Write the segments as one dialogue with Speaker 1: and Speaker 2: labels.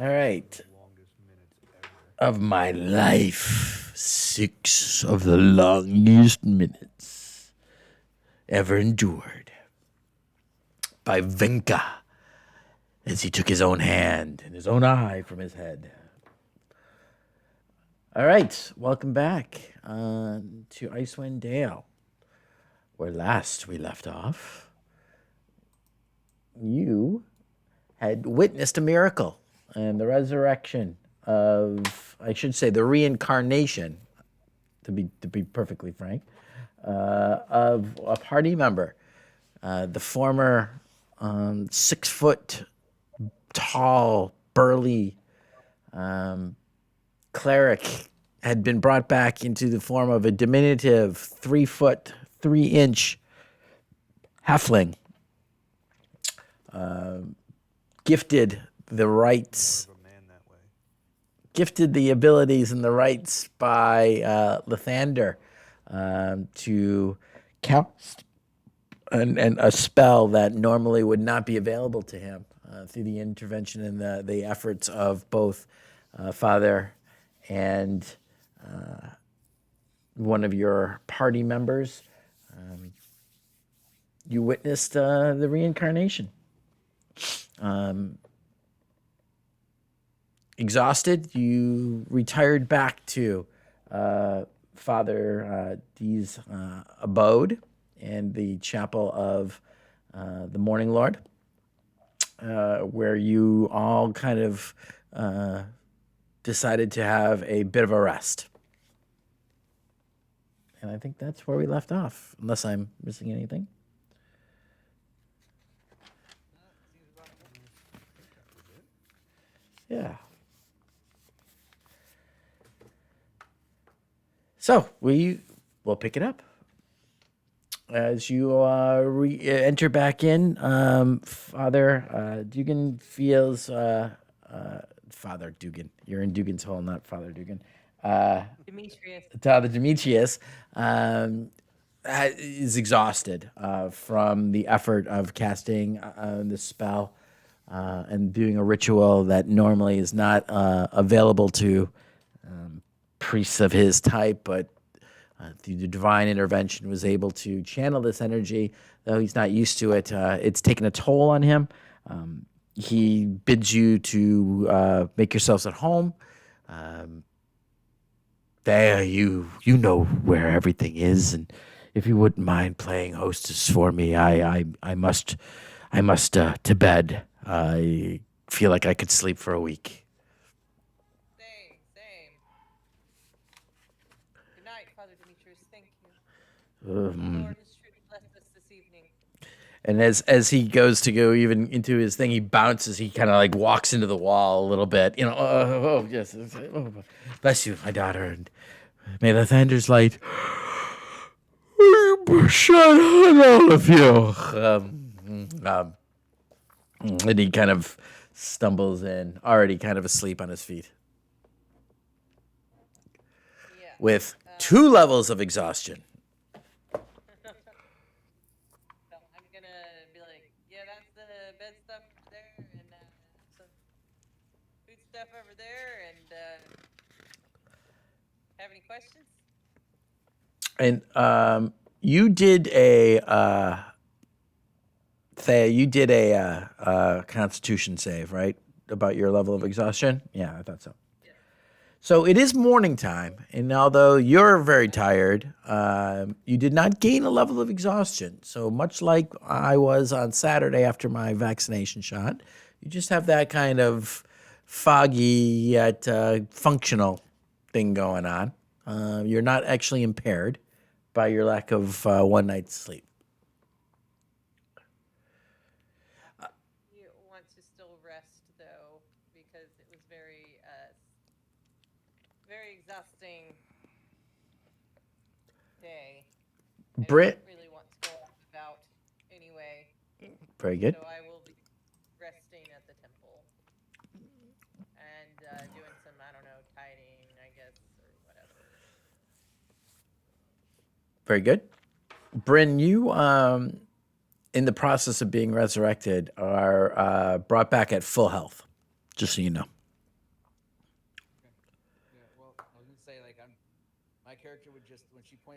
Speaker 1: All right. Of my life, 6 of the longest minutes ever endured by Venka as he took his own hand and his own eye from his head. All right, welcome back to Icewind Dale, where last we left off, you had witnessed a miracle and the resurrection of, I should say, the reincarnation, to be perfectly frank, of a party member, the former 6 foot tall, burly cleric had been brought back into the form of a diminutive 3 foot 3 inch halfling, gifted the rights, gifted the abilities and the rights by Lathander to cast and a spell that normally would not be available to him through the intervention and the efforts of both Father and one of your party members. You witnessed the reincarnation. Exhausted, you retired back to Father D's abode and the chapel of the Morning Lord, where you all kind of decided to have a bit of a rest. And I think that's where we left off, unless I'm missing anything. Yeah. So we'll pick it up as you enter back in. Father Dugan feels Father Dugan. You're in Dugan's Hole, not Father Dugan.
Speaker 2: Demetrius.
Speaker 1: Father Demetrius is exhausted from the effort of casting the spell and doing a ritual that normally is not available to priests of his type, but through the divine intervention was able to channel this energy. Though he's not used to it, it's taken a toll on him. He bids you to make yourselves at home. There, you know where everything is, and if you wouldn't mind playing hostess for me, I must to bed. I feel like I could sleep for a week.
Speaker 2: Same. Good night, Father Demetrius. Thank you. The Lord has truly blessed us this evening.
Speaker 1: And as he goes to go even into his thing, he bounces. He kind of like walks into the wall a little bit. You know, oh yes, oh, bless you, my daughter, and may the thunder's light shine on all of you. And he kind of stumbles in, already kind of asleep on his feet, with 2 levels of exhaustion.
Speaker 2: So I'm gonna be like, yeah, that's the bed stuff there, and some food stuff over there, and have any questions?
Speaker 1: And you did a Constitution save, right? About your level of exhaustion? Yeah, I thought so.
Speaker 2: Yeah.
Speaker 1: So it is morning time, and although you're very tired, you did not gain a level of exhaustion. So much like I was on Saturday after my vaccination shot, you just have that kind of foggy yet functional thing going on. You're not actually impaired by your lack of one night's sleep.
Speaker 2: You want to still rest though, because it was very exhausting day.
Speaker 1: Brit,
Speaker 2: I don't really want to go out anyway.
Speaker 1: very good.
Speaker 2: So I will be resting at the temple and doing some, I don't know, tidying, I guess, or whatever.
Speaker 1: Very good. Bryn, you, in the process of being resurrected, are brought back at full health, just so you know.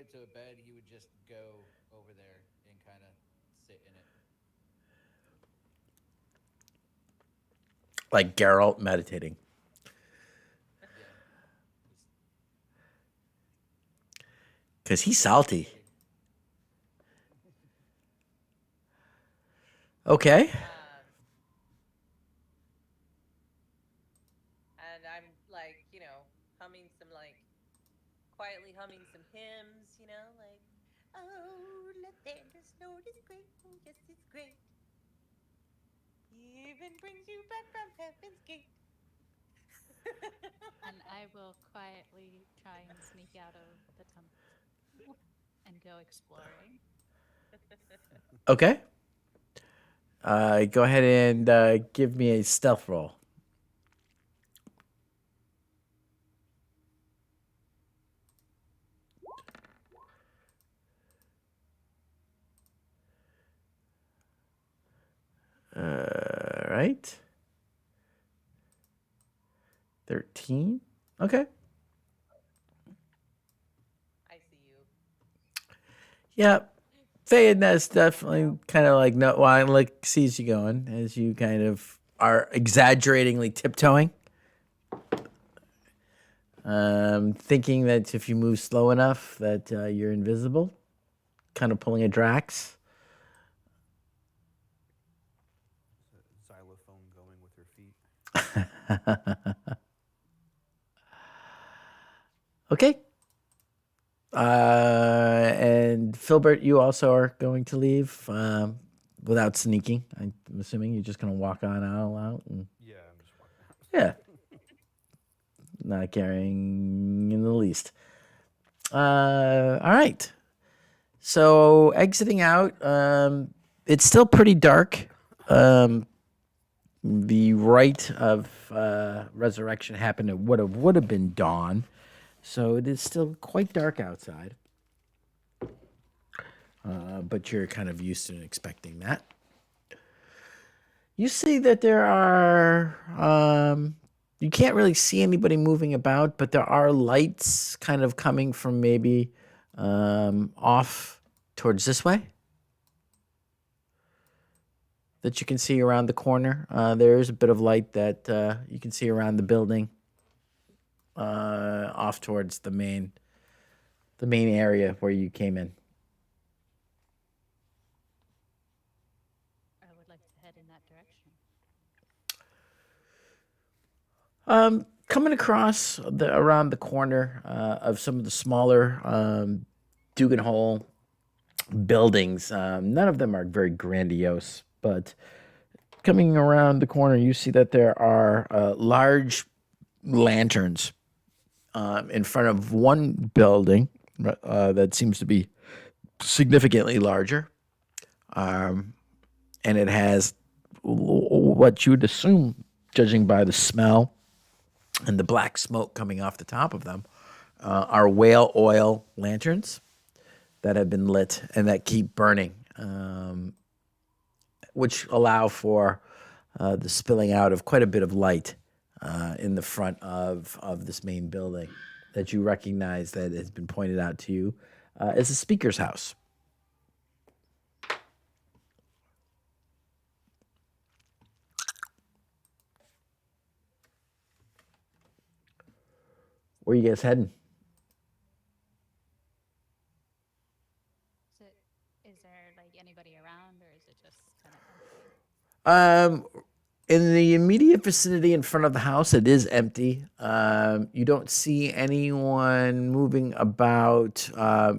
Speaker 3: it to a bed, he would just go over there and kind of sit in it.
Speaker 1: Like Geralt meditating.
Speaker 3: Yeah, just
Speaker 1: Because he's salty.
Speaker 3: meditating.
Speaker 1: Okay.
Speaker 2: And I'm like, humming some like quietly humming some hymns, like, oh, let there the snow is great. Oh, yes, it's great. He even brings you back from heaven's gate.
Speaker 4: And I will quietly try and sneak out of the temple and go exploring.
Speaker 1: Okay. Go ahead and give me a stealth roll. Right. 13. Okay.
Speaker 2: I see you.
Speaker 1: Yeah. Fayadness definitely kind of like no wine like sees you going as you kind of are exaggeratingly tiptoeing. Thinking that if you move slow enough that you're invisible, kind of pulling a Drax.
Speaker 5: Xylophone going with her feet.
Speaker 1: Okay. And Filbert, you also are going to leave without sneaking. I'm assuming you're just going to walk on out and
Speaker 5: Yeah, I'm just walking out.
Speaker 1: yeah, not carrying in the least. All right. So exiting out, it's still pretty dark. The rite of resurrection happened at what would have been dawn, so it is still quite dark outside. But you're kind of used to expecting that. You see that there are. You can't really see anybody moving about, but there are lights kind of coming from maybe off towards this way that you can see around the corner. There is a bit of light that you can see around the building, off towards the main area where you came in.
Speaker 4: I would like to head in that direction.
Speaker 1: Coming across around the corner of some of the smaller Dugan Hole buildings, none of them are very grandiose, but coming around the corner, you see that there are large lanterns in front of one building that seems to be significantly larger. And it has what you'd assume, judging by the smell and the black smoke coming off the top of them, are whale oil lanterns that have been lit and that keep burning, which allow for the spilling out of quite a bit of light in the front of this main building that you recognize that has been pointed out to you as the speaker's house. Where are you guys heading?
Speaker 4: So, is there like anybody around, or is it just kind of empty?
Speaker 1: In the immediate vicinity in front of the house, it is empty. You don't see anyone moving about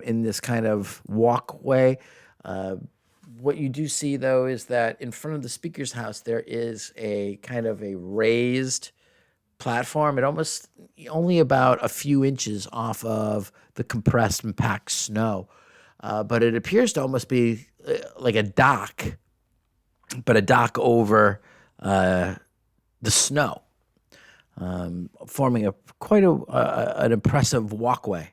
Speaker 1: in this kind of walkway. What you do see, though, is that in front of the speaker's house, there is a kind of a raised platform. It almost only about a few inches off of the compressed and packed snow. But it appears to almost be like a dock, but a dock over the snow, forming an impressive walkway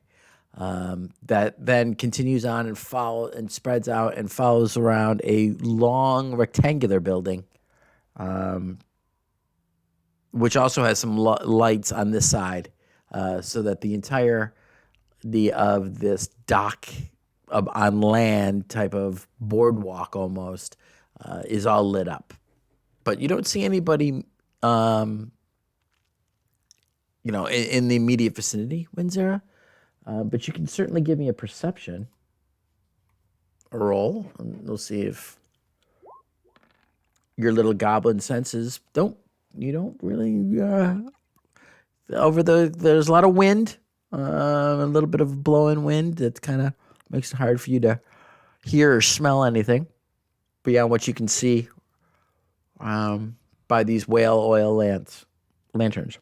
Speaker 1: that then continues on and spreads out and follows around a long rectangular building, which also has some lights on this side, so that the entire of this dock on land type of boardwalk almost is all lit up, but you don't see anybody, um, in the immediate vicinity, Windsor. But you can certainly give me a perception roll, and we'll see if your little goblin senses don't really there's a lot of wind, a little bit of blowing wind that kind of makes it hard for you to hear or smell anything beyond what you can see by these whale oil lanterns.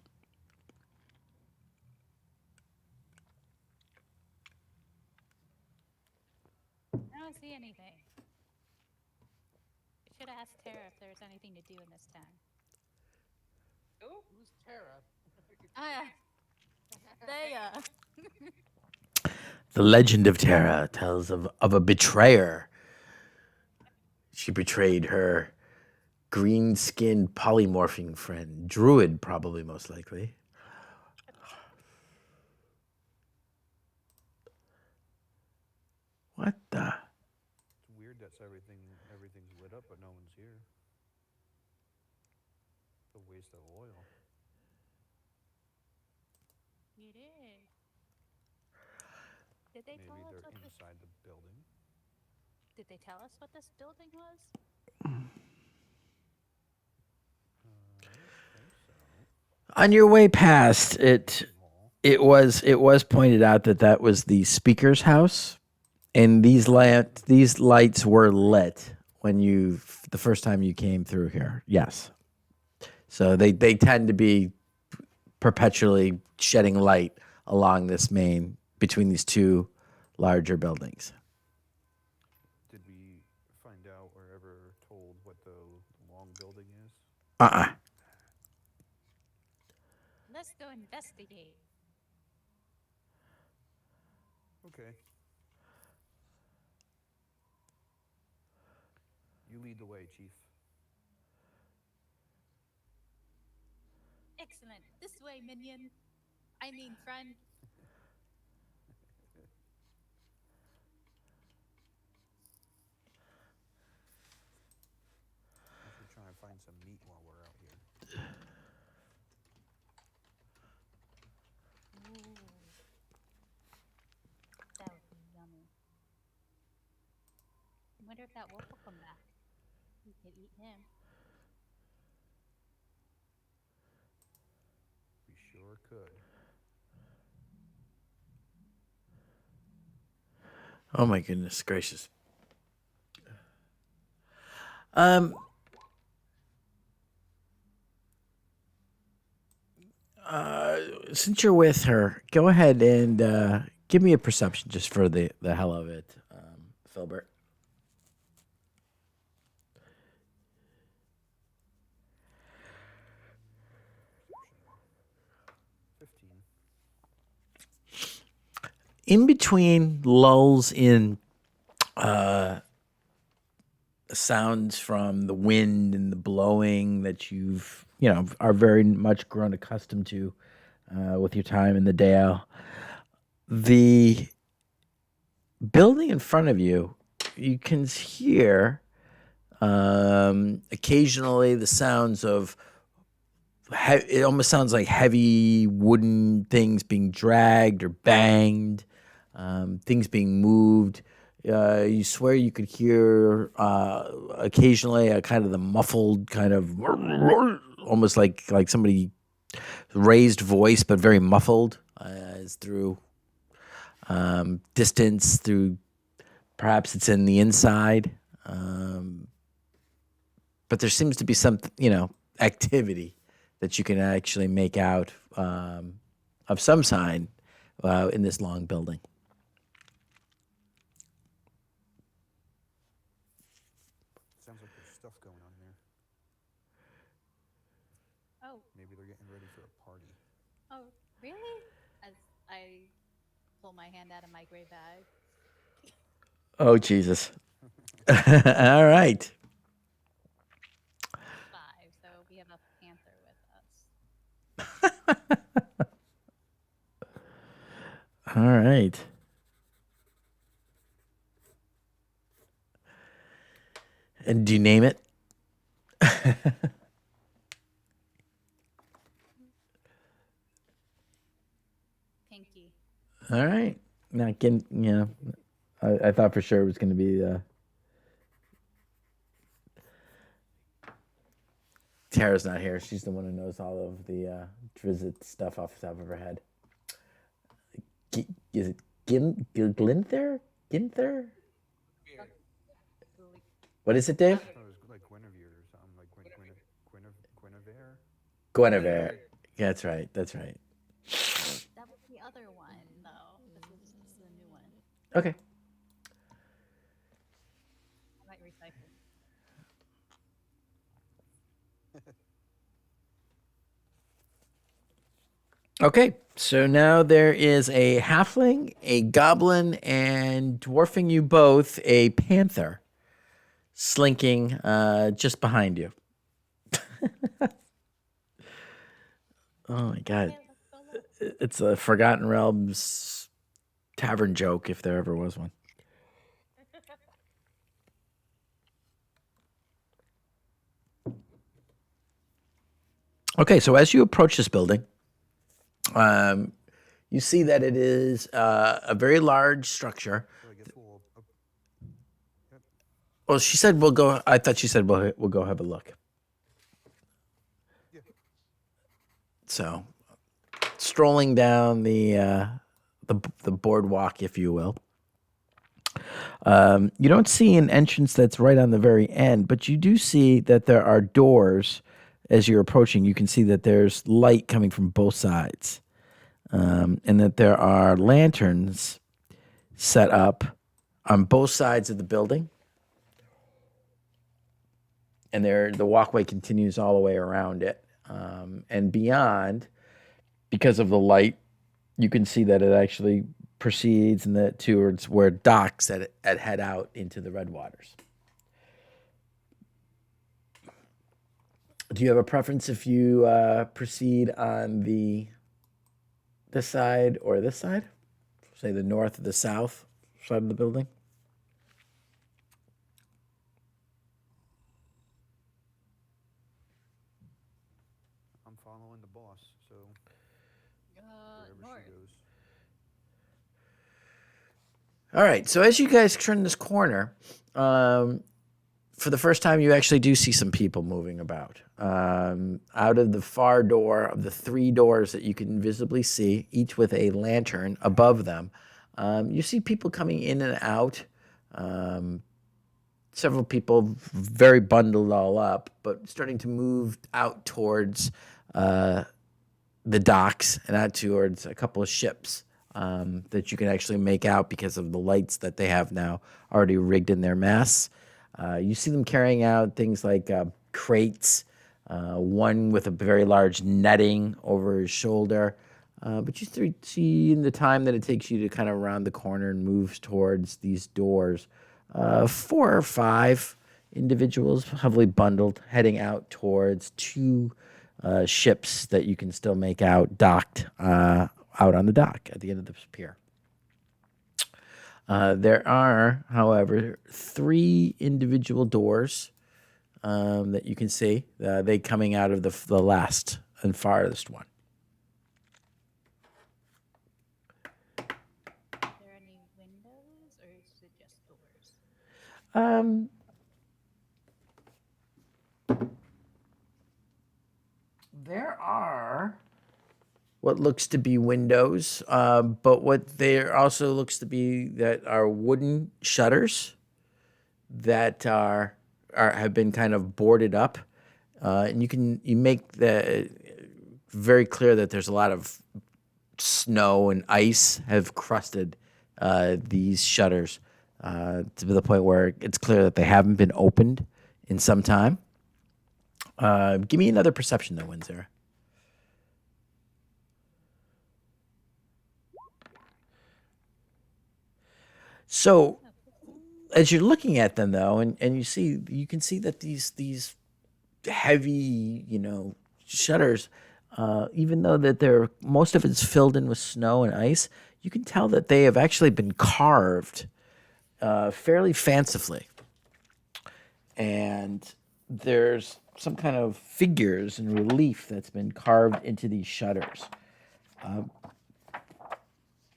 Speaker 4: I don't see anything. I should have asked Tara if there was anything to do in this town.
Speaker 3: Oh, who's Tara?
Speaker 4: Ah, they
Speaker 1: The legend of Terra tells of a betrayer. She betrayed her green-skinned polymorphing friend, druid probably most likely. What the?
Speaker 5: It's weird that's everything's lit up, but no one's here. It's a waste of oil.
Speaker 4: It is. Did they tell
Speaker 5: Maybe
Speaker 4: us
Speaker 5: they're
Speaker 4: what this?
Speaker 5: inside the building.
Speaker 4: Did they tell us what this building was?
Speaker 5: I think so.
Speaker 1: On your way past it,
Speaker 5: Mall.
Speaker 1: it was pointed out that was the speaker's house, and these lights were lit when the first time you came through here. Yes, so they tend to be perpetually shedding light along this main between these two larger buildings.
Speaker 5: Did we find out or ever told what the long building is?
Speaker 4: Let's go investigate.
Speaker 5: Okay. You lead the way, Chief.
Speaker 4: Excellent. This way, minion. I mean, friend.
Speaker 5: We should try and find some meat while we're out here.
Speaker 4: Ooh, that would be yummy. I wonder if that wolf will come back. We could eat him.
Speaker 5: We sure could.
Speaker 1: Oh my goodness gracious. Um. Since you're with her, go ahead and give me a perception just for the hell of it, Filbert.
Speaker 5: 15.
Speaker 1: In between lulls in sounds from the wind and the blowing that are very much grown accustomed to with your time in the Dale, the building in front of you, you can hear occasionally the sounds of it almost sounds like heavy wooden things being dragged or banged, things being moved. You swear you could hear occasionally a kind of the muffled kind of almost like somebody raised voice, but very muffled as through distance, through perhaps it's in the inside. But there seems to be some, activity that you can actually make out of some sign in this long building.
Speaker 5: Sounds like there's stuff going on there.
Speaker 4: Oh,
Speaker 5: Maybe they're getting ready for a party.
Speaker 4: oh, really? As I pull my hand out of my gray bag.
Speaker 1: Oh, Jesus. All right.
Speaker 4: 5, so we have a panther with us.
Speaker 1: All right. And do you name it?
Speaker 4: Pinky.
Speaker 1: All right. Not getting, I thought for sure it was going to be Tara's not here. She's the one who knows all of the Drizzt stuff off the top of her head. Is it Glinther? Ginther? What is it, Dave?
Speaker 5: I thought it was like Guinevere or something, like Guinevere.
Speaker 1: Guinevere. That's right. That's right.
Speaker 4: That was the other one, though. This is the new one.
Speaker 1: Okay.
Speaker 4: I might recycle.
Speaker 1: Okay, so now there is a halfling, a goblin, and dwarfing you both, a panther, slinking just behind you. Oh my god.
Speaker 4: Okay, let's go look.
Speaker 1: It's a Forgotten Realms tavern joke if there ever was one. Okay, so as you approach this building, you see that it is a very large structure.
Speaker 5: So I guess we'll.
Speaker 1: Well, she said we'll go. I thought she said we'll go have a look.
Speaker 5: Yeah.
Speaker 1: So, strolling down the boardwalk, if you will. You don't see an entrance that's right on the very end, but you do see that there are doors as you're approaching. You can see that there's light coming from both sides, and that there are lanterns set up on both sides of the building. And the walkway continues all the way around it. And beyond, because of the light, you can see that it actually proceeds towards where docks that head out into the Red Waters. Do you have a preference if you proceed on this side or this side? Say the north or the south side of the building?
Speaker 5: I'm following the boss, so wherever
Speaker 4: North.
Speaker 5: she goes.
Speaker 1: All right. So as you guys turn this corner, for the first time, you actually do see some people moving about. Out of the far door of the three doors that you can visibly see, each with a lantern above them, you see people coming in and out. Several people very bundled all up, but starting to move out towards the docks and out towards a couple of ships that you can actually make out because of the lights that they have now already rigged in their masts. You see them carrying out things like crates, one with a very large netting over his shoulder. But you see in the time that it takes you to kind of round the corner and move towards these doors, 4 or 5 individuals heavily bundled heading out towards 2 ships that you can still make out docked out on the dock at the end of the pier. There are, however, 3 individual doors that you can see. They coming out of the last and farthest one.
Speaker 4: Are there any windows, or is it just doors?
Speaker 1: There are what looks to be windows, but what there also looks to be that are wooden shutters that have been kind of boarded up, and you make the very clear that there's a lot of snow and ice have crusted these shutters to the point where it's clear that they haven't been opened in some time. Give me another perception though, Windsor. So as you're looking at them though, and you can see that these heavy, shutters, even though that most of it's filled in with snow and ice, you can tell that they have actually been carved fairly fancifully. And there's some kind of figures and relief that's been carved into these shutters. And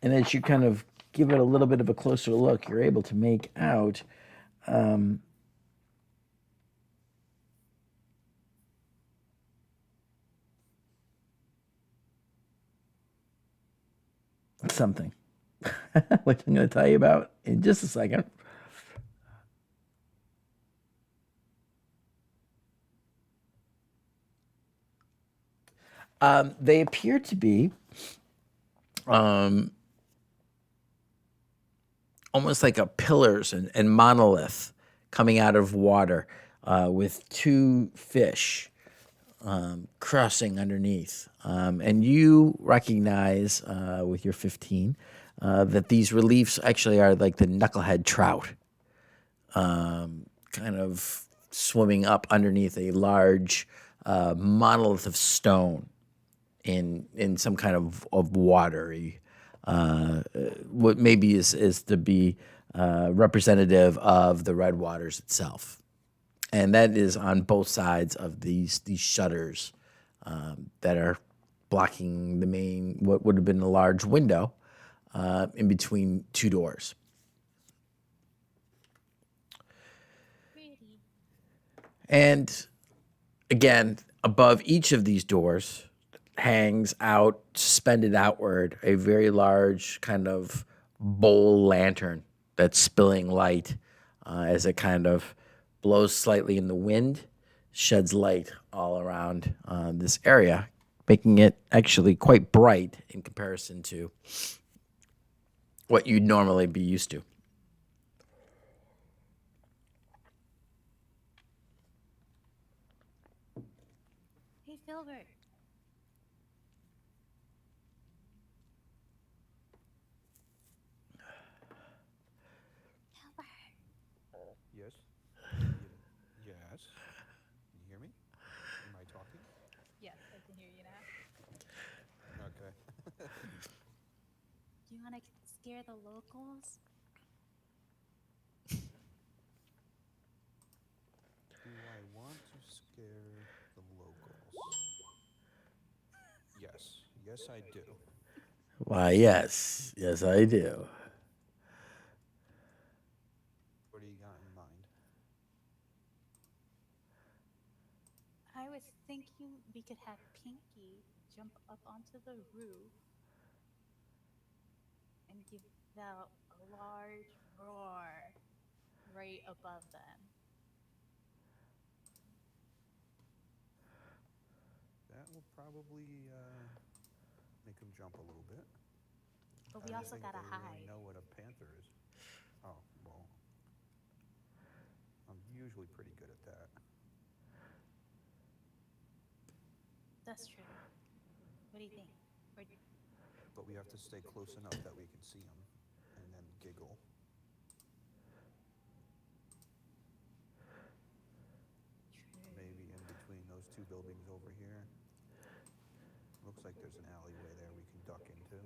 Speaker 1: as you kind of give it a little bit of a closer look, you're able to make out something, which I'm going to tell you about in just a second. They appear to be almost like a pillars and monolith coming out of water with two fish crossing underneath. And you recognize with your 15 that these reliefs actually are like the knucklehead trout, kind of swimming up underneath a large monolith of stone in some kind of watery, what maybe is to be representative of the red waters itself. And that is on both sides of these shutters that are blocking the main, what would have been a large window in between two doors.
Speaker 4: Pretty.
Speaker 1: And again, above each of these doors hangs out, suspended outward, a very large kind of bowl lantern that's spilling light as it kind of blows slightly in the wind, sheds light all around this area, making it actually quite bright in comparison to what you'd normally be used to.
Speaker 4: Hey, Filbert. Filbert.
Speaker 5: Yes? Yes? Can you hear me? Am I talking?
Speaker 4: Yes, I can hear you now.
Speaker 5: Okay.
Speaker 4: Do you want to scare the locals?
Speaker 5: Do I want to scare the locals? Yes. Yes, I do.
Speaker 1: Why, yes. Yes, I do.
Speaker 5: What do you got in mind?
Speaker 4: I was thinking we could have Pinky jump up onto the roof and give out a large roar right above them.
Speaker 5: That will probably make them jump a little bit.
Speaker 4: But
Speaker 5: I
Speaker 4: we
Speaker 5: don't
Speaker 4: also
Speaker 5: think
Speaker 4: gotta
Speaker 5: they
Speaker 4: hide.
Speaker 5: really know what a panther is. Oh, well. I'm usually pretty good at that.
Speaker 4: That's true. What do you think? Or,
Speaker 5: But we have to stay close enough that we can see them and then giggle. Maybe in between those two buildings over here. Looks like there's an alleyway there we can duck into.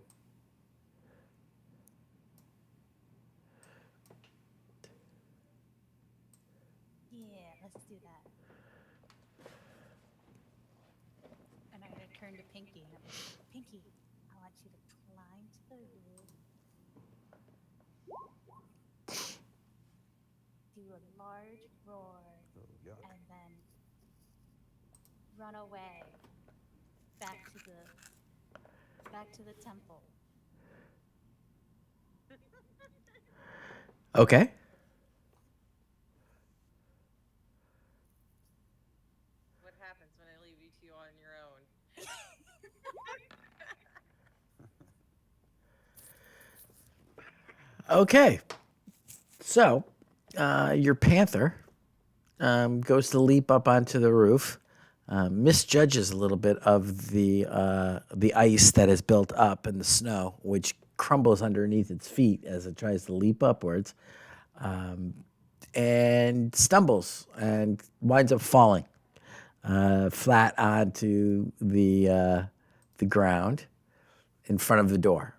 Speaker 4: yeah, let's do that. And I'm gonna turn to Pinky and I'm like, Pinky, I want you to climb to the roof, do a large roar,
Speaker 5: Oh, yuck.
Speaker 4: and then run away back to the temple.
Speaker 1: Okay.
Speaker 2: What happens when I leave you two on your own?
Speaker 1: Okay. So, your panther goes to leap up onto the roof, misjudges a little bit of the ice that is built up and the snow, which crumbles underneath its feet as it tries to leap upwards, and stumbles and winds up falling flat onto the ground in front of the door.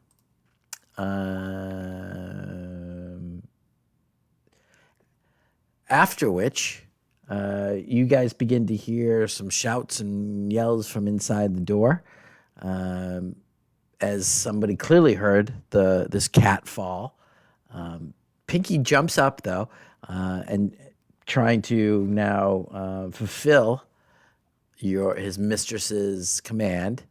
Speaker 1: After which, you guys begin to hear some shouts and yells from inside the door, as somebody clearly heard this cat fall. Pinky jumps up though, and trying to now fulfill his mistress's command.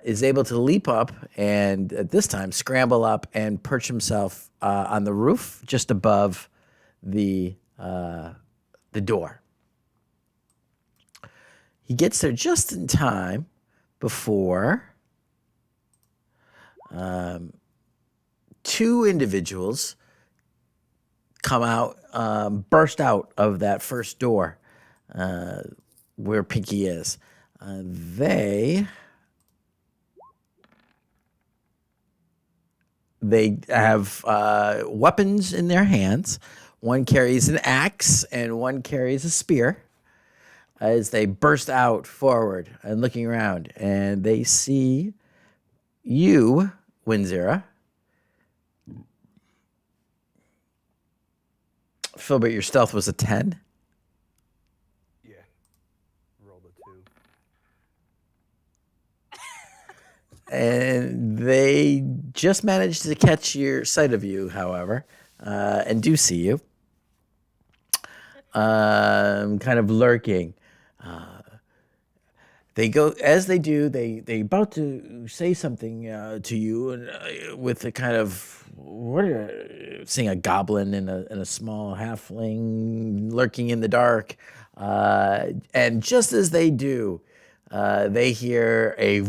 Speaker 1: Is able to leap up and at this time scramble up and perch himself on the roof just above the door. He gets there just in time before two individuals come out, burst out of that first door where Pinky is. They have weapons in their hands. One carries an axe and one carries a spear as they burst out forward and looking around. And they see you, Winzira. Philbert, your stealth was a 10.
Speaker 5: Yeah. Rolled a 2.
Speaker 1: And they just managed to catch your sight of you, however, and do see you. Kind of lurking. They go, as they do, they about to say something to you, and with a kind of seeing a goblin and a small halfling lurking in the dark, and just as they do, they hear a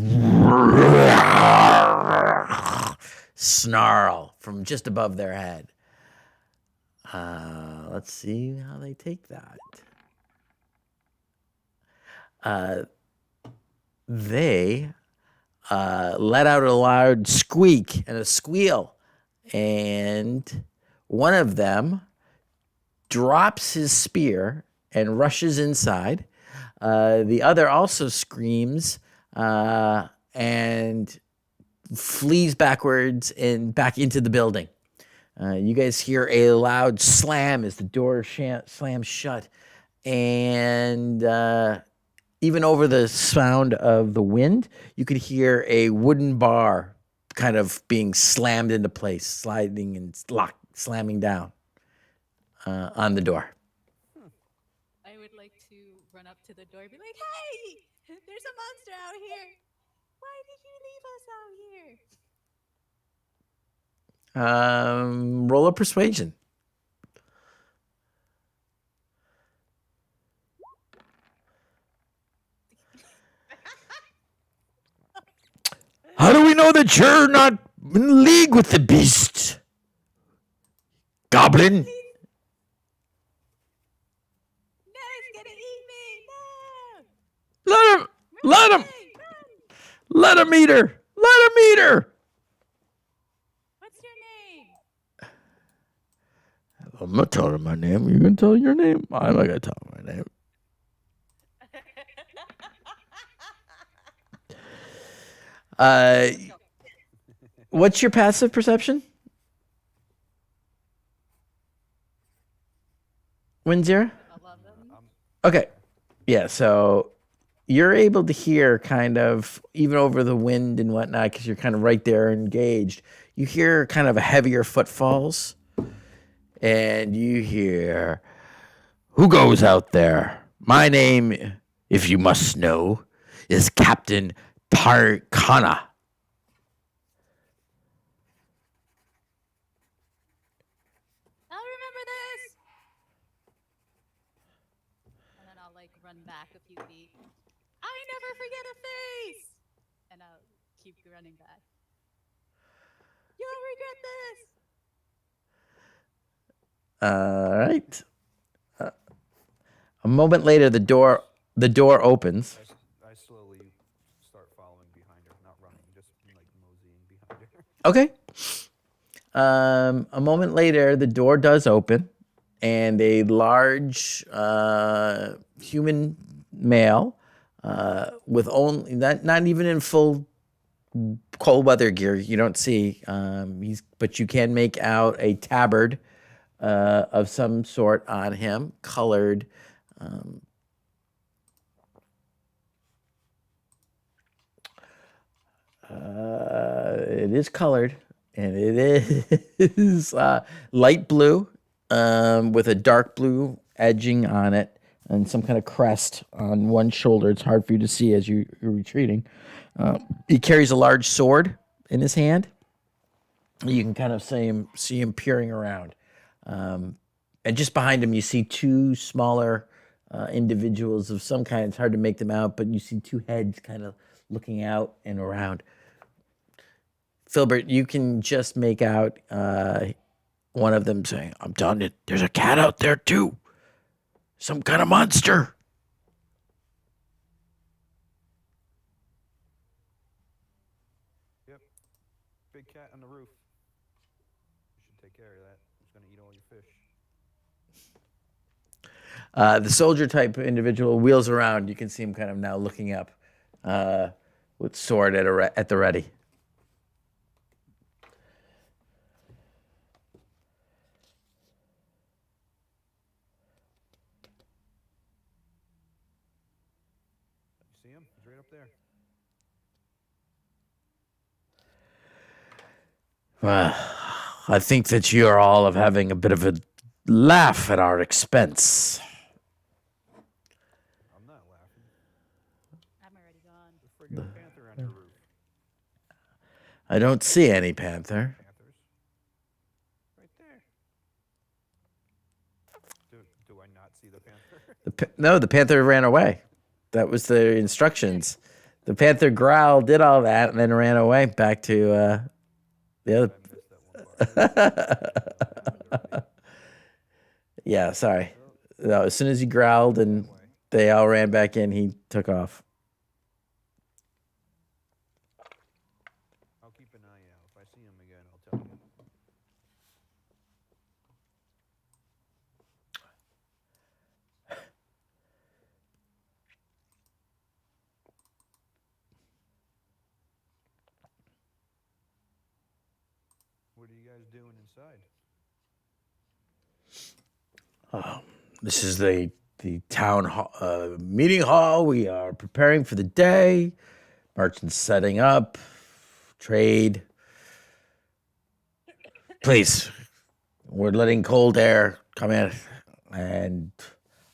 Speaker 1: snarl from just above their head. Let's see how they take that. They let out a loud squeak and a squeal, and one of them drops his spear and rushes inside. The other also screams and flees backwards and back into the building. You guys hear a loud slam as the door slams shut, and even over the sound of the wind, you could hear a wooden bar kind of being slammed into place, sliding and slamming down on the door.
Speaker 4: I would like to run up to the door and be like, hey, there's a monster out here. Why did you leave us out here?
Speaker 1: Roll a persuasion. How do we know that you're not in league with the beast? Goblin?
Speaker 4: No, it's gonna eat me. No.
Speaker 1: Let him eat her.
Speaker 4: What's your name?
Speaker 1: I'm not telling her my name. You're going to tell your name? I'm not going to tell her my name. What's your passive perception? Winzira?
Speaker 4: 11.
Speaker 1: Okay. Yeah, so you're able to hear kind of, even over the wind and whatnot, because you're kind of right there engaged, you hear kind of a heavier footfalls, and you hear, who goes out there? My name, if you must know, is Captain Tarkana.
Speaker 4: I'll remember this. And then I'll run back a few feet. I never forget a face. And I'll keep running back. You'll regret this.
Speaker 1: All right. A moment later, the door opens.
Speaker 5: I slowly start following behind her, not running, just like moseying behind her.
Speaker 1: Okay. A moment later, the door does open, and a large human male, with only not even in full cold weather gear. You don't see. But you can make out a tabard of some sort on him, colored. It is colored, and it is light blue with a dark blue edging on it, and some kind of crest on one shoulder. It's hard for you to see as you're retreating. He carries a large sword in his hand. You can kind of see him peering around, and just behind him, you see two smaller individuals of some kind. It's hard to make them out, but you see two heads kind of looking out and around. Filbert, you can just make out one of them saying, "I'm telling you, there's a cat out there too. Some kind of monster."
Speaker 5: Yep. Big cat on the roof. You should take care of that. It's gonna eat all your fish.
Speaker 1: The soldier type individual wheels around. You can see him kind of now looking up with sword at the ready.
Speaker 5: You see him? He's right up there.
Speaker 1: I think that you are all of having a bit of a laugh at our expense.
Speaker 5: I'm not laughing.
Speaker 4: I'm already gone.
Speaker 5: There's a friggin' panther on your roof.
Speaker 1: I don't see any panther.
Speaker 5: Panthers. Right there. Do I not see the panther?
Speaker 1: No, the panther ran away. That was the instructions. The panther growled, did all that, and then ran away back to the other.
Speaker 5: I missed that one part.
Speaker 1: Yeah, sorry. No, as soon as he growled and they all ran back in, he took off.
Speaker 5: I'll keep an eye out. If I see him again, I'll tell you. What are you guys doing inside?
Speaker 1: This is the town meeting hall. We are preparing for the day. Merchants setting up. Trade. Please, we're letting cold air come in. And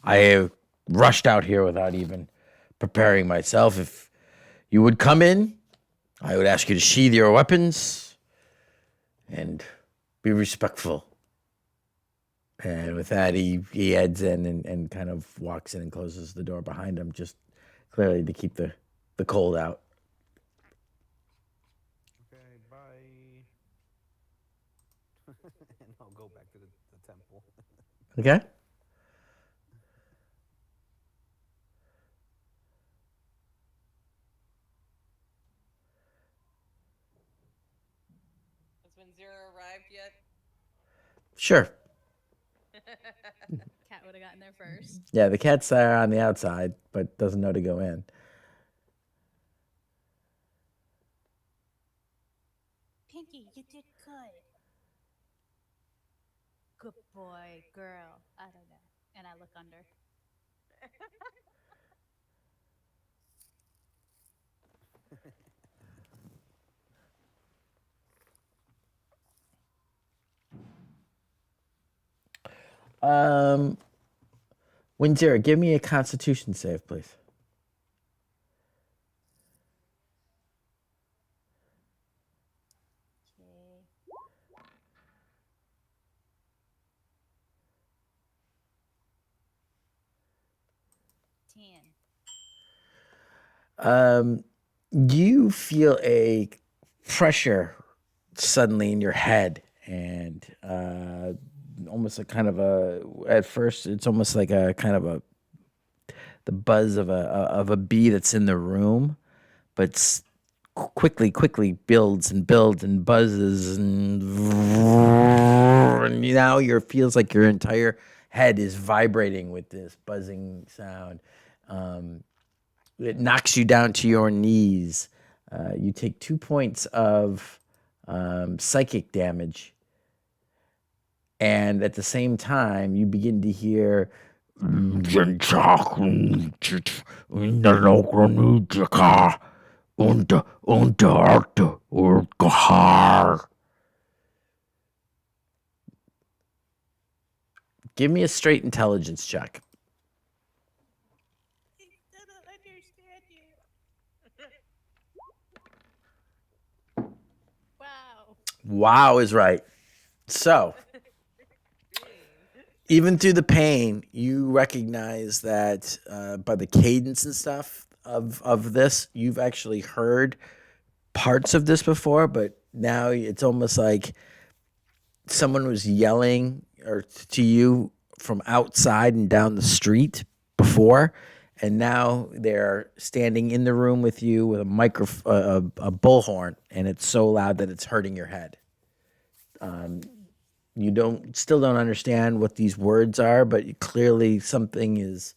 Speaker 1: I rushed out here without even preparing myself. If you would come in, I would ask you to sheathe your weapons and be respectful. And with that, he heads in and kind of walks in and closes the door behind him, just clearly to keep the cold out.
Speaker 5: Okay, bye. And I'll go back to the temple.
Speaker 1: Okay?
Speaker 2: Has when Zero arrived yet?
Speaker 1: Sure.
Speaker 4: Cat would have gotten there first.
Speaker 1: Yeah, the cat's there on the outside, but doesn't know to go in.
Speaker 4: Pinky, you did good. Good boy, girl. I don't know. And I look under.
Speaker 1: Windsor, give me a Constitution save, please.
Speaker 4: Okay. 10.
Speaker 1: You feel a pressure suddenly in your head, and almost a kind of a. At first, it's almost like a kind of the buzz of a bee that's in the room, but quickly builds and builds and buzzes and now your feels like your entire head is vibrating with this buzzing sound. It knocks you down to your knees. You take 2 points of psychic damage, and at the same time, you begin to hear. Give me a straight intelligence check.
Speaker 4: I still don't understand you. Wow.
Speaker 1: Wow is right. So,
Speaker 2: Green.
Speaker 1: even through the pain, you recognize that by the cadence and stuff of this, you've actually heard parts of this before, but now it's almost like someone was yelling or to you from outside and down the street before, and now they're standing in the room with you with a bullhorn, and it's so loud that it's hurting your head. You still don't understand what these words are, but clearly something is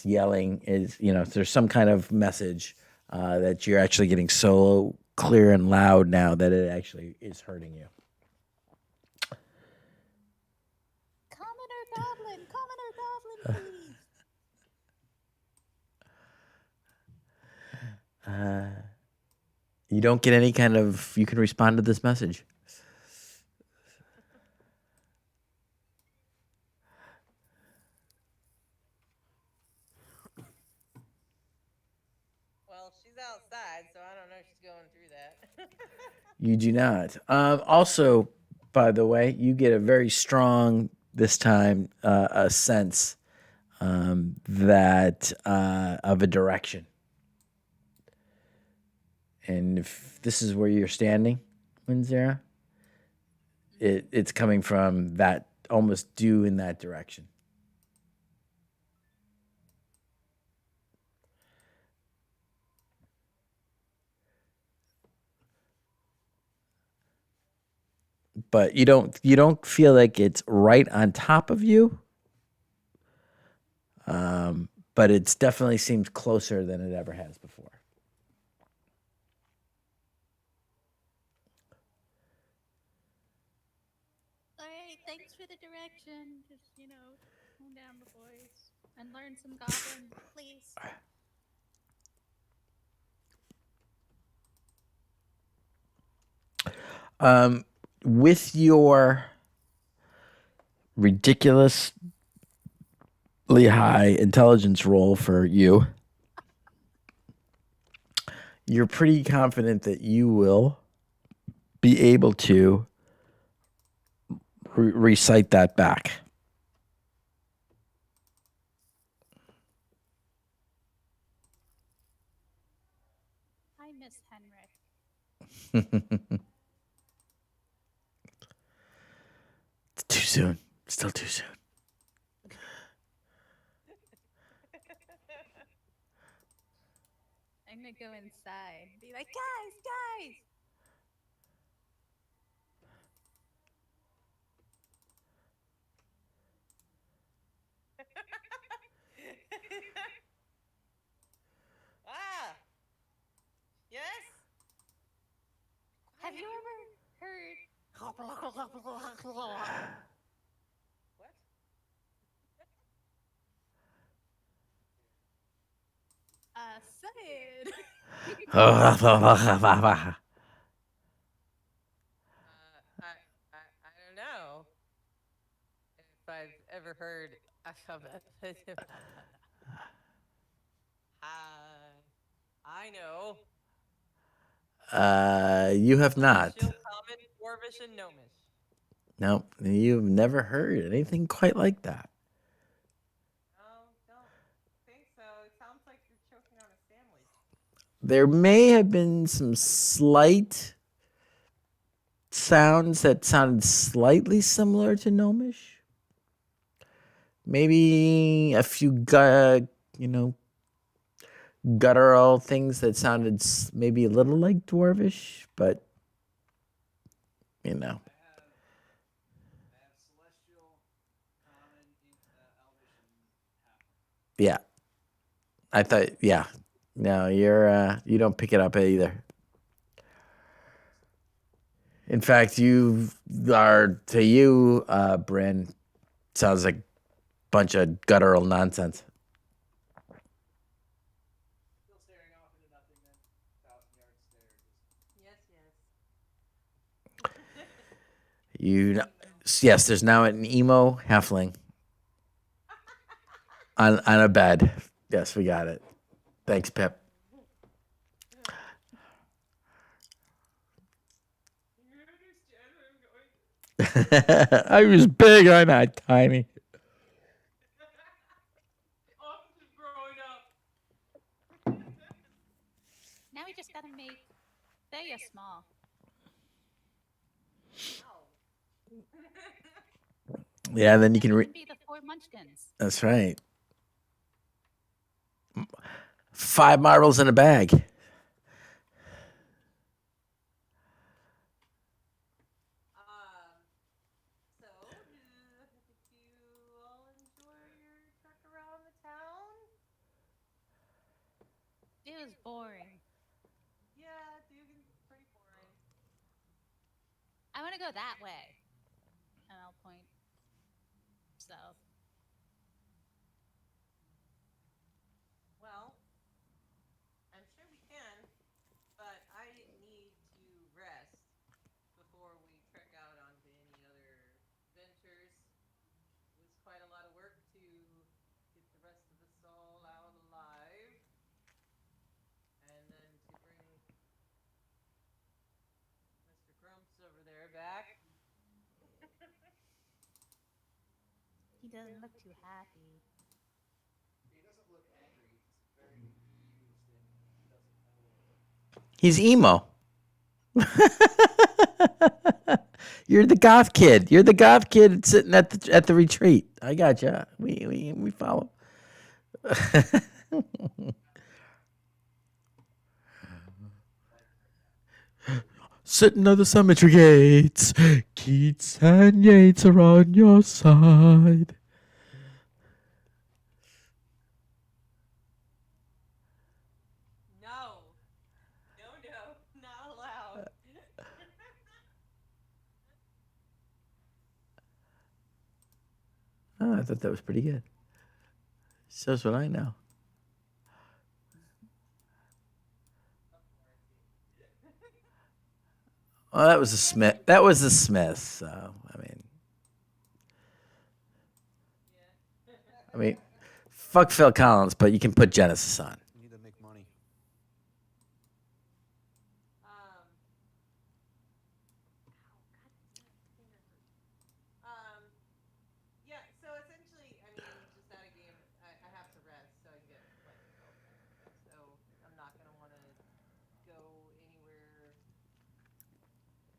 Speaker 1: yelling. There's some kind of message that you're actually getting so clear and loud now that it actually is hurting you.
Speaker 4: Commoner Goblin, please.
Speaker 1: You don't get any kind of. You can respond to this message.
Speaker 2: Well, she's outside, so I don't know if she's going through that.
Speaker 1: You do not. Also, by the way, you get a very strong this time a sense that of a direction. And if this is where you're standing, Winzera, it's coming from that almost due in that direction. But you don't feel like it's right on top of you. But it's definitely seems closer than it ever has before.
Speaker 4: All right, thanks for the direction. Just, tone down the voice and learn some Goblin, please.
Speaker 1: With your ridiculously high intelligence roll for you, you're pretty confident that you will be able to recite that back.
Speaker 4: I miss Henrik.
Speaker 1: It's too soon. Still too soon.
Speaker 4: I'm gonna go inside and be like, guys!
Speaker 2: Ah! Yes?
Speaker 4: Have you ever heard?
Speaker 2: What?
Speaker 4: Say it.
Speaker 2: I don't know if I've ever heard alphabet. I know.
Speaker 1: You have not.
Speaker 2: Celestial, Common, Dwarvish, and Gnomish.
Speaker 1: No, you've never heard anything quite like that.
Speaker 2: Oh, don't think so. It sounds like you're choking on a sandwich.
Speaker 1: There may have been some slight sounds that sounded slightly similar to Gnomish. Maybe a few, guttural things that sounded maybe a little like Dwarvish, but,
Speaker 3: I have celestial, common, elvish, and halfling.
Speaker 1: yeah. I thought, yeah. No, you don't pick it up either. In fact, you are to you, Bryn, sounds like a bunch of guttural nonsense.
Speaker 3: Still staring off into nothing then. 1,000 yard stare. Just
Speaker 2: Yes, yes.
Speaker 1: Yes, there's now an emo halfling on a bed. Yes, we got it. Thanks, Pip.
Speaker 2: You understand what I'm going through?
Speaker 1: I was big, I'm not tiny.
Speaker 2: I'm just growing up.
Speaker 4: Now we just gotta make Thea small.
Speaker 2: Ow.
Speaker 1: Yeah, then you can.
Speaker 4: Can be the 4 munchkins.
Speaker 1: That's right. 5 marbles in a bag.
Speaker 2: So, did you all enjoy your trek around the town?
Speaker 4: It was boring.
Speaker 2: Yeah, Dugan's pretty boring.
Speaker 4: I want to go that way. And I'll point south.
Speaker 2: Well, I'm sure we can, but I need to rest before we trek out onto any other ventures. It was quite a lot of work to get the rest of us all out alive. And then to bring Mr. Grumps over there back.
Speaker 4: He doesn't look too happy.
Speaker 3: he doesn't look angry. He's very confused and doesn't know.
Speaker 1: He's emo. You're the goth kid. You're the goth kid sitting at the retreat. I gotcha. We follow. Sitting at the cemetery gates, Keats and Yates are on your side.
Speaker 2: No. No, not allowed.
Speaker 1: Oh, I thought that was pretty good. Shows what I know. Well, that was a Smith. That was a Smith. So I mean, fuck Phil Collins, but you can put Genesis on.
Speaker 5: We need to make money.
Speaker 2: Yeah, so essentially, I mean, just out of game, I have to rest so I can get, like, health back. So I'm not going to want to go anywhere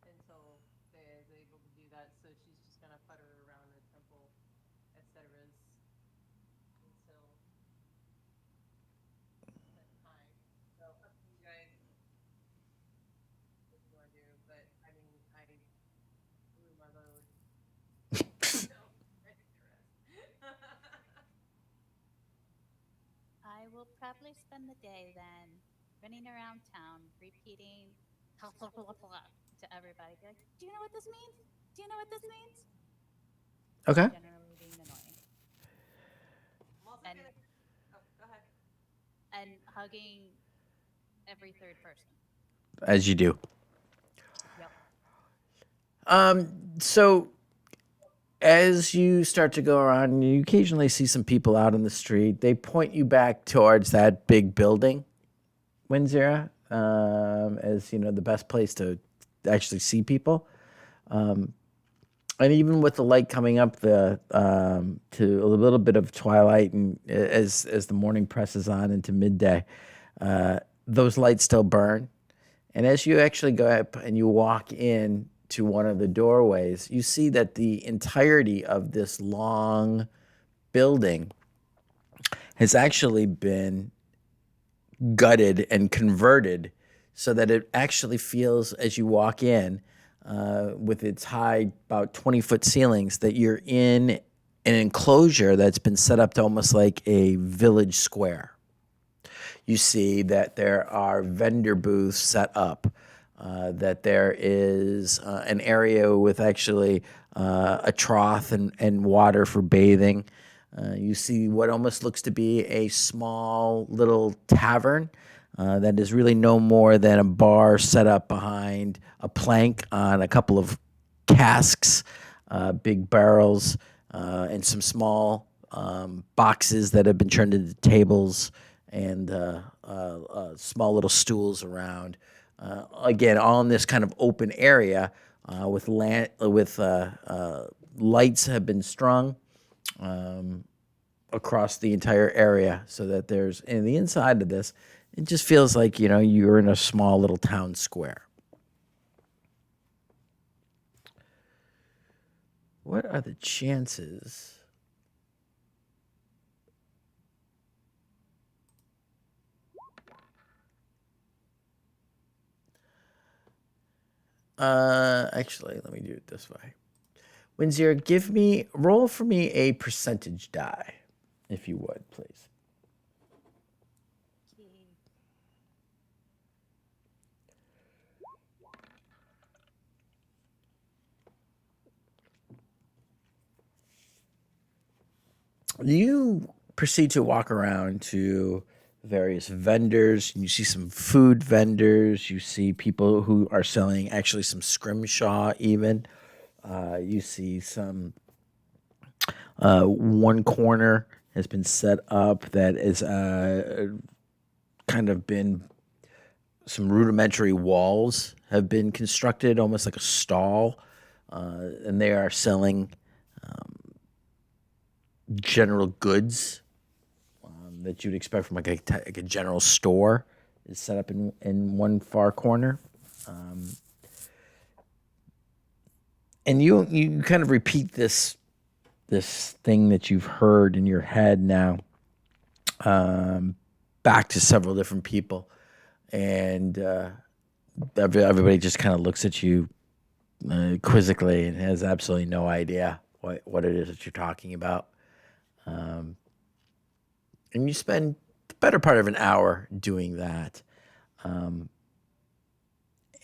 Speaker 2: until Thea is able to do that. So she's just going to putter around the temple, etc. until that time. So up to you guys what you want to do. But, I mean, I blew my load. So, ready to rest.
Speaker 4: I will probably spend the day then running around town, repeating to everybody. Be like, do you know what this means? Do you know what this means?
Speaker 1: Okay.
Speaker 4: Generally being annoying.
Speaker 2: I'm also
Speaker 4: And-
Speaker 2: gonna. Oh, go ahead.
Speaker 4: And hugging every third person.
Speaker 1: As you do.
Speaker 4: Yep.
Speaker 1: So as you start to go around, you occasionally see some people out in the street. They point you back towards that big building, Windsor, as the best place to actually see people. And even with the light coming up to a little bit of twilight, and as the morning presses on into midday, those lights still burn. And as you actually go up and you walk in to one of the doorways, you see that the entirety of this long building has actually been gutted and converted so that it actually feels, as you walk in, with its high, about 20-foot ceilings, that you're in an enclosure that's been set up to almost like a village square. You see that there are vendor booths set up, that there is an area with actually a trough and water for bathing. You see what almost looks to be a small little tavern that is really no more than a bar set up behind a plank on a couple of casks, big barrels, and some small boxes that have been turned into tables and small little stools around. Again, all in this kind of open area with lights have been strung across the entire area, so that there's in the inside of this, it just feels like you're in a small little town square. What are the chances? Actually, let me do it this way. Windsor, roll for me a percentage die, if you would, please.
Speaker 4: Okay.
Speaker 1: You proceed to walk around to various vendors. You see some food vendors. You see people who are selling actually some scrimshaw, even. You see some. One corner has been set up that is kind of been some rudimentary walls have been constructed, almost like a stall, and they are selling general goods that you'd expect from like a general store. Is set up in one far corner. And you kind of repeat this thing that you've heard in your head now, back to several different people, and everybody just kind of looks at you quizzically and has absolutely no idea what it is that you're talking about. And you spend the better part of an hour doing that.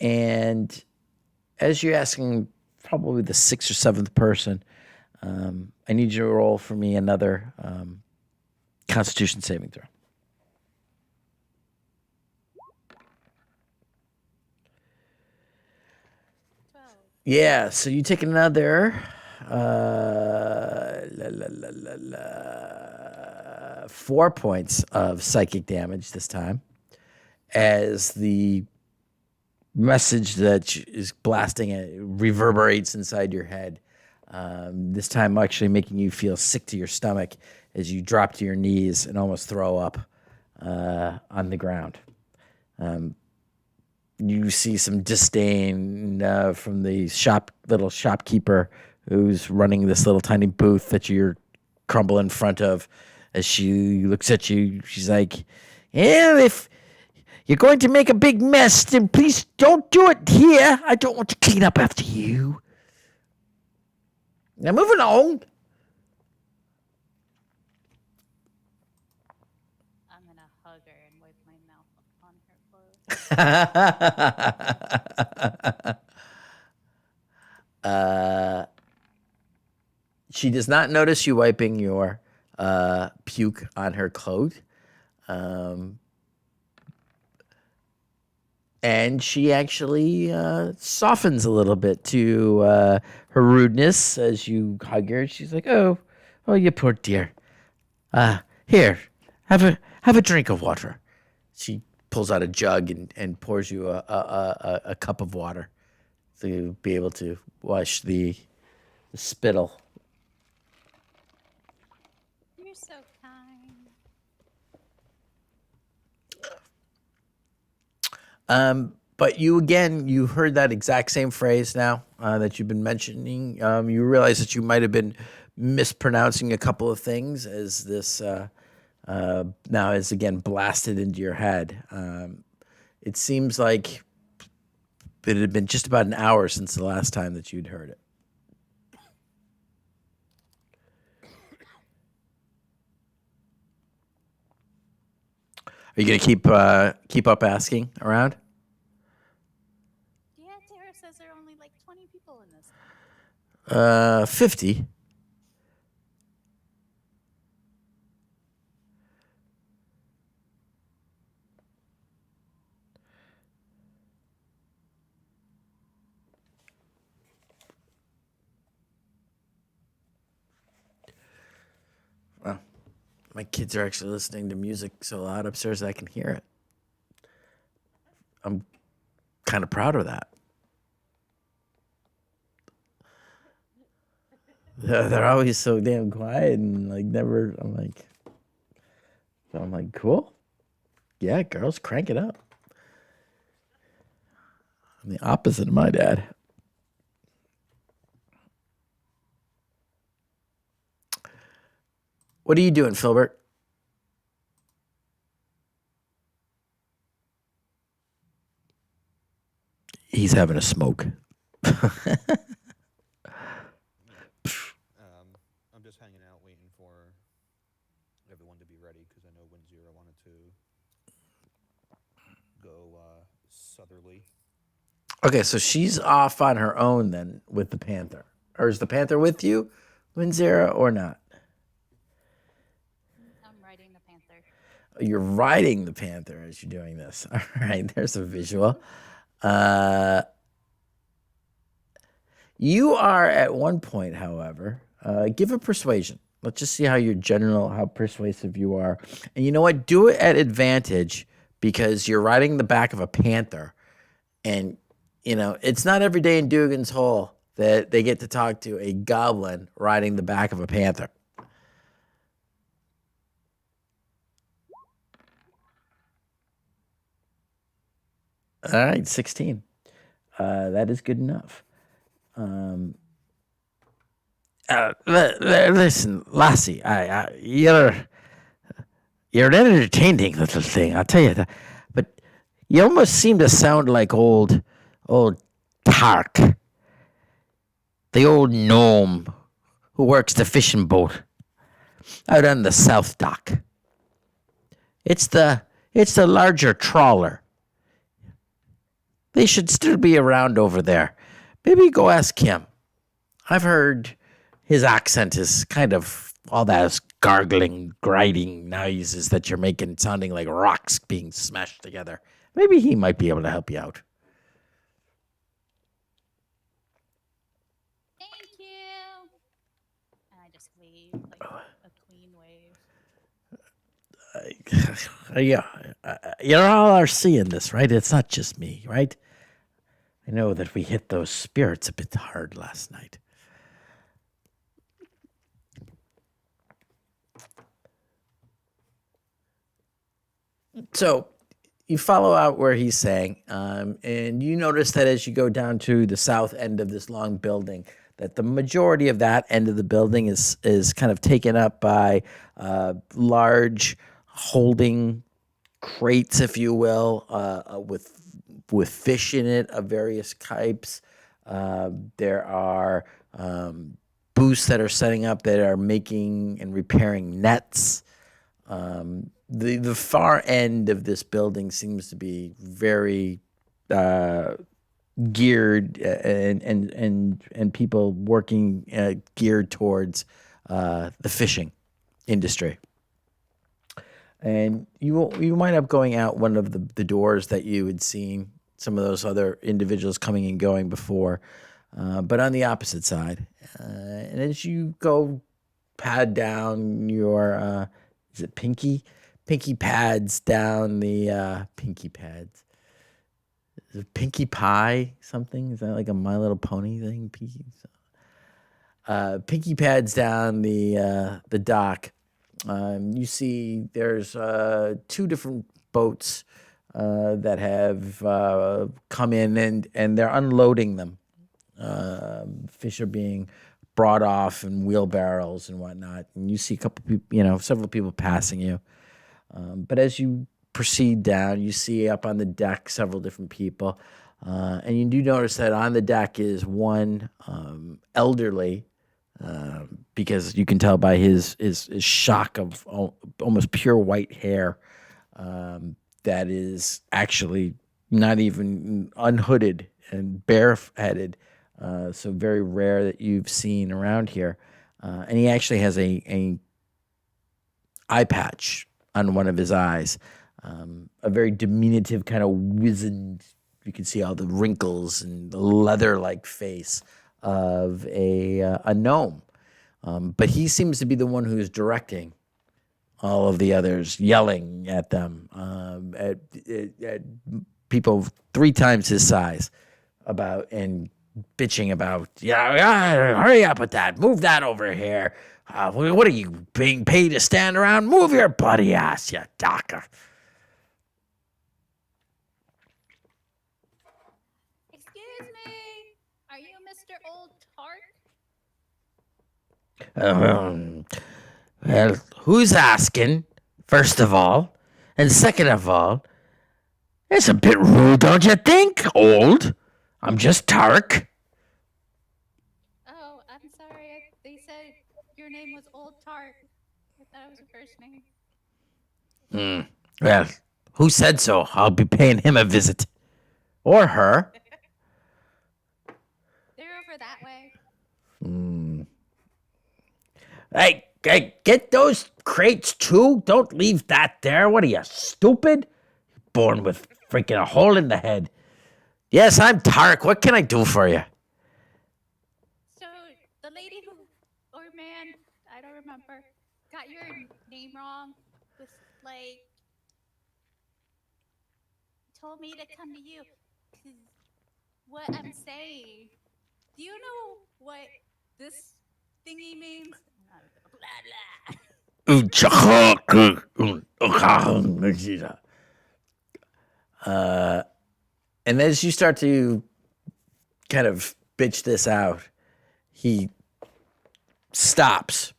Speaker 1: And as you're asking probably the sixth or seventh person, I need you to roll for me another Constitution saving throw.
Speaker 4: 12.
Speaker 1: Yeah, so you take another 4 points of psychic damage this time, as the message that is blasting it reverberates inside your head. This time, actually making you feel sick to your stomach as you drop to your knees and almost throw up on the ground. You see some disdain from the little shopkeeper who's running this little tiny booth that you're crumble in front of. As she looks at you, she's like, "Yeah, if you're going to make a big mess, then please don't do it here. I don't want to clean up after you. Now, moving on."
Speaker 4: I'm gonna hug her and wipe my mouth on her clothes.
Speaker 1: She does not notice you wiping your puke on her coat. And she actually softens a little bit to her rudeness as you hug her. She's like, "Oh, you poor dear. Here, have a drink of water." She pulls out a jug and pours you a cup of water to be able to wash the spittle.
Speaker 4: You're so kind.
Speaker 1: But you heard that exact same phrase now that you've been mentioning. You realize that you might have been mispronouncing a couple of things as this now is again blasted into your head. It seems like it had been just about an hour since the last time that you'd heard it. Are you gonna keep up asking around?
Speaker 4: Yeah, Tara says there are only like 20 people in this town.
Speaker 1: 50. Well, my kids are actually listening to music so loud upstairs I can hear it. I'm kind of proud of that. They're always so damn quiet and like never. I'm like, cool. Yeah, girls, crank it up. I'm the opposite of my dad. What are you doing, Filbert? He's having a smoke.
Speaker 5: I'm just hanging out waiting for everyone to be ready because I know Wind Zero wanted to go southerly.
Speaker 1: Okay, so she's off on her own then with the Panther. Or is the Panther with you, Winzera, or not?
Speaker 4: I'm riding the panther.
Speaker 1: You're riding the Panther as you're doing this. All right, there's a visual. Uh, you are at one point, however, give a persuasion. Let's just see how persuasive you are. And you know what? Do it at advantage because you're riding the back of a Panther. And, it's not every day in Dugan's Hole that they get to talk to a goblin riding the back of a Panther. All right, 16. That is good enough. Listen, Lassie, you're an entertaining little thing, I'll tell you that. But you almost seem to sound like old Tark, the old gnome who works the fishing boat out on the South Dock. It's the larger trawler. They should still be around over there. Maybe go ask him. I've heard his accent is kind of all those gargling, grinding noises that you're making sounding like rocks being smashed together. Maybe he might be able to help you out.
Speaker 4: Thank you. And I just wave like a queen wave.
Speaker 1: Yeah, you all are seeing this, right? It's not just me, right? I know that we hit those spirits a bit hard last night. So you follow out where he's saying, and you notice that as you go down to the south end of this long building, that the majority of that end of the building is kind of taken up by large holding crates, if you will, with fish in it of various types. There are booths that are setting up that are making and repairing nets. The far end of this building seems to be very geared and people working geared towards the fishing industry. And you wind up going out one of the doors that you had seen some of those other individuals coming and going before, but on the opposite side. And as you go pad down your, is it pinky? Pinky pads down the pinky pads. Is it Pinkie Pie something? Is that like a My Little Pony thing? Pinky pads down the dock. You see there's two different boats that have come in and they're unloading them. Fish are being brought off in wheelbarrows and whatnot. And you see a couple people, several people passing you. But as you proceed down, you see up on the deck several different people. And you do notice that on the deck is one elderly, because you can tell by his shock of almost pure white hair that is actually not even unhooded and bareheaded. So very rare that you've seen around here. And he actually has a eye patch on one of his eyes, a very diminutive kind of wizened. You can see all the wrinkles and the leather-like face of a gnome. But he seems to be the one who's directing all of the others, yelling at them, at people 3 times his size, about and bitching about, yeah, hurry up with that, move that over here. What are you being paid to stand around? Move your bloody ass, you docker.
Speaker 4: Excuse me. Are you Mr. Old Tart?
Speaker 1: Well, who's asking? First of all, and second of all, it's a bit rude, don't you think? Old. I'm just Tark.
Speaker 4: Oh, I'm sorry. They said your name was Old Tart. I thought it was your first name.
Speaker 1: Well, who said so? I'll be paying him a visit. Or her.
Speaker 4: They're over that way.
Speaker 1: Hey, get those crates too. Don't leave that there. What are you, stupid? Born with freaking a hole in the head. Yes, I'm Tark. What can I do for you?
Speaker 4: So the lady who, or man, I don't remember, got your name wrong. Was like told me to come to you. 'Cause what I'm saying. Do you know what this thingy means? Blah blah.
Speaker 1: And as you start to kind of bitch this out, he stops.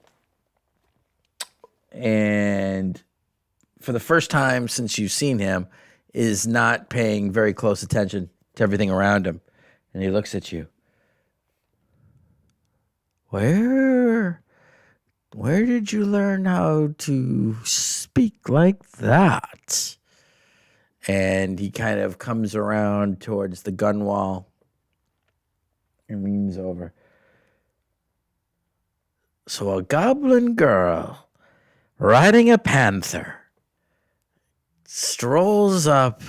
Speaker 1: And for the first time since you've seen him, is not paying very close attention to everything around him. And he looks at you. Where did you learn how to speak like that? And he kind of comes around towards the gun wall and leans over. So a goblin girl riding a panther strolls up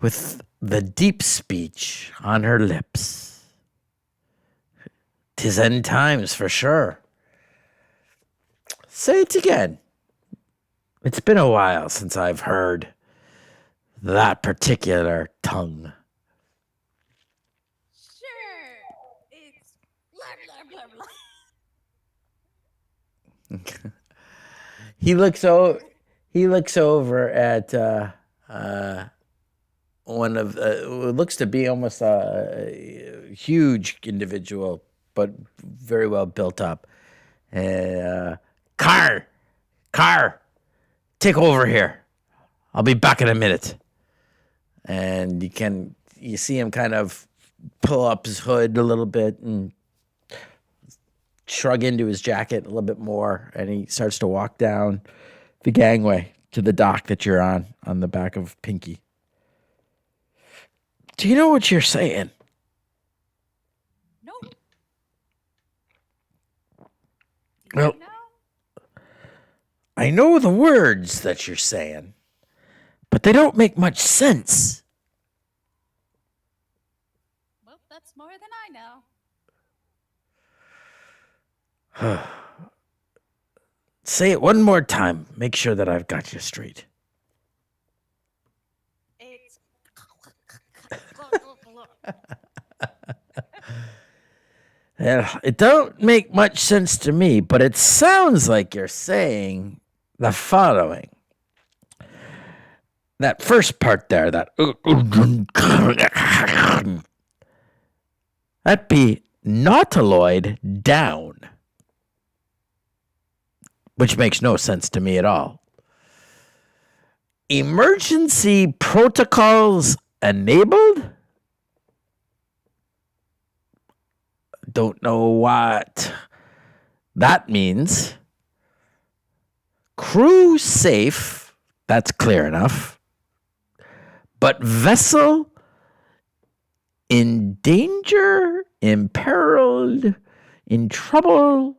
Speaker 1: with the deep speech on her lips. 'Tis end times for sure. Say it again. It's been a while since I've heard that particular tongue.
Speaker 4: Sure. It's blah blah blah blah.
Speaker 1: He looks over at one of what looks to be almost a huge individual, but very well built up. Car, take over here. I'll be back in a minute. And you see him kind of pull up his hood a little bit and shrug into his jacket a little bit more, and he starts to walk down the gangway to the dock that you're on the back of Pinky. Do you know what you're saying?
Speaker 4: Nope.
Speaker 1: Well,
Speaker 4: You know?
Speaker 1: I know the words that you're saying, but they don't make much sense.
Speaker 4: Well, that's more than I know.
Speaker 1: Say it one more time. Make sure that I've got you straight.
Speaker 4: It's
Speaker 1: Well, it don't make much sense to me, but it sounds like you're saying the following. That first part there, that'd be nautiloid down, which makes no sense to me at all. Emergency protocols enabled? Don't know what that means. Crew safe That's clear enough. But vessel in danger, imperiled, in trouble.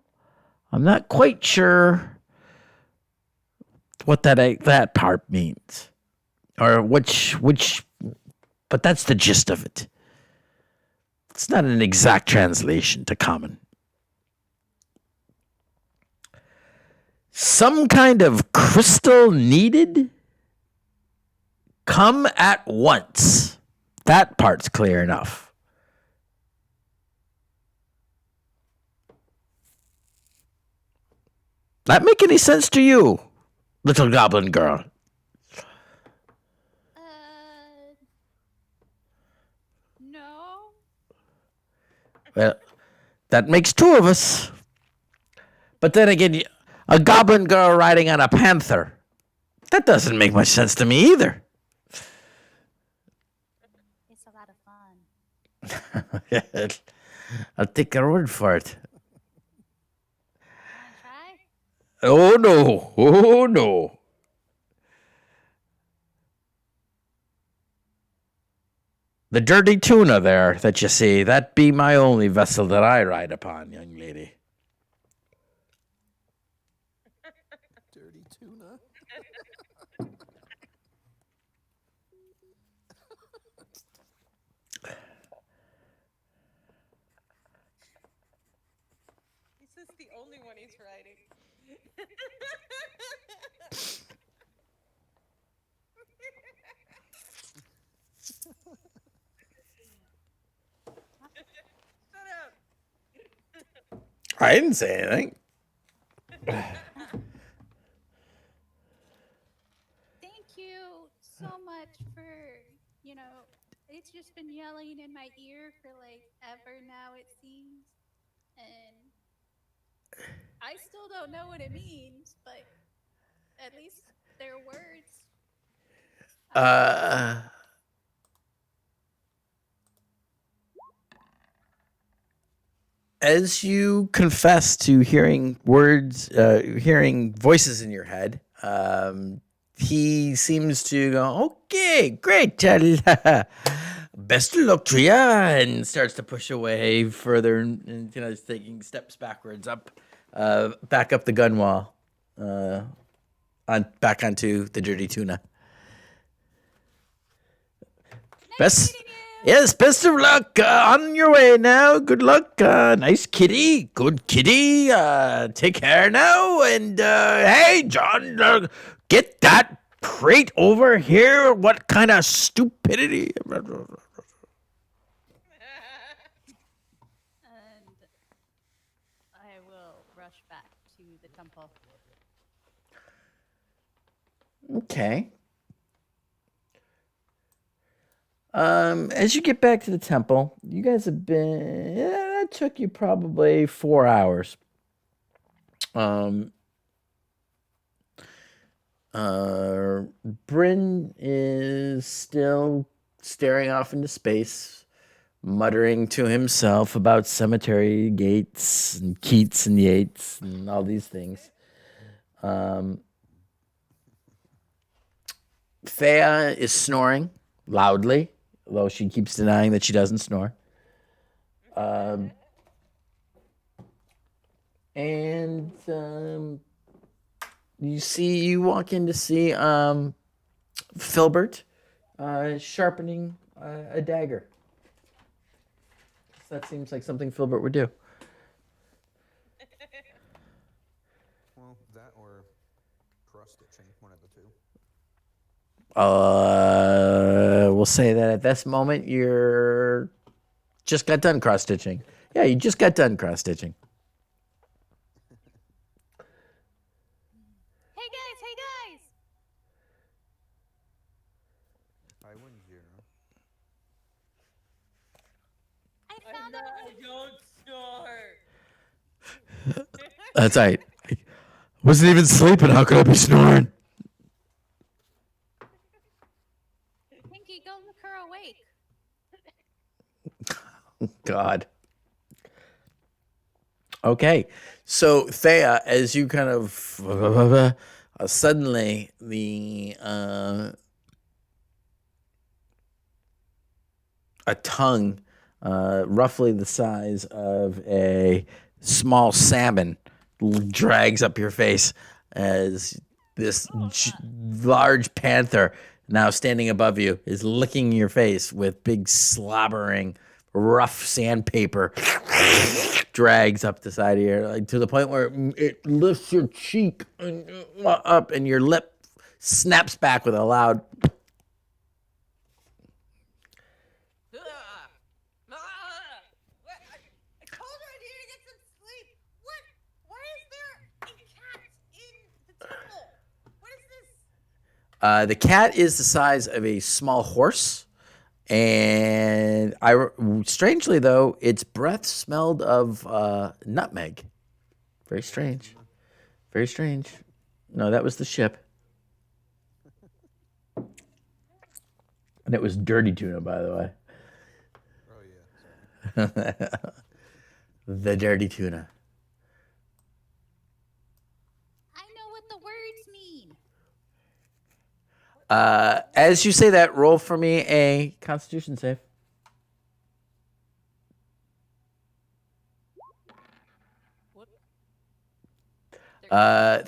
Speaker 1: I'm not quite sure what that part means, or which. But that's the gist of it. It's not an exact translation to common. Some kind of crystal needed. Come at once. That part's clear enough. That make any sense to you, little goblin girl?
Speaker 4: No.
Speaker 1: Well, that makes two of us. But then again, a goblin girl riding on a panther. That doesn't make much sense to me either.
Speaker 4: It's a lot of fun.
Speaker 1: I'll take your word for it.
Speaker 4: Wanna try?
Speaker 1: Oh no. Oh no. The dirty tuna there that you see, that be my only vessel that I ride upon, young lady.
Speaker 5: Dirty tuna.
Speaker 2: He says the only one he's riding. Shut up.
Speaker 1: I didn't say anything.
Speaker 4: Thank you so much for, it's just been yelling in my ear for like ever now, it seems. And I still don't know what it means, but at least they're words.
Speaker 1: As you confess to hearing words, hearing voices in your head, he seems to go, okay, great. Best of luck to you, and starts to push away further and taking steps backwards back up the gun wall, back onto the dirty tuna. Best, yes, best of luck. On your way now. Good luck. Nice kitty. Good kitty. Take care now. And hey, John, get that crate over here. What kind of stupidity?
Speaker 4: And I will rush back to the temple.
Speaker 1: Okay. As you get back to the temple, you guys have been. That took you probably 4 hours. Bryn is still staring off into space, muttering to himself about cemetery gates and Keats and Yeats and all these things. Thea is snoring loudly, though she keeps denying that she doesn't snore. And you walk in to see Filbert sharpening a dagger. So that seems like something Filbert would do.
Speaker 5: Well, that or cross stitching, one of the two.
Speaker 1: We'll say that at this moment you're just got done cross stitching. Yeah, you just got done cross stitching.
Speaker 4: Hey guys!
Speaker 5: Icewind 0.
Speaker 4: I found out.
Speaker 2: I don't snore.
Speaker 1: That's right. I wasn't even sleeping. How could I be snoring?
Speaker 4: Pinky, go look her awake.
Speaker 1: God. Okay. So, Thea, as you kind of Suddenly, a tongue, roughly the size of a small salmon, drags up your face as this large panther, now standing above you, is licking your face with big slobbering, rough sandpaper. Drags up the side of your, like, to the point where it lifts your cheek up, and your lip snaps back with a loud.
Speaker 2: Ah! Ah! What? I told her I needed to get some sleep. What? Why is there a cat in the temple? What is this?
Speaker 1: The cat is the size of a small horse, and strangely though, its breath smelled of nutmeg. Very strange. Very strange. No, that was the ship, and it was dirty tuna, by the way.
Speaker 5: Oh yeah, sorry.
Speaker 1: The dirty tuna.
Speaker 4: I know what the words mean.
Speaker 1: As you say that, roll for me a Constitution save.
Speaker 2: What?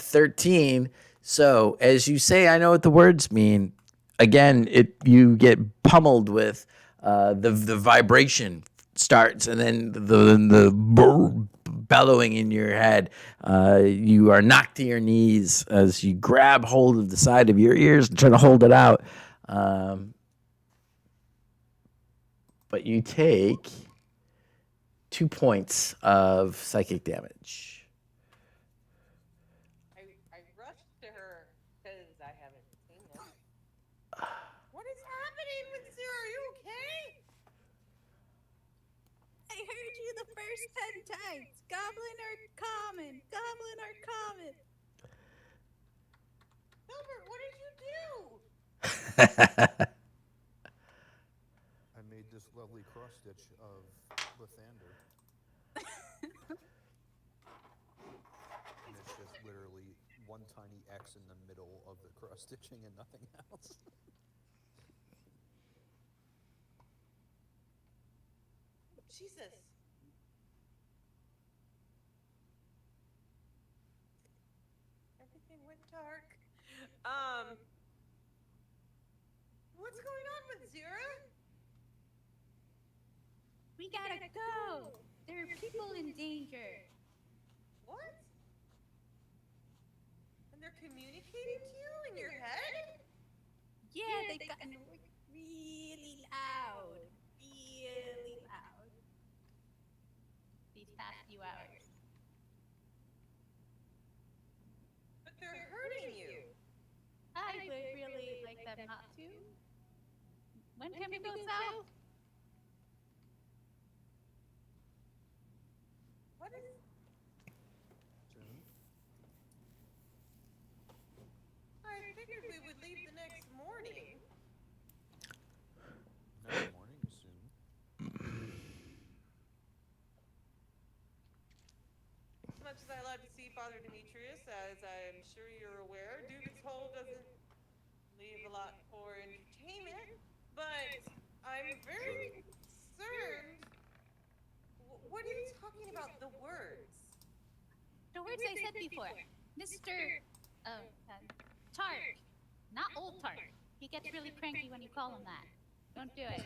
Speaker 1: 13. So as you say, I know what the words mean. Again, you get pummeled with the vibration starts, and then the bellowing in your head. You are knocked to your knees as you grab hold of the side of your ears and try to hold it out. But you take 2 points of psychic damage.
Speaker 2: I rushed to her because I haven't seen this. What is happening with Zero? Are you okay?
Speaker 4: I heard you the first 10 times. Goblin or common? Goblin or common?
Speaker 2: Gilbert, what did you do?
Speaker 5: I made this lovely cross stitch of Lathander. And it's just literally one tiny X in the middle of the cross stitching and nothing else.
Speaker 2: Jesus. Everything went dark. What's going on with Zira?
Speaker 4: We gotta go. There are people in danger.
Speaker 2: What? And they're communicating to you in your head?
Speaker 4: Yeah, they've gotten really loud. Really loud. These past few hours.
Speaker 2: But they're hurting you.
Speaker 4: I would really like them not to. When can we go south?
Speaker 2: What is...
Speaker 5: Soon.
Speaker 2: I figured we would leave the next morning.
Speaker 5: Next morning is soon.
Speaker 2: As much as I love to see Father Demetrius, as I'm sure you're aware, Duke's Hole doesn't leave a lot for entertainment, but I'm very concerned. What are you talking about? The words?
Speaker 4: The words I said before. Mr. Tark. Not old Tark. He gets really cranky when you call him that. Don't do it.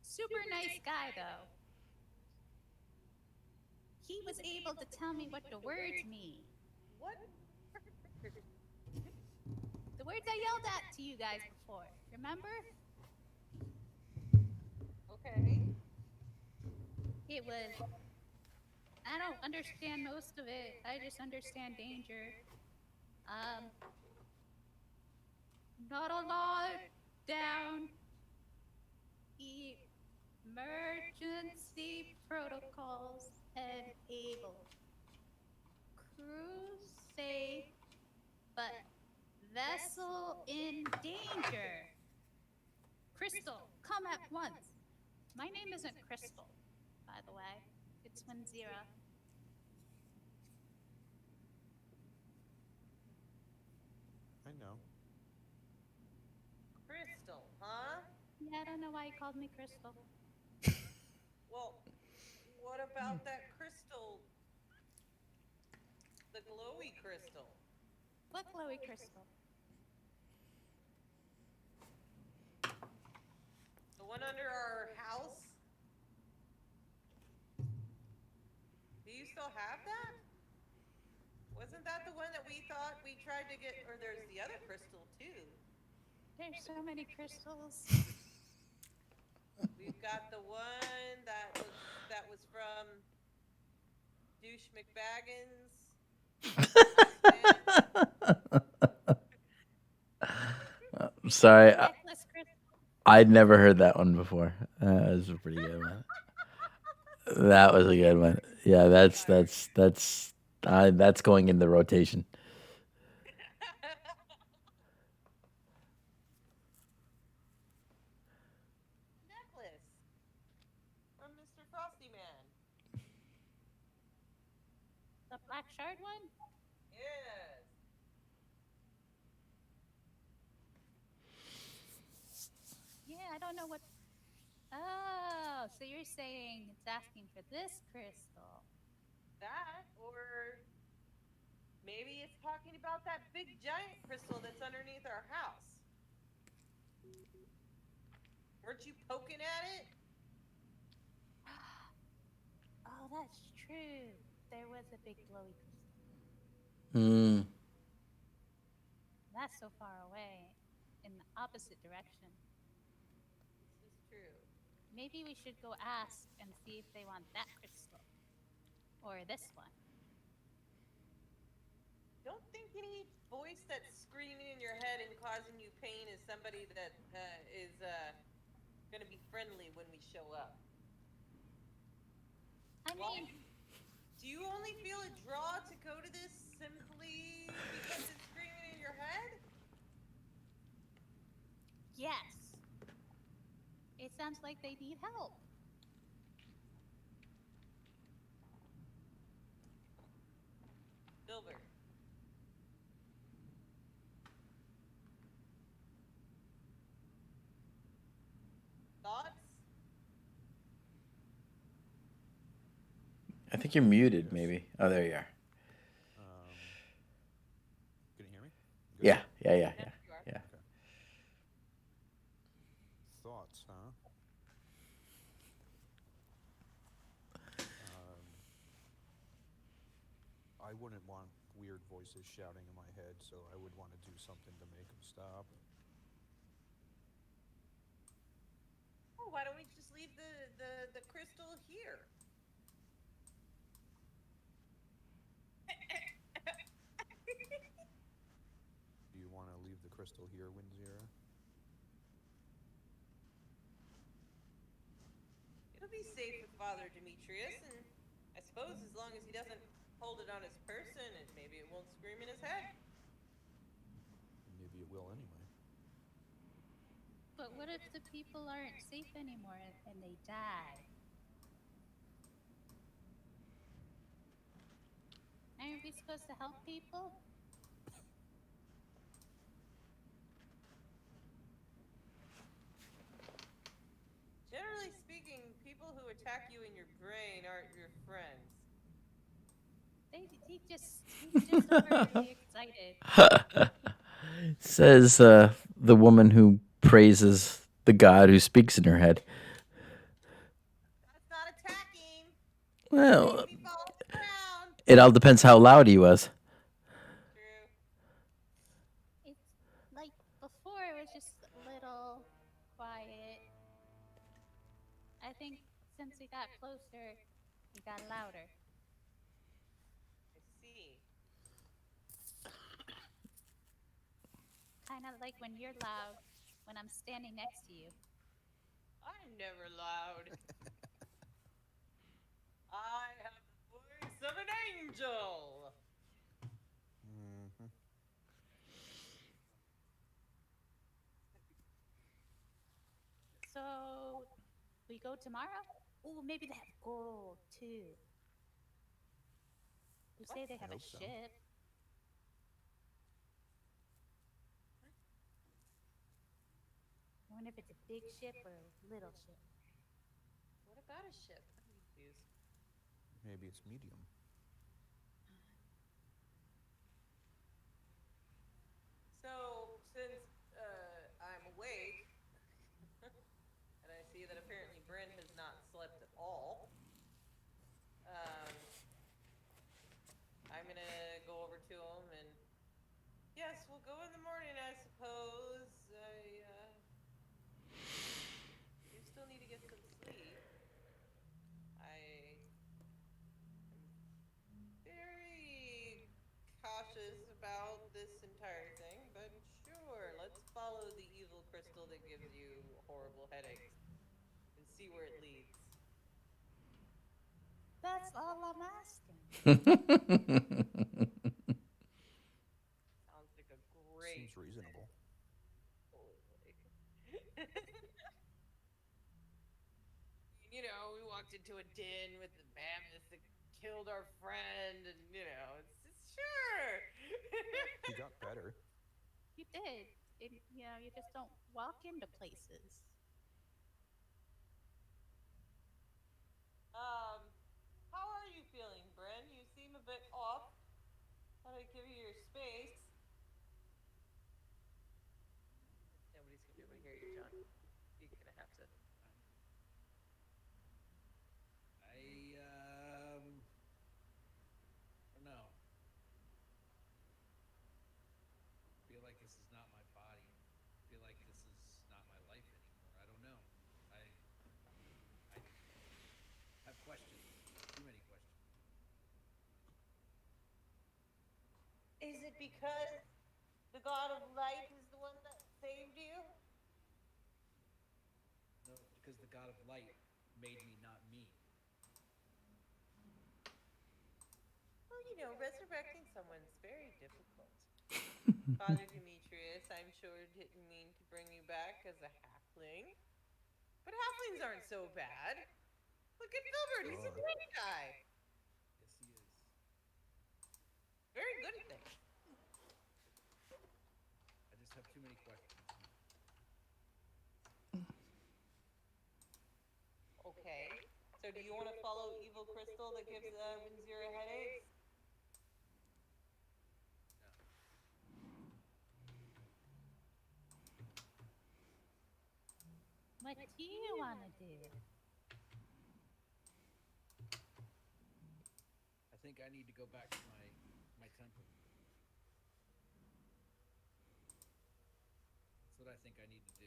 Speaker 4: Super nice guy, though. He was able to tell me what the words mean.
Speaker 2: What?
Speaker 4: The words I yelled at to you guys before. Remember?
Speaker 2: Okay.
Speaker 4: It was. I don't understand most of it. I just understand danger. Not a lot down. Emergency protocols enabled. Crew safe, but vessel in danger. Crystal, come at once. My name isn't Crystal, by the way. It's Winzira.
Speaker 5: I know.
Speaker 2: Crystal, huh?
Speaker 4: Yeah, I don't know why he called me Crystal.
Speaker 2: Well, what about that crystal? The glowy crystal.
Speaker 4: What glowy crystal?
Speaker 2: The one under our house? Do you still have that? Wasn't that the one that we thought we tried to get? Or there's the other crystal too.
Speaker 4: There's so many crystals.
Speaker 2: We've got the one that was from Douche McBaggins, Icewind.
Speaker 1: Sorry,
Speaker 4: Necklace crystal.
Speaker 1: I'd never heard that one before. That was a pretty good one. That was a good one. Yeah, that's going in the rotation.
Speaker 2: Necklace from Mr. Frosty Man.
Speaker 4: The black shard one?
Speaker 2: Yes.
Speaker 4: Yeah, I don't know what. Oh, so you're saying it's asking for this crystal?
Speaker 2: That, or maybe it's talking about that big giant crystal that's underneath our house. Weren't you poking at it?
Speaker 4: Oh, that's true. There was a big glowy crystal.
Speaker 1: Hmm.
Speaker 4: That's so far away in the opposite direction.
Speaker 2: This is true.
Speaker 4: Maybe we should go ask and see if they want that crystal or this one.
Speaker 2: Don't think any voice that's screaming in your head and causing you pain is somebody that is going to be friendly when we show up.
Speaker 4: I
Speaker 2: Why?
Speaker 4: mean,
Speaker 2: Do you only feel a draw to go to this simply because it's screaming in your head?
Speaker 4: yes. It sounds like they need help.
Speaker 2: Silver. Thoughts?
Speaker 1: I think you're muted,
Speaker 5: Yes.
Speaker 1: maybe. Oh, there you are.
Speaker 5: Can you hear me? Good?
Speaker 1: Yeah, yeah, yeah,
Speaker 2: Yes,
Speaker 1: yeah,
Speaker 2: you are.
Speaker 1: yeah.
Speaker 5: Okay. Thoughts, huh? I wouldn't want weird voices shouting in my head, so I would want to do something to make them stop.
Speaker 2: Oh, why don't we just leave the crystal here?
Speaker 5: Do you want to leave the crystal here, Windzira?
Speaker 2: It'll be safe with Father Demetrius, and I suppose as long as he doesn't hold it on his person, and maybe it won't scream in his head.
Speaker 5: Maybe it will anyway.
Speaker 4: But what if the people aren't safe anymore and they die? Aren't we supposed to help people?
Speaker 2: Generally speaking, people who attack you in your brain aren't your friends.
Speaker 4: He's just overly excited.
Speaker 1: Says the woman who praises the god who speaks in her head.
Speaker 2: That's not attacking. That makes
Speaker 1: Well,
Speaker 2: me fall on the ground.
Speaker 1: it all depends how loud he was.
Speaker 2: True.
Speaker 4: It's like before it was just a little quiet. I think since we got closer, it got louder.
Speaker 2: I see.
Speaker 4: Kind of like when you're loud when I'm standing next to you.
Speaker 2: I'm never loud. I have the voice of an angel.
Speaker 5: Mm-hmm.
Speaker 4: So we go tomorrow? Oh, maybe they have gold too. You say they
Speaker 5: I
Speaker 4: have a
Speaker 5: hope so.
Speaker 4: ship. wonder if it's a big ship or a little ship.
Speaker 2: What about a ship? I'm confused.
Speaker 5: Maybe it's medium.
Speaker 2: So, since I'm awake, and I see that apparently Bryn has not slept at all, um, I'm gonna go over to him and yes, we'll go in the morning, I suppose. You still need to get some sleep. I am very cautious about this entire thing, but sure, let's follow the evil crystal that gives you horrible headaches and see where it leads.
Speaker 4: That's all I'm asking.
Speaker 2: Sounds like a great.
Speaker 5: Seems reasonable.
Speaker 2: Totally. We walked into a den with the mammoth that killed our friend, and it's sure.
Speaker 5: He got better.
Speaker 4: You did. You just don't walk into places.
Speaker 2: How are you feeling, Bryn? You seem a bit off. Thought I'd give you your space. Nobody's gonna be able to hear you, John. You're gonna have to.
Speaker 3: I don't know. I feel like this is not my body. I feel like this is not my life anymore. I don't know. I have questions. Too many questions.
Speaker 2: Is it because the god of light is the one that saved you?
Speaker 3: No, it's because the god of light made me not me.
Speaker 2: Well, resurrecting someone's very difficult. Father Demetrius, I'm sure, didn't mean to bring you back as a halfling. But halflings aren't so bad. Look at Filbert, he's a great guy.
Speaker 3: Yes, he is.
Speaker 2: Very good at things.
Speaker 3: I just have too many questions.
Speaker 2: Okay. So do you want to follow Evil Crystal that gives Rinzira headaches?
Speaker 4: What do you want to do?
Speaker 3: I think I need to go back to my temple. That's what I think I need to do.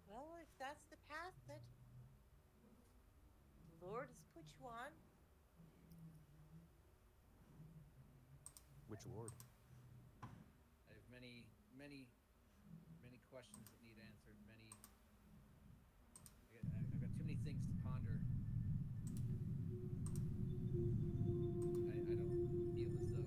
Speaker 2: Well, if that's the path that the Lord has put you on.
Speaker 5: Which lord?
Speaker 3: I have many, many, many questions that need answered. I've got too many things to ponder. I don't feel as though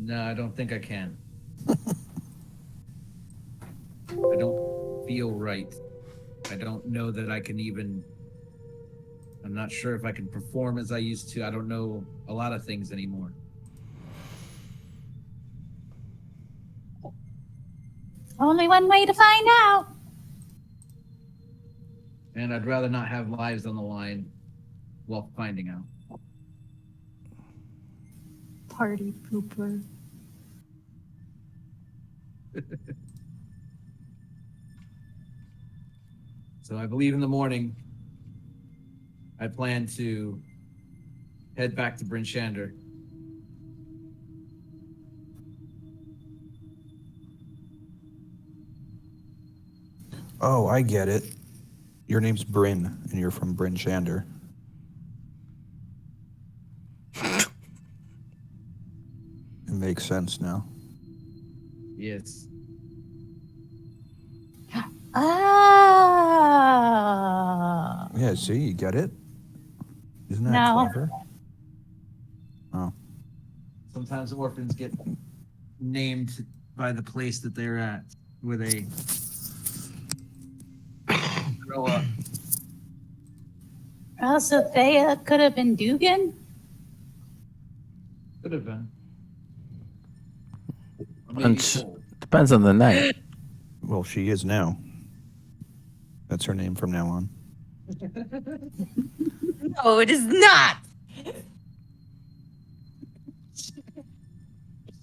Speaker 3: No, I don't think I can. I don't feel right. I don't know that I can even. I'm not sure if I can perform as I used to. I don't know a lot of things anymore.
Speaker 4: Only one way to find out.
Speaker 3: And I'd rather not have lives on the line while finding out.
Speaker 4: Party pooper.
Speaker 3: So I believe in the morning, I plan to head back to Bryn Shander.
Speaker 5: Oh, I get it. Your name's Bryn, and you're from Bryn Shander. It makes sense now.
Speaker 3: Yes.
Speaker 4: Ah!
Speaker 5: Yeah, see, you get it? Isn't that
Speaker 4: No.
Speaker 5: clever? Oh.
Speaker 3: Sometimes orphans get named by the place that they're at, where they grow up.
Speaker 4: So Thea could have been Dugan?
Speaker 3: Could have been. Or maybe
Speaker 1: And
Speaker 3: Cole.
Speaker 1: depends on the night.
Speaker 5: Well, she is now. That's her name from now on.
Speaker 2: No, it is not.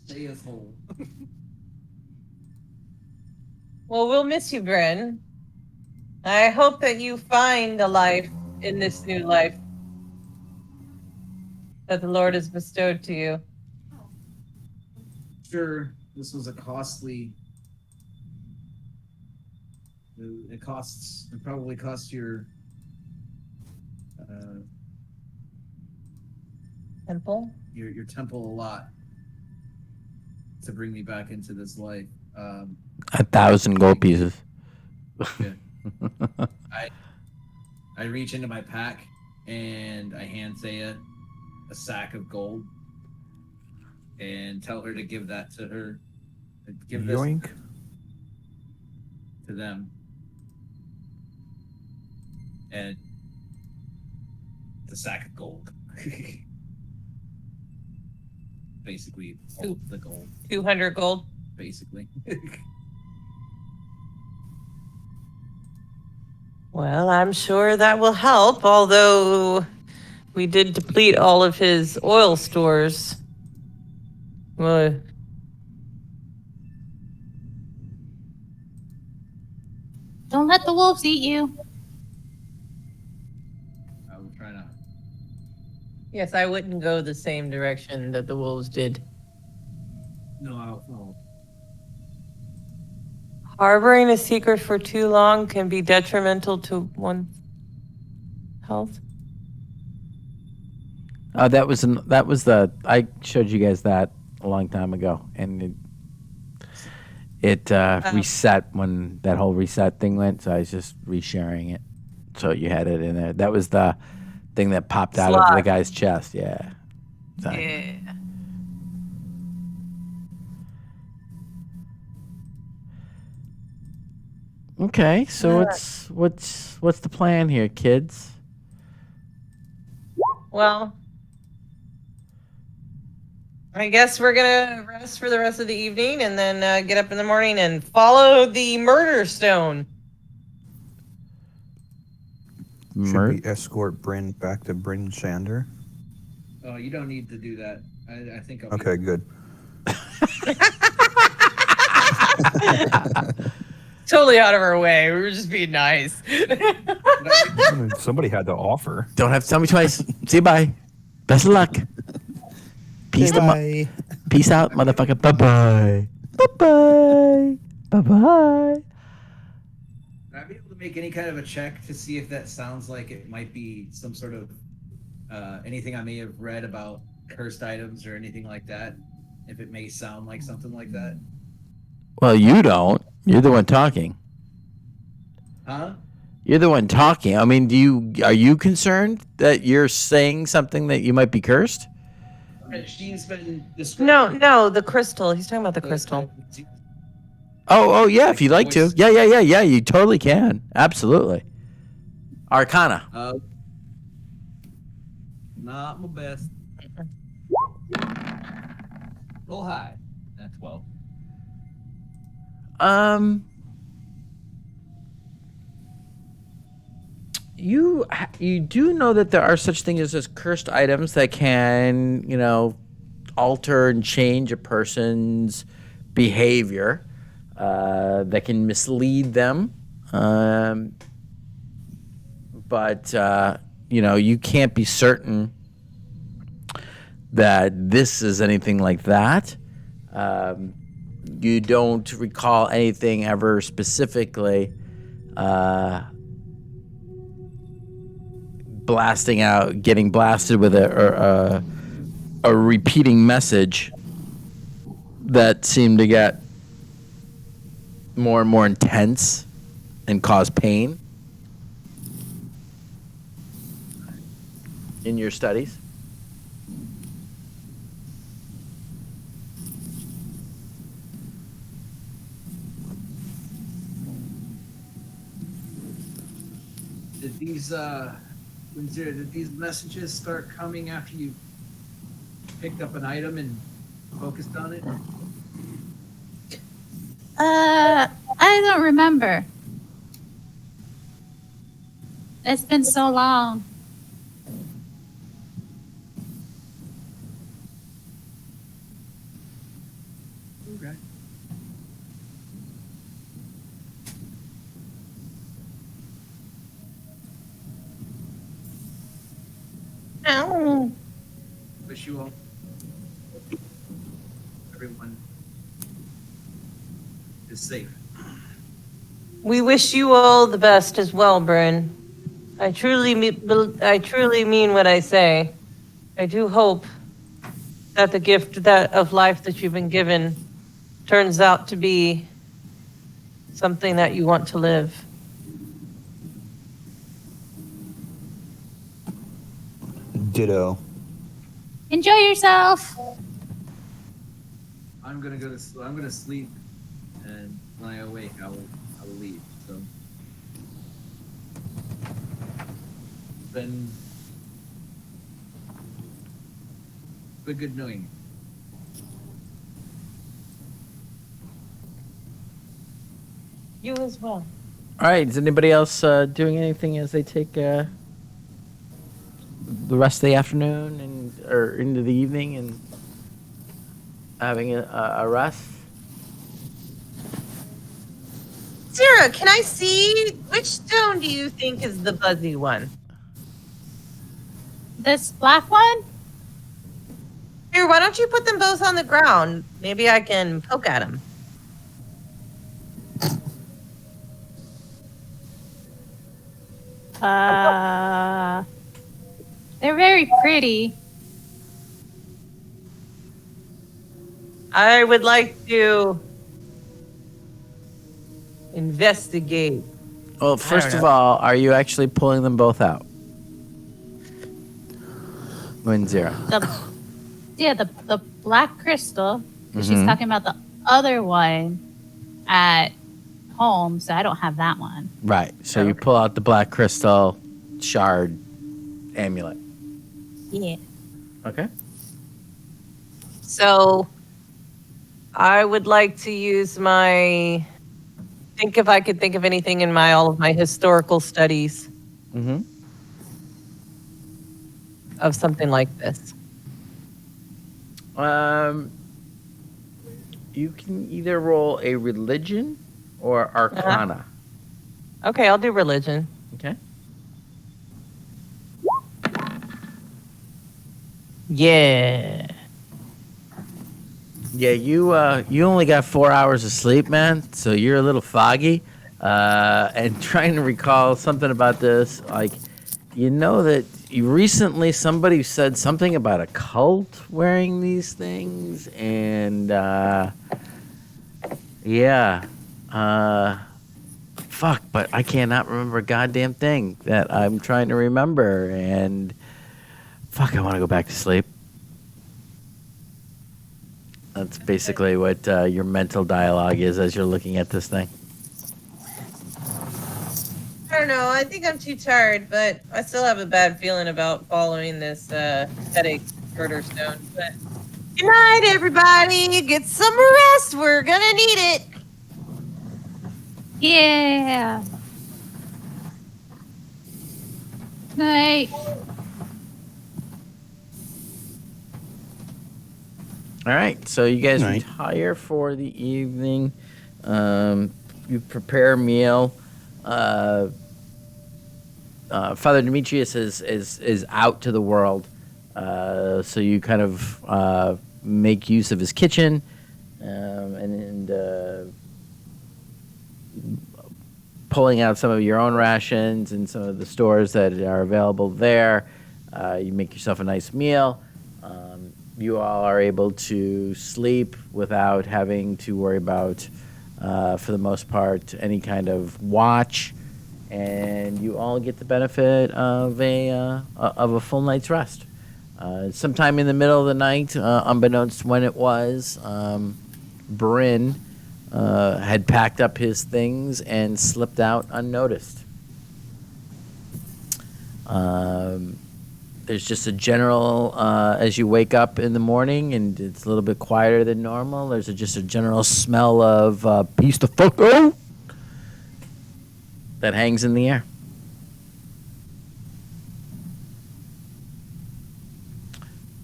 Speaker 3: Stay as whole.
Speaker 2: Well, we'll miss you, Bryn. I hope that you find a life in this new life that the Lord has bestowed to you.
Speaker 3: Sure, this was a costly. It costs. It probably costs your.
Speaker 2: Temple?
Speaker 3: Your temple a lot to bring me back into this life.
Speaker 1: 1,000 gold pieces.
Speaker 3: Yeah. I reach into my pack and I hand Thea a sack of gold and tell her to give that to her. Give this
Speaker 5: Yoink.
Speaker 3: to them. And the sack of gold. Basically, all of the gold.
Speaker 2: 200 gold.
Speaker 3: Basically.
Speaker 2: Well, I'm sure that will help, although we did deplete all of his oil stores. Well,
Speaker 4: Don't let the wolves eat you.
Speaker 3: I will try not.
Speaker 2: yes, I wouldn't go the same direction that the wolves did.
Speaker 3: No, I'll.
Speaker 2: Harboring a secret for too long can be detrimental to one's health.
Speaker 1: That was the I showed you guys that a long time ago, and it reset when that whole reset thing went. So I was just resharing it, so you had it in there. That was the thing that popped out of the
Speaker 2: Slot.
Speaker 1: guy's chest. Yeah. So,
Speaker 2: Yeah.
Speaker 1: Okay, so what's the plan here, kids?
Speaker 2: Well, I guess we're gonna rest for the rest of the evening and then get up in the morning and follow the murder stone.
Speaker 5: Should we escort Bryn back to Bryn Shander?
Speaker 3: Oh, you don't need to do that. I think I'll be
Speaker 5: Okay, good.
Speaker 2: Totally out of our way. We were just being nice.
Speaker 5: I mean, somebody had to offer.
Speaker 1: Don't have to tell me twice. See you, bye. Best of luck. Peace,
Speaker 5: Bye.
Speaker 1: peace out, motherfucker. Bye bye. Bye bye. Bye bye.
Speaker 3: Would I be able to make any kind of a check to see if that sounds like it might be some sort of anything I may have read about cursed items or anything like that? If it may sound like something like that?
Speaker 1: Well, you don't. You're the one talking.
Speaker 3: Huh?
Speaker 1: You're the one talking. I mean, are you concerned that you're saying something that you might be cursed?
Speaker 3: She's been describing.
Speaker 2: No, the crystal. He's talking about the crystal.
Speaker 1: Oh, yeah. If you'd like to.
Speaker 3: Voice.
Speaker 1: Yeah. You totally can. Absolutely. Arcana.
Speaker 3: Not my best. Roll high. That's 12.
Speaker 1: You do know that there are such things as cursed items that can, alter and change a person's behavior, that can mislead them. But you can't be certain that this is anything like that. You don't recall anything ever specifically getting blasted with a repeating message that seemed to get more and more intense and cause pain. in your studies.
Speaker 3: Did these did these messages start coming after you picked up an item and focused on it?
Speaker 4: I don't remember. It's been so long.
Speaker 3: Okay.
Speaker 2: Ow.
Speaker 3: Wish you all, everyone is safe.
Speaker 2: We wish you all the best as well, Bryn. I truly mean what I say. I do hope that the gift that of life that you've been given turns out to be something that you want to live.
Speaker 5: Ditto.
Speaker 4: Enjoy yourself.
Speaker 3: I'm gonna sleep, and when I awake, I will leave. So, been good knowing you.
Speaker 2: You as well.
Speaker 1: All right. Is anybody else doing anything as they take the rest of the afternoon or into the evening and having a rest?
Speaker 2: Sarah, can I see which stone do you think is the buzzy one?
Speaker 4: This black one?
Speaker 2: Here, why don't you put them both on the ground? Maybe I can poke at them.
Speaker 4: They're very pretty.
Speaker 2: I would like to investigate.
Speaker 1: Well, first of all, are you actually pulling them both out? Win zero.
Speaker 4: The black crystal. She's
Speaker 1: Mhm.
Speaker 4: talking about the other one at home, so I don't have that one.
Speaker 1: Right. So you pull out the black crystal shard amulet.
Speaker 4: Yeah.
Speaker 1: Okay.
Speaker 2: So I would like to use my think if I could think of anything in all of my historical studies
Speaker 1: Mm-hmm.
Speaker 2: of something like this.
Speaker 1: You can either roll a religion or arcana.
Speaker 2: Okay, I'll do religion.
Speaker 1: Okay.
Speaker 2: Yeah.
Speaker 1: Yeah, you only got 4 hours of sleep, man. So you're a little foggy, and trying to recall something about this. Like, you know that recently somebody said something about a cult wearing these things, and yeah, fuck. But I cannot remember a goddamn thing that I'm trying to remember, and fuck, I want to go back to sleep. That's basically what your mental dialogue is as you're looking at this thing.
Speaker 2: I don't know. I think I'm too tired, but I still have a bad feeling about following this headache murder stone. But good night, everybody. Get some rest. We're gonna need it.
Speaker 4: Yeah. Night.
Speaker 1: All right, so you guys
Speaker 5: Right.
Speaker 1: retire for the evening. You prepare a meal. Father Demetrius is out to the world, so you kind of make use of his kitchen, and pulling out some of your own rations and some of the stores that are available there. You make yourself a nice meal. You all are able to sleep without having to worry about, for the most part, any kind of watch. and you all get the benefit of a full night's rest. Sometime in the middle of the night, unbeknownst when it was, Bryn had packed up his things and slipped out unnoticed. There's just a general, as you wake up in the morning and it's a little bit quieter than normal, there's just a general smell of peace the fuck out that hangs in the air.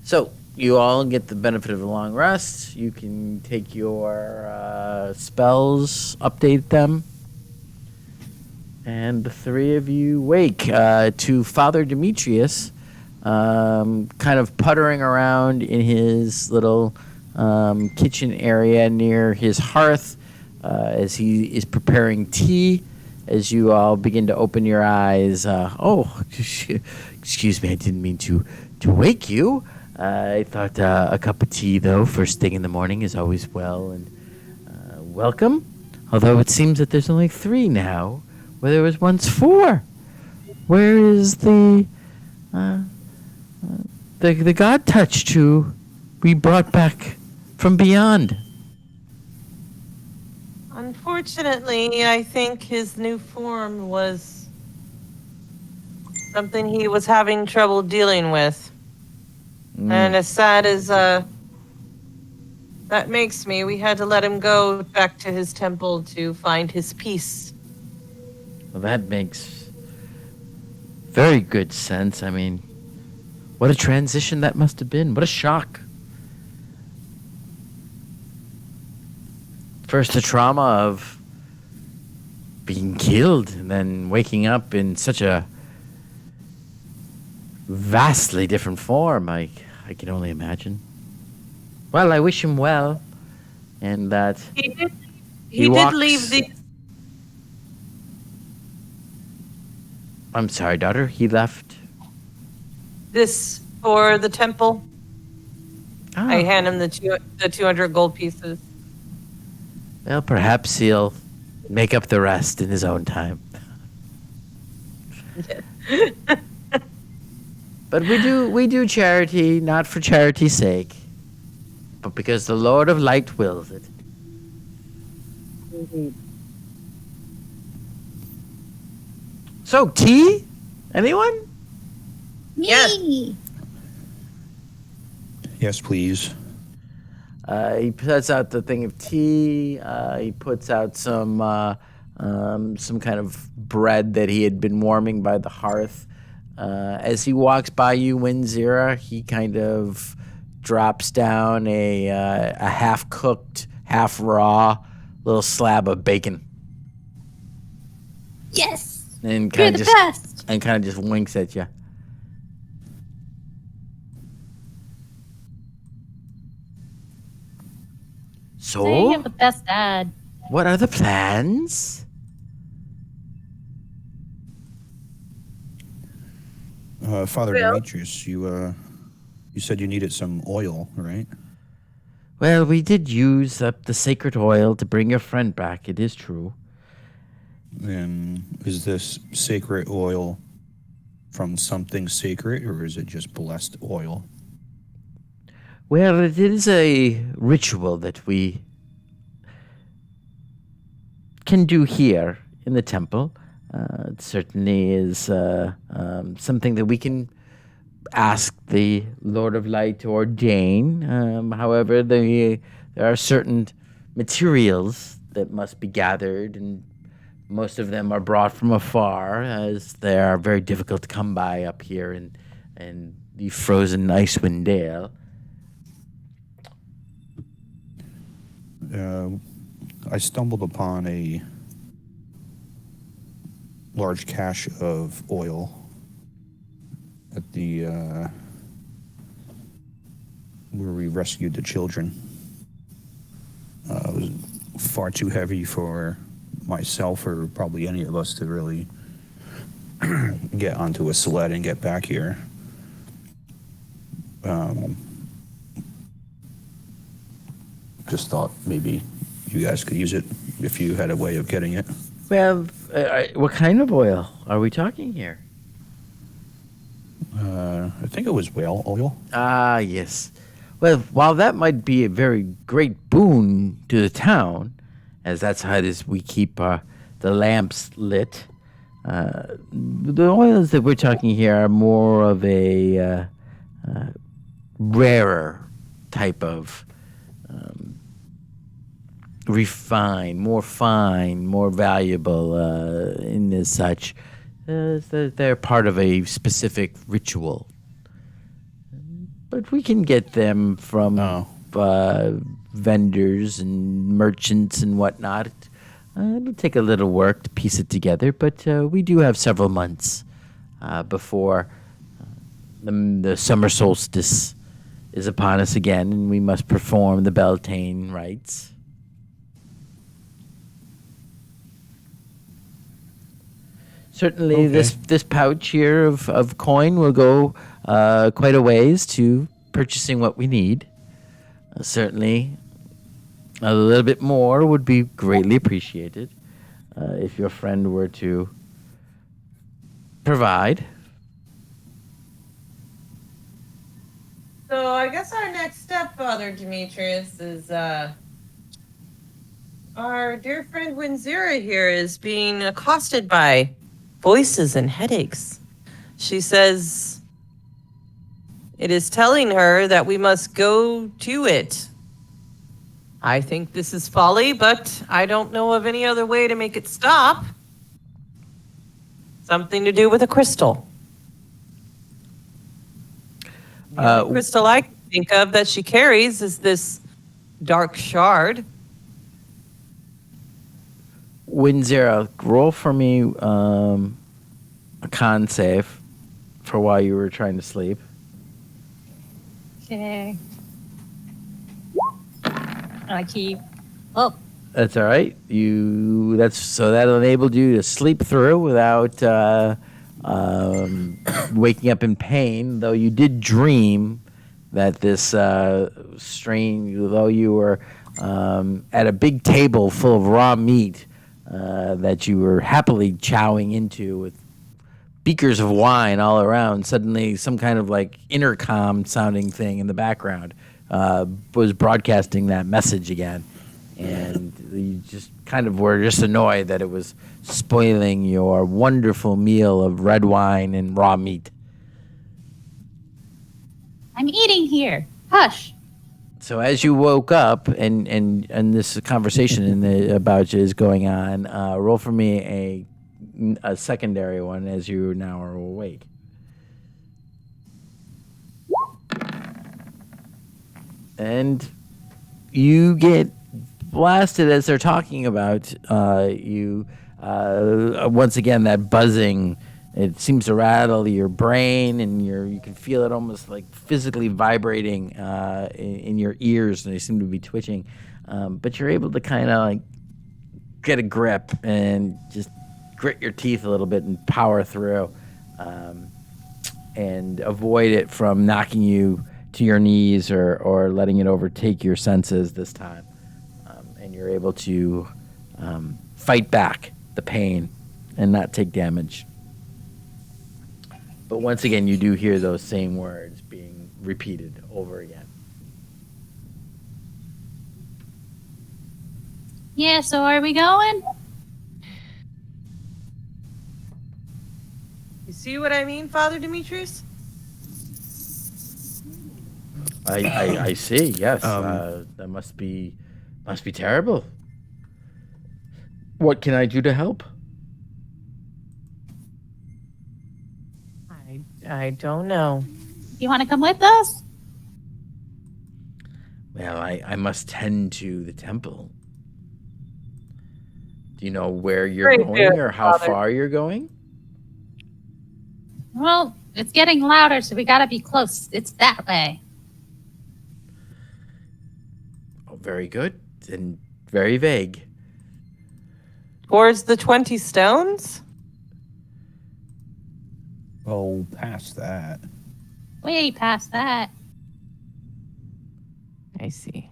Speaker 1: So, you all get the benefit of a long rest. You can take your spells, update them. And the three of you wake to Father Demetrius kind of puttering around in his little kitchen area near his hearth as he is preparing tea. As you all begin to open your eyes, excuse me, I didn't mean to wake you. I thought a cup of tea, though, first thing in the morning is always well and welcome. Although it seems that there's only 3 now, where there was once 4. Where is the God touch to be brought back from beyond?
Speaker 2: Unfortunately, I think his new form was something he was having trouble dealing with. And as sad as that makes me, we had to let him go back to his temple to find his peace.
Speaker 1: Well, that makes very good sense. I mean, what a transition that must have been. What a shock. First, the trauma of being killed and then waking up in such a vastly different form. I can only imagine. Well, I wish him well, and that
Speaker 2: He did
Speaker 1: walks-
Speaker 2: leave the.
Speaker 1: I'm sorry, daughter. He left.
Speaker 2: This for the temple.
Speaker 1: Ah,
Speaker 2: I hand him the 200 gold pieces.
Speaker 1: well, perhaps he'll make up the rest in his own time. But we do charity not for charity's sake, but because the Lord of Light wills it. So, tea? Anyone?
Speaker 2: Yes.
Speaker 4: Me.
Speaker 5: Yes, please.
Speaker 1: He puts out the thing of tea. He puts out some kind of bread that he had been warming by the hearth. As he walks by you, Winzira, he kind of drops down a half-cooked, half-raw little slab of bacon,
Speaker 4: Yes.
Speaker 1: and
Speaker 4: You're
Speaker 1: kind
Speaker 4: the
Speaker 1: of just
Speaker 4: best.
Speaker 1: winks at you.
Speaker 6: Saying you have
Speaker 1: So,
Speaker 6: the best dad.
Speaker 1: what are the plans?
Speaker 5: Father
Speaker 2: Well-
Speaker 5: Demetrius, you said you needed some oil, right?
Speaker 1: Well, we did use up the sacred oil to bring your friend back. It is true.
Speaker 5: And is this sacred oil from something sacred, or is it just blessed oil?
Speaker 1: Well, it is a ritual that we can do here in the temple. It certainly is something that we can ask the Lord of Light to ordain. However, there are certain materials that must be gathered, and most of them are brought from afar, as they are very difficult to come by up here in the frozen Icewind Dale.
Speaker 5: I stumbled upon a large cache of oil at the where we rescued the children. It was far too heavy for myself or probably any of us to really get onto a sled and get back here. Just thought maybe you guys could use it if you had a way of getting it.
Speaker 1: Well, what kind of oil are we talking here?
Speaker 5: I think it was whale oil.
Speaker 1: Ah, yes. Well, while that might be a very great boon to the town, as that's how it is we keep the lamps lit, the oils that we're talking here are more of a rarer type of refined, more fine, more valuable, in as such. They're part of a specific ritual. But we can get them from vendors and merchants and whatnot. It'll take a little work to piece it together, but we do have several months before the summer solstice is upon us again, and we must perform the Beltane rites. Certainly,
Speaker 5: Okay.
Speaker 1: this pouch here of coin will go quite a ways to purchasing what we need. Certainly, a little bit more would be greatly appreciated if your friend were to provide.
Speaker 2: So I guess our next step, Father Demetrius, is our dear friend Winzira here is being accosted by voices and headaches. She says it is telling her that we must go to it. I think this is folly, but I don't know of any other way to make it stop. Something to do with a crystal. The only crystal I can think of that she carries is this dark shard.
Speaker 1: Winzera, roll for me a con save for while you were trying to sleep.
Speaker 6: Okay. I keep. Oh,
Speaker 1: That's all right. That'll enable you to sleep through without waking up in pain. Though you did dream that this though you were at a big table full of raw meat that you were happily chowing into with beakers of wine all around. Suddenly, some kind of like intercom sounding thing in the background was broadcasting that message again. And you just kind of were just annoyed that it was spoiling your wonderful meal of red wine and raw meat.
Speaker 6: I'm eating here. Hush.
Speaker 1: So as you woke up and this conversation about you is going on, roll for me a secondary one as you now are awake. And you get blasted as they're talking about you. Once again, that buzzing, it seems to rattle your brain, and you can feel it almost like physically vibrating in your ears, and they seem to be twitching. But you're able to kind of like get a grip and just grit your teeth a little bit and power through, and avoid it from knocking you to your knees or letting it overtake your senses this time. And you're able to fight back the pain and not take damage. But once again, you do hear those same words being repeated over again.
Speaker 4: Yeah, so are we going?
Speaker 2: You see what I mean, Father Demetrius?
Speaker 1: I see. Yes, that must be terrible. What can I do to help?
Speaker 2: I don't know.
Speaker 4: You want to come with us?
Speaker 1: Well, I must tend to the temple. Do you know where you're
Speaker 2: Very
Speaker 1: going
Speaker 2: good,
Speaker 1: or how
Speaker 2: Father.
Speaker 1: far you're going?
Speaker 4: Well, it's getting louder, so we gotta be close. It's that way.
Speaker 1: Oh, very good and very vague.
Speaker 2: Towards the 20 stones?
Speaker 5: Oh, past that.
Speaker 4: Way past that.
Speaker 2: I see.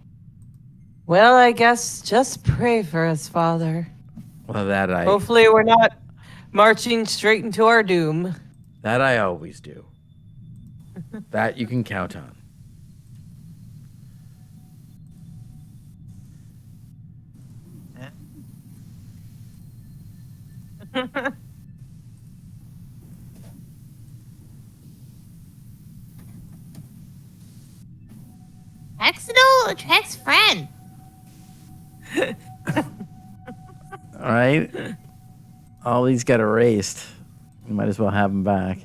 Speaker 2: Well, I guess just pray for us, Father.
Speaker 1: Well, that I
Speaker 2: Hopefully, we're not marching straight into our doom.
Speaker 1: always do. That you can count on.
Speaker 6: Accidental attracts friend.
Speaker 1: All right. All these got erased. You might as well have them back.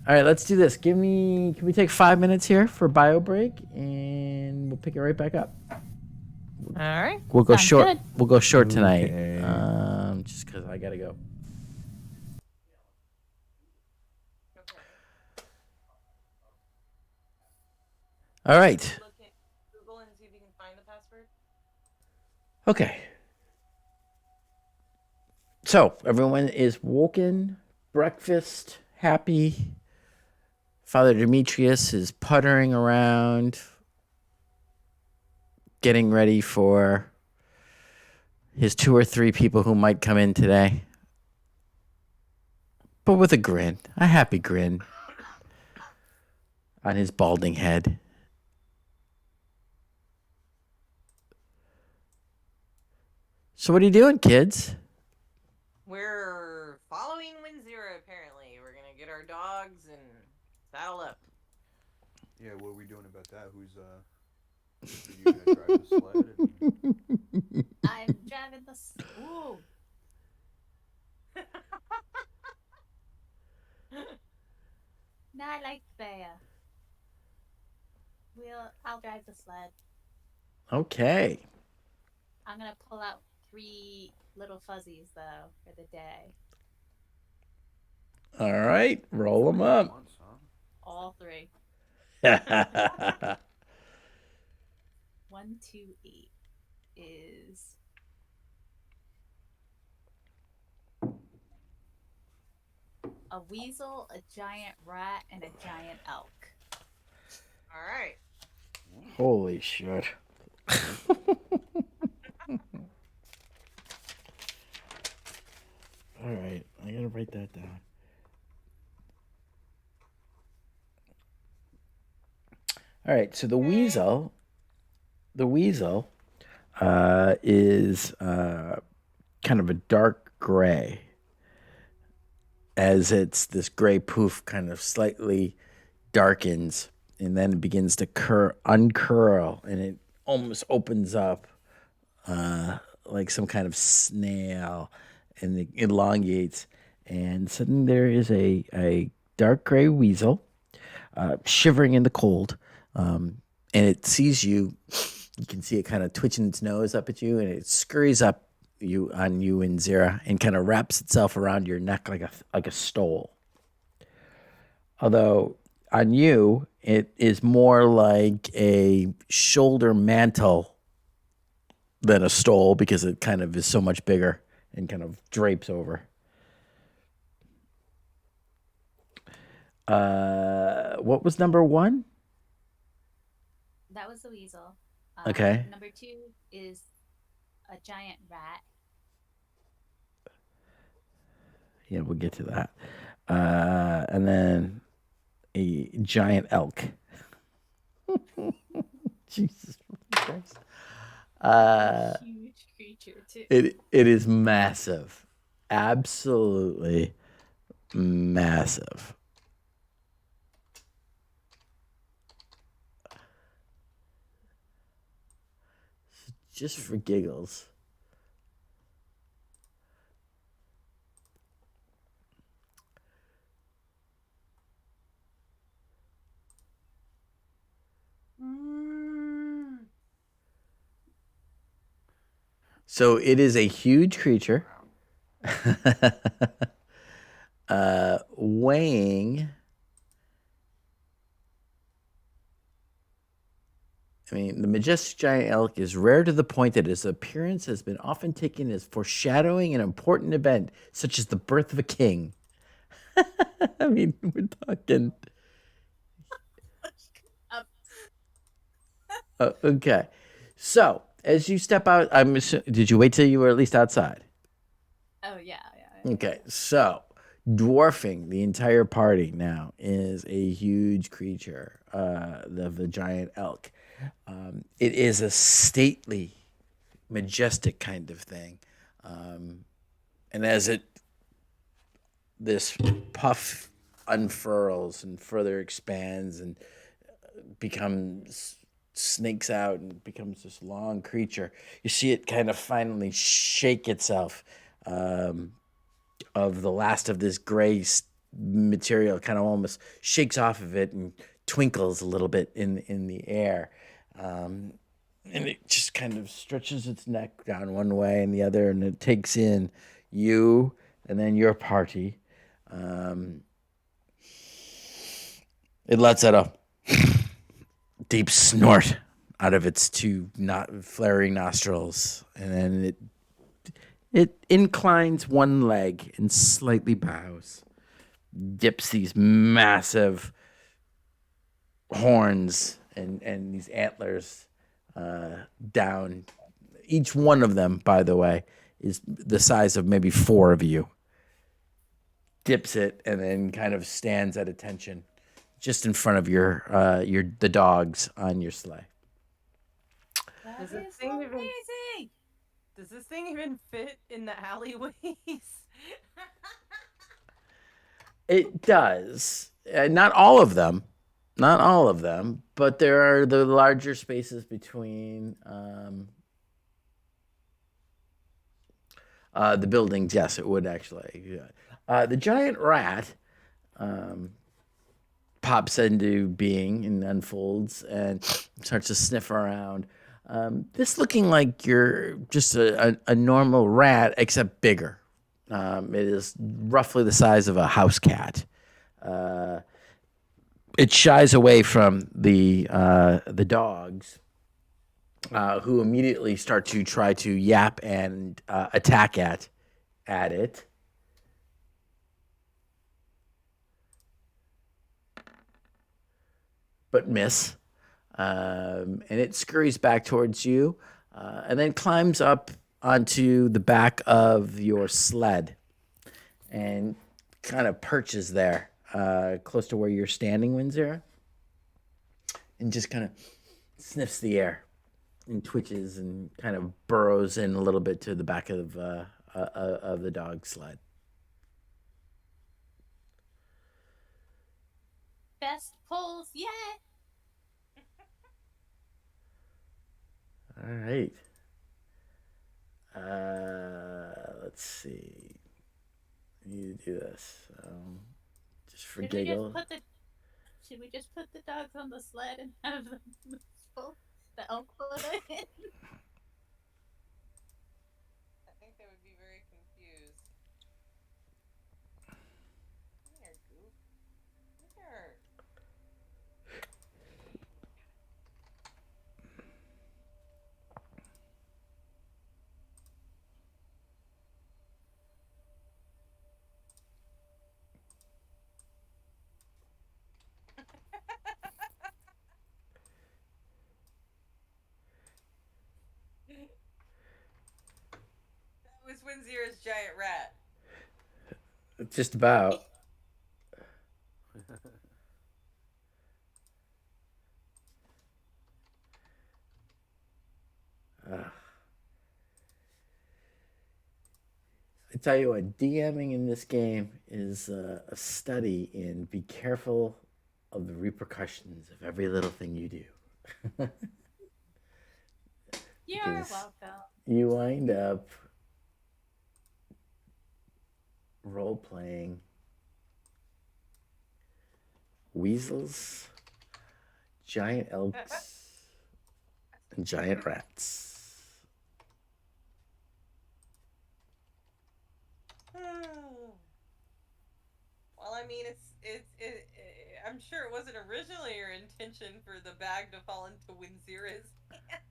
Speaker 1: All right, let's do this. Can we take 5 minutes here for bio break, and we'll pick it right back up.
Speaker 2: All right.
Speaker 1: We'll go
Speaker 6: Sounds
Speaker 1: short.
Speaker 6: good.
Speaker 1: We'll go short tonight.
Speaker 5: Okay.
Speaker 1: Just because I gotta go. All right.
Speaker 2: Look at Google and see if you can find the password.
Speaker 1: Okay. So everyone is woken, breakfast, happy. Father Demetrius is puttering around, getting ready for his 2 or 3 people who might come in today. But with a grin, a happy grin on his balding head. So what are you doing, kids?
Speaker 2: We're following Wind Zero, apparently. We're going to get our dogs and saddle up.
Speaker 5: Yeah, what are we doing about that? Who's are you gonna drive the sled? And...
Speaker 6: I'm driving the. Ooh. No, I like bear. I'll drive the sled.
Speaker 1: Okay.
Speaker 6: I'm gonna pull out 3 little fuzzies though for the day.
Speaker 1: All right. Roll them up.
Speaker 5: Once, huh?
Speaker 6: All 3. 1, 2, 8 is a weasel, a giant rat, and a giant elk.
Speaker 2: All right.
Speaker 1: Holy shit. All right. I got to write that down. All right. So the weasel is kind of a dark gray, as it's this gray poof kind of slightly darkens, and then it begins to uncurl, and it almost opens up like some kind of snail, and it elongates, and suddenly there is a dark gray weasel shivering in the cold, and it sees you. You can see it kind of twitching its nose up at you, and it scurries up on you and Zira, and kind of wraps itself around your neck like a stole. Although on you, it is more like a shoulder mantle than a stole, because it kind of is so much bigger and kind of drapes over. What was number 1?
Speaker 6: That was the weasel.
Speaker 1: Okay.
Speaker 6: Number 2 is a giant rat.
Speaker 1: Yeah, we'll get to that. And then a giant elk. Jesus Christ.
Speaker 6: Huge creature too.
Speaker 1: It is massive. Absolutely massive. Just for giggles. So it is a huge creature, weighing. I mean, the majestic giant elk is rare to the point that its appearance has been often taken as foreshadowing an important event, such as the birth of a king. I mean, we're talking. Okay. So as you step out, did you wait till you were at least outside?
Speaker 6: Oh yeah.
Speaker 1: Okay, so dwarfing the entire party now is a huge creature, the giant elk. It is a stately, majestic kind of thing, and as this puff unfurls and further expands and becomes snakes out and becomes this long creature, you see it kind of finally shake itself. Of the last of this gray material kind of almost shakes off of it and twinkles a little bit in the air. And it just kind of stretches its neck down one way and the other, and it takes in you and then your party. It lets out a deep snort out of its two not flaring nostrils, and then it inclines one leg and slightly bows, dips these massive horns and these antlers down. Each one of them, by the way, is the size of maybe four of you. Dips it and then kind of stands at attention just in front of the dogs on your sleigh.
Speaker 6: That
Speaker 2: Does
Speaker 6: is
Speaker 2: it seem
Speaker 6: so
Speaker 2: even-
Speaker 6: amazing.
Speaker 2: Does this thing even fit in the alleyways?
Speaker 1: It does. Not all of them. Not all of them, but there are the larger spaces between the buildings. Yes, it would actually. The giant rat pops into being and unfolds and starts to sniff around. This looking like you're just a normal rat, except bigger. It is roughly the size of a house cat. It shies away from the dogs, who immediately start to try to yap and attack at it. But miss. And it scurries back towards you, and then climbs up onto the back of your sled and kind of perches there, close to where you're standing, Windsor, and just kind of sniffs the air and twitches and kind of burrows in a little bit to the back of the dog sled.
Speaker 6: Best pulls yet.
Speaker 1: All right. Let's see. I need to do this. Just for
Speaker 6: Should we
Speaker 1: giggle.
Speaker 6: Should we just put the dogs on the sled and have them pull the elk pull it in?
Speaker 2: I think they would be very confused. Come here, Goof. Come here. That was Windsor's giant rat.
Speaker 1: Just about. I tell you what, DMing in this game is a study in be careful of the repercussions of every little thing you do.
Speaker 6: You're
Speaker 1: Because
Speaker 6: welcome.
Speaker 1: you wind up role playing weasels, giant elks, and giant rats.
Speaker 2: Well, I mean, I'm sure it wasn't originally your intention for the bag to fall into Windsor's hands.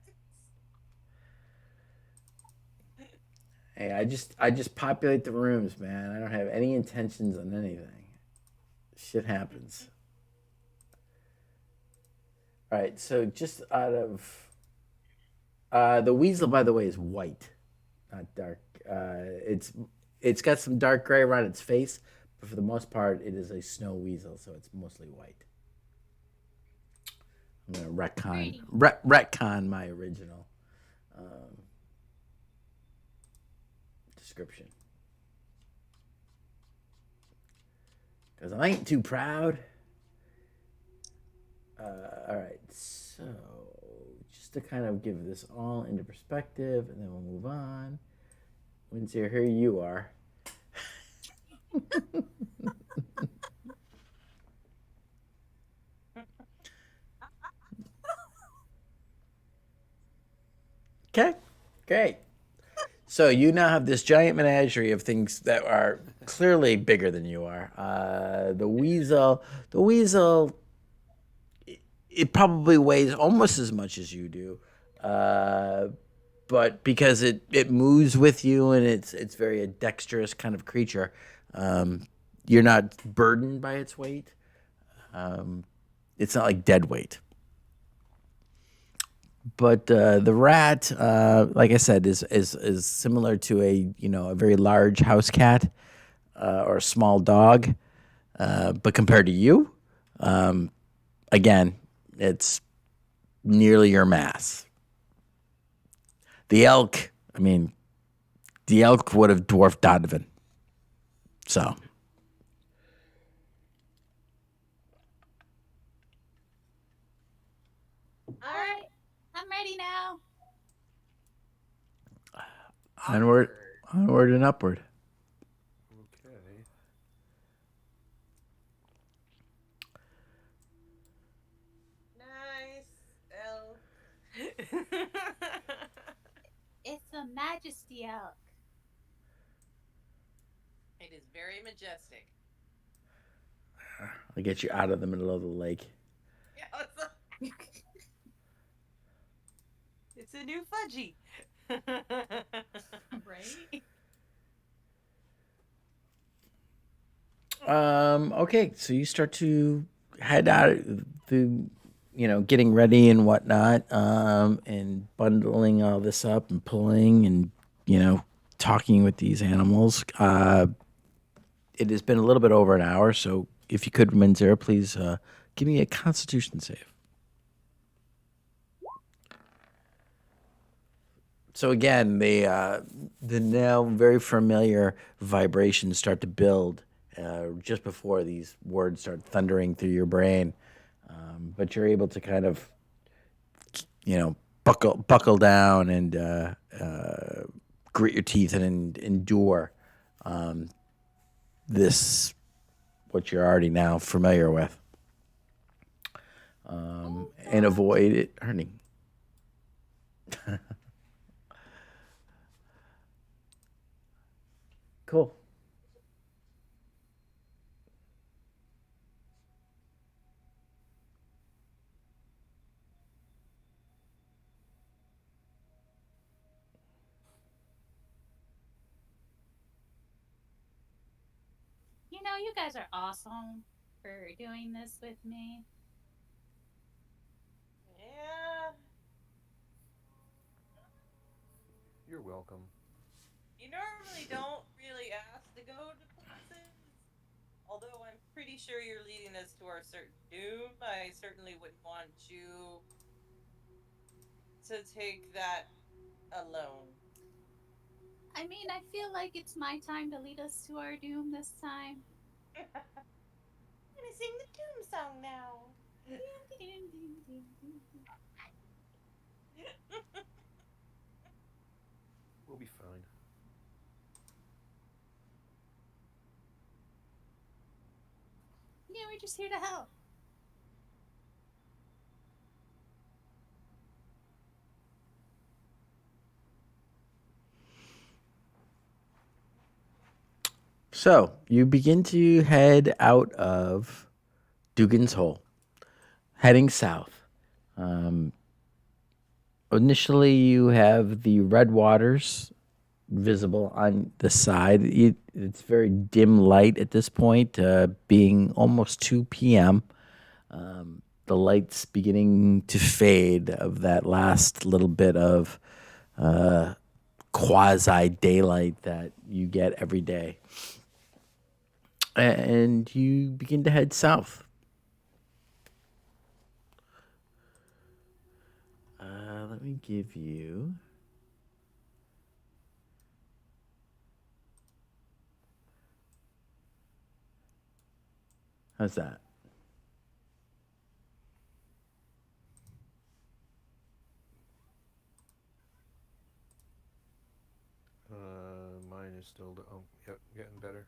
Speaker 1: Hey, I just populate the rooms, man. I don't have any intentions on anything. Shit happens. All right, so just out of The weasel, by the way, is white, not dark. It's got some dark gray around its face, but for the most part, it is a snow weasel, so it's mostly white. I'm gonna
Speaker 4: Pretty.
Speaker 1: retcon my original um, description because I ain't too proud. All right, so just to kind of give this all into perspective, and then we'll move on. Windsor, here you are. Okay, great. So you now have this giant menagerie of things that are clearly bigger than you are. The weasel, it probably weighs almost as much as you do, uh, but because it moves with you and it's very a dexterous kind of creature, you're not burdened by its weight. Um, it's not like dead weight. But the rat, like I said, is similar to a very large house cat or a small dog. But compared to you, um, again, it's nearly your mass. The elk, I mean, the elk would have dwarfed Donovan. So
Speaker 2: All
Speaker 6: All
Speaker 2: right.
Speaker 6: right, I'm ready now.
Speaker 1: onward, onward and upward.
Speaker 7: Okay.
Speaker 2: Nice. Elk.
Speaker 6: It's a majesty elk.
Speaker 2: It is very majestic.
Speaker 1: I'll get you out of the middle of the lake.
Speaker 2: Yeah, it's a new fudgy.
Speaker 6: Right?
Speaker 1: Okay, so you start to head out through, getting ready and whatnot, and bundling all this up and pulling and, talking with these animals. It has been a little bit over an hour, so if you could, Minzera, please give me a Constitution save. So again, the now very familiar vibrations start to build just before these words start thundering through your brain, but you're able to kind of, buckle down and grit your teeth and endure this what you're already now familiar with, and avoid it hurting. Cool.
Speaker 6: You guys are awesome for doing this with me.
Speaker 2: Yeah.
Speaker 7: You're welcome.
Speaker 2: You normally don't really ask to go to places. Although I'm pretty sure you're leading us to our certain doom, I certainly wouldn't want you to take that alone.
Speaker 6: I mean, I feel like it's my time to lead us to our doom this time.
Speaker 2: I'm gonna sing the doom song now.
Speaker 7: We'll be fine.
Speaker 6: Yeah, we're just here to help.
Speaker 1: So you begin to head out of Dugan's Hole, heading south. Um, Initially, you have the red waters visible on the side. It's very dim light at this point, being almost 2 p.m. the lights beginning to fade of that last little bit of quasi daylight that you get every day. And you begin to head south. Let me give you. How's that?
Speaker 7: Mine is still. Oh, yep, getting better.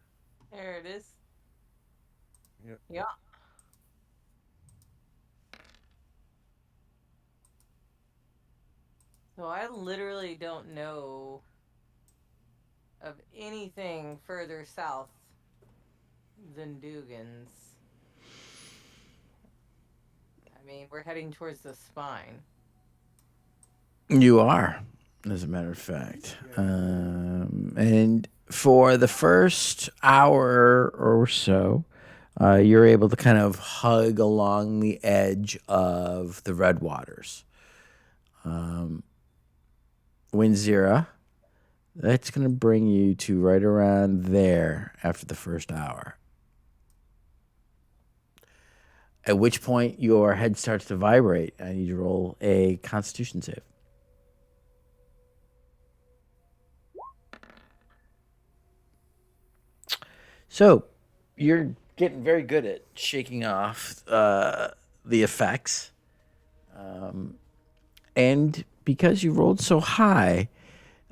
Speaker 2: There it is.
Speaker 7: Yep.
Speaker 2: Yeah. So I literally don't know of anything further south than Dugan's. I mean, we're heading towards the spine.
Speaker 1: You are, as a matter of fact. And for the first hour or so, you're able to kind of hug along the edge of the Red Waters. Windzira, that's going to bring you to right around there after the first hour. At which point your head starts to vibrate. I need you to roll a Constitution save. So you're getting very good at shaking off the effects. And because you rolled so high,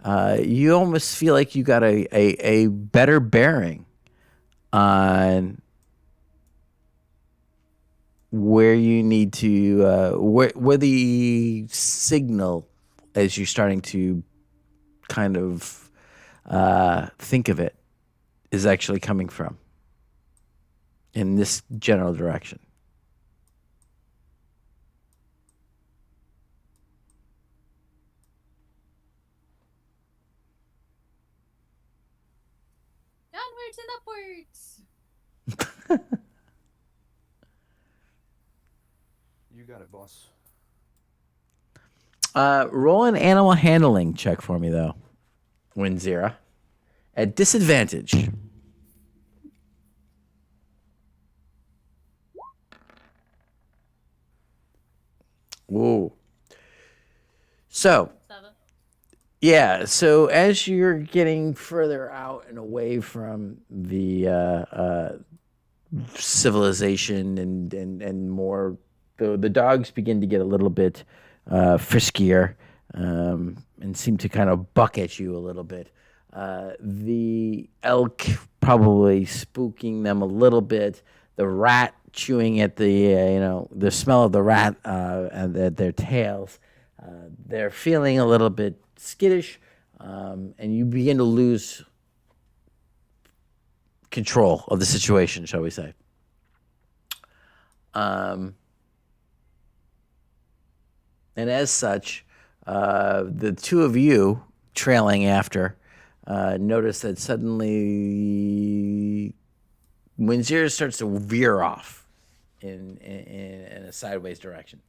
Speaker 1: you almost feel like you got a better bearing on where you need to, where the signal as you're starting to kind of think of it is actually coming from in this general direction.
Speaker 6: Downwards and upwards.
Speaker 7: You got it, boss.
Speaker 1: Roll an animal handling check for me, though. Windzira. At disadvantage. Whoa. So,
Speaker 6: 7.
Speaker 1: yeah, so as you're getting further out and away from the civilization and more, the dogs begin to get a little bit friskier and seem to kind of buck at you a little bit. The elk probably spooking them a little bit. The rat chewing at the smell of the rat and their tails. They're feeling a little bit skittish, and you begin to lose control of the situation, shall we say. And as such, the two of you trailing after notice that suddenly Windsor starts to veer off in a sideways direction.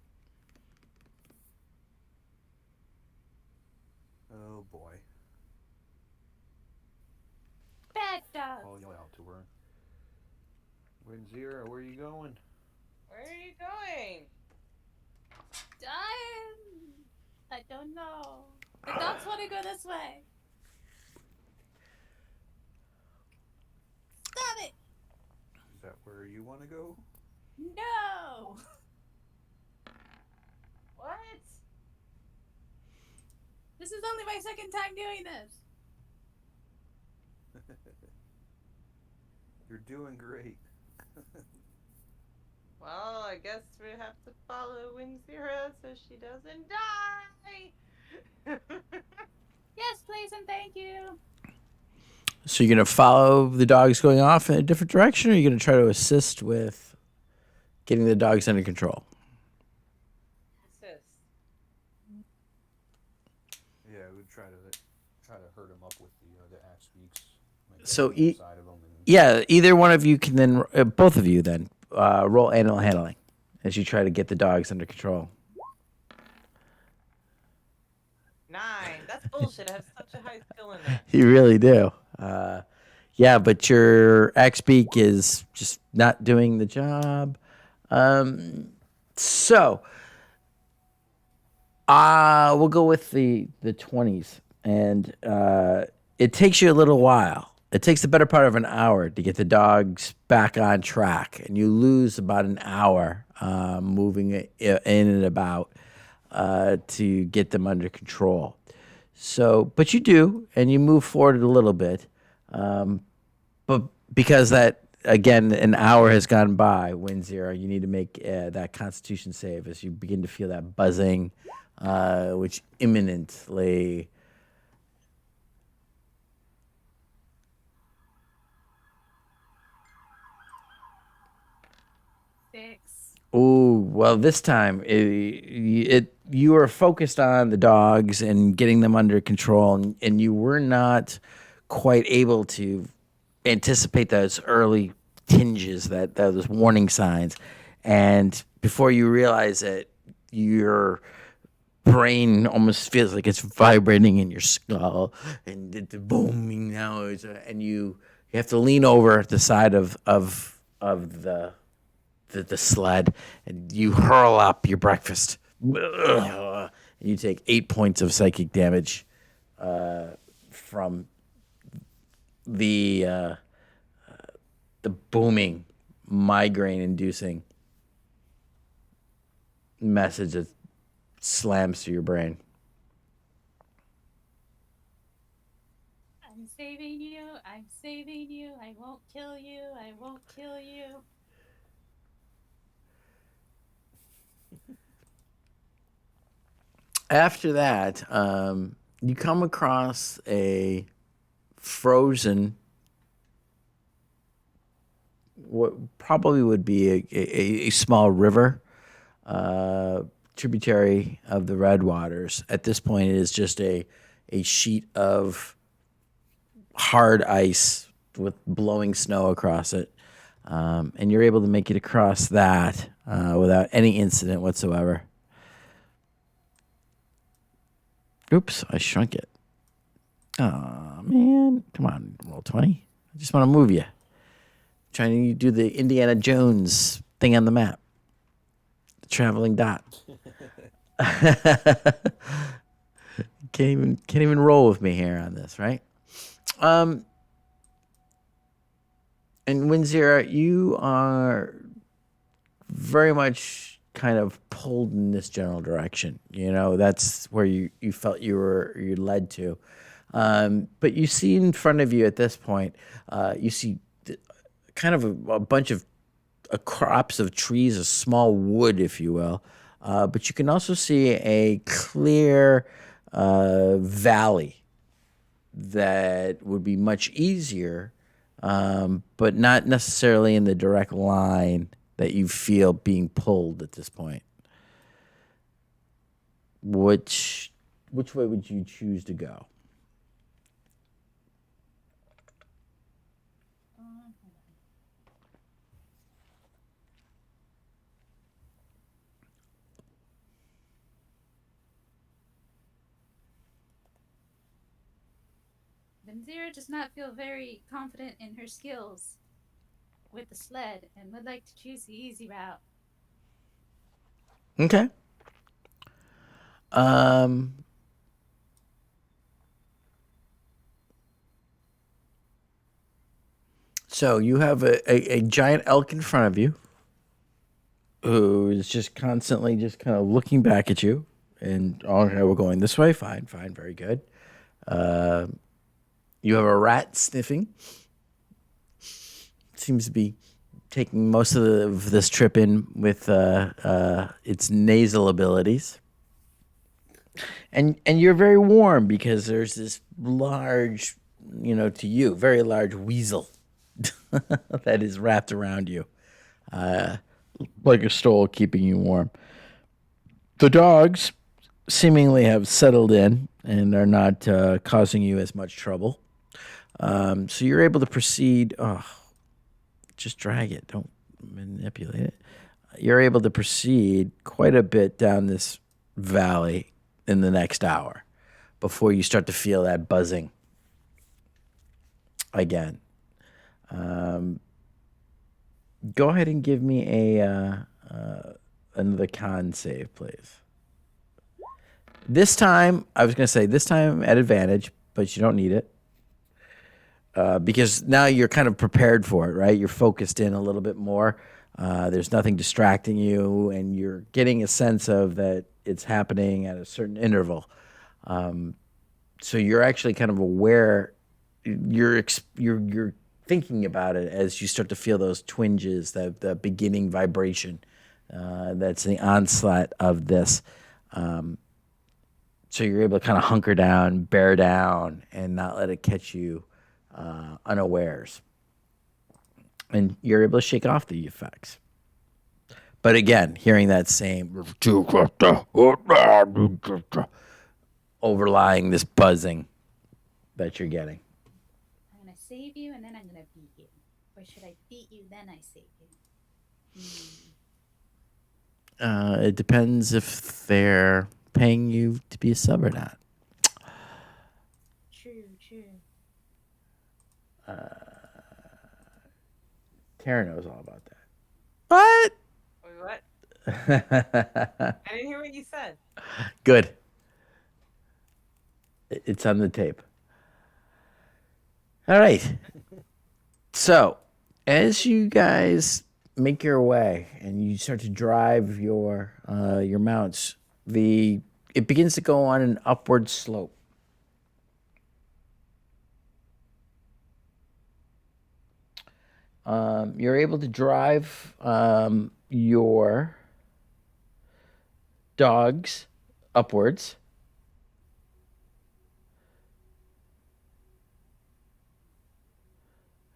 Speaker 7: Oh boy.
Speaker 6: Bad dog.
Speaker 7: I'll yell out to her. Windzira, where are you going?
Speaker 2: Where are you going?
Speaker 6: I don't know. The dogs want to go this way. Stop it!
Speaker 7: Is that where you want to go?
Speaker 6: No!
Speaker 2: What?
Speaker 6: This is only my second time doing this.
Speaker 7: You're doing great.
Speaker 2: Well, I guess we have to follow Windzira so she doesn't die.
Speaker 6: Yes, please and thank you.
Speaker 1: So you're going to follow the dogs going off in a different direction, or are you going to try to assist with getting the dogs under control?
Speaker 2: Assist.
Speaker 7: Yeah, we'd try to hurt him up with the axe beaks.
Speaker 1: So
Speaker 7: Side of him and
Speaker 1: yeah, either one of you can then, both of you then, roll animal handling as you try to get the dogs under control.
Speaker 2: 9. That's bullshit. I have such a high skill in that.
Speaker 1: You really do. Yeah, but your X beak is just not doing the job. So we'll go with the 20s, and it takes you a little while. It takes the better part of an hour to get the dogs back on track, and you lose about an hour moving it in and about to get them under control. So, but you do, and you move forward a little bit. But because that, again, an hour has gone by, Wind Zero, you need to make that Constitution save as you begin to feel that buzzing, which imminently.
Speaker 6: 6.
Speaker 1: Ooh, well, this time you were focused on the dogs and getting them under control, and you were not quite able to anticipate those early tinges, that those warning signs, and before you realize it, your brain almost feels like it's vibrating in your skull, and the booming noise, and you have to lean over the side of the sled, and you hurl up your breakfast. And you take 8 points of psychic damage from the booming, migraine-inducing message that slams through your brain.
Speaker 6: I'm saving you. I'm saving you. I won't kill you. I won't kill you.
Speaker 1: After that, you come across a frozen, what probably would be a small river, tributary of the Red Waters. At this point, it is just a sheet of hard ice with blowing snow across it. And you're able to make it across that without any incident whatsoever. Oops, I shrunk it. Oh man. Come on, roll 20. I just want to move you. Trying to do the Indiana Jones thing on the map. The traveling dot. Can't even roll with me here on this, right? And Winzira, you are very much kind of pulled in this general direction. You know, that's where you felt you're led to. But you see in front of you at this point, you see kind of a bunch of crops of trees, a small wood, if you will. But you can also see a clear valley that would be much easier, but not necessarily in the direct line that you feel being pulled at this point. Which way would you choose to go?
Speaker 6: Benzira does not feel very confident in her skills with the sled and would like to choose the easy route.
Speaker 1: Okay. So you have a giant elk in front of you who is just constantly just kind of looking back at you. And, okay, we're going this way. Fine, very good. You have a rat sniffing. Seems to be taking most of this trip in with its nasal abilities. And you're very warm because there's this large, to you, very large weasel that is wrapped around you, like a stole, keeping you warm. The dogs seemingly have settled in and are not causing you as much trouble. So you're able to proceed. Oh, just drag it. Don't manipulate it. you're able to proceed quite a bit down this valley in the next hour before you start to feel that buzzing again. Go ahead and give me another con save, please. This time, I was going to say this time at advantage, but you don't need it. Because now you're kind of prepared for it, right? You're focused in a little bit more. There's nothing distracting you, and you're getting a sense of that it's happening at a certain interval. So you're actually kind of aware. You're thinking about it as you start to feel those twinges, the beginning vibration. That's the onslaught of this. So you're able to kind of hunker down, bear down, and not let it catch you unawares. And you're able to shake off the effects. But again, hearing that same overlying this buzzing that you're getting.
Speaker 6: I'm gonna save you and then I'm gonna beat you. Or should I beat you then I save you?
Speaker 1: It depends if they're paying you to be a sub or not.
Speaker 6: True, true.
Speaker 1: Tara knows all about that. What?
Speaker 2: Wait, what? I didn't hear what you said.
Speaker 1: Good. It's on the tape. All right. So, as you guys make your way and you start to drive your mounts, it begins to go on an upward slope. You're able to drive your dogs upwards.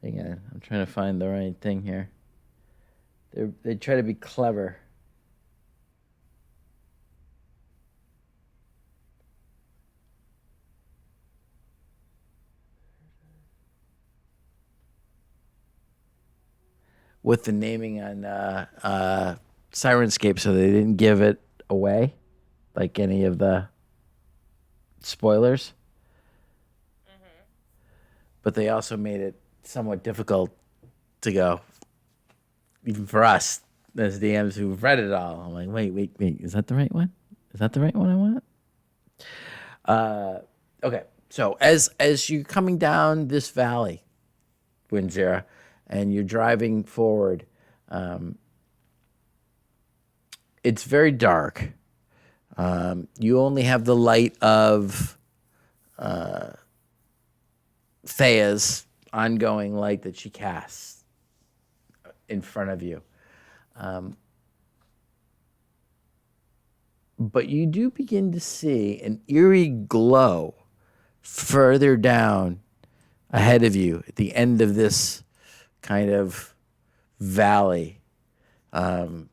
Speaker 1: Hang on, I'm trying to find the right thing here. They try to be clever. With the naming on Sirenscape, so they didn't give it away, like any of the spoilers. But they also made it somewhat difficult to go, even for us as DMs who've read it all. I'm like, wait, is that the right one? Is that the right one I want? Okay, so as you're coming down this valley, Windzera, and you're driving forward, it's very dark. You only have the light of Thea's ongoing light that she casts in front of you. But you do begin to see an eerie glow further down ahead of you at the end of this kind of valley. And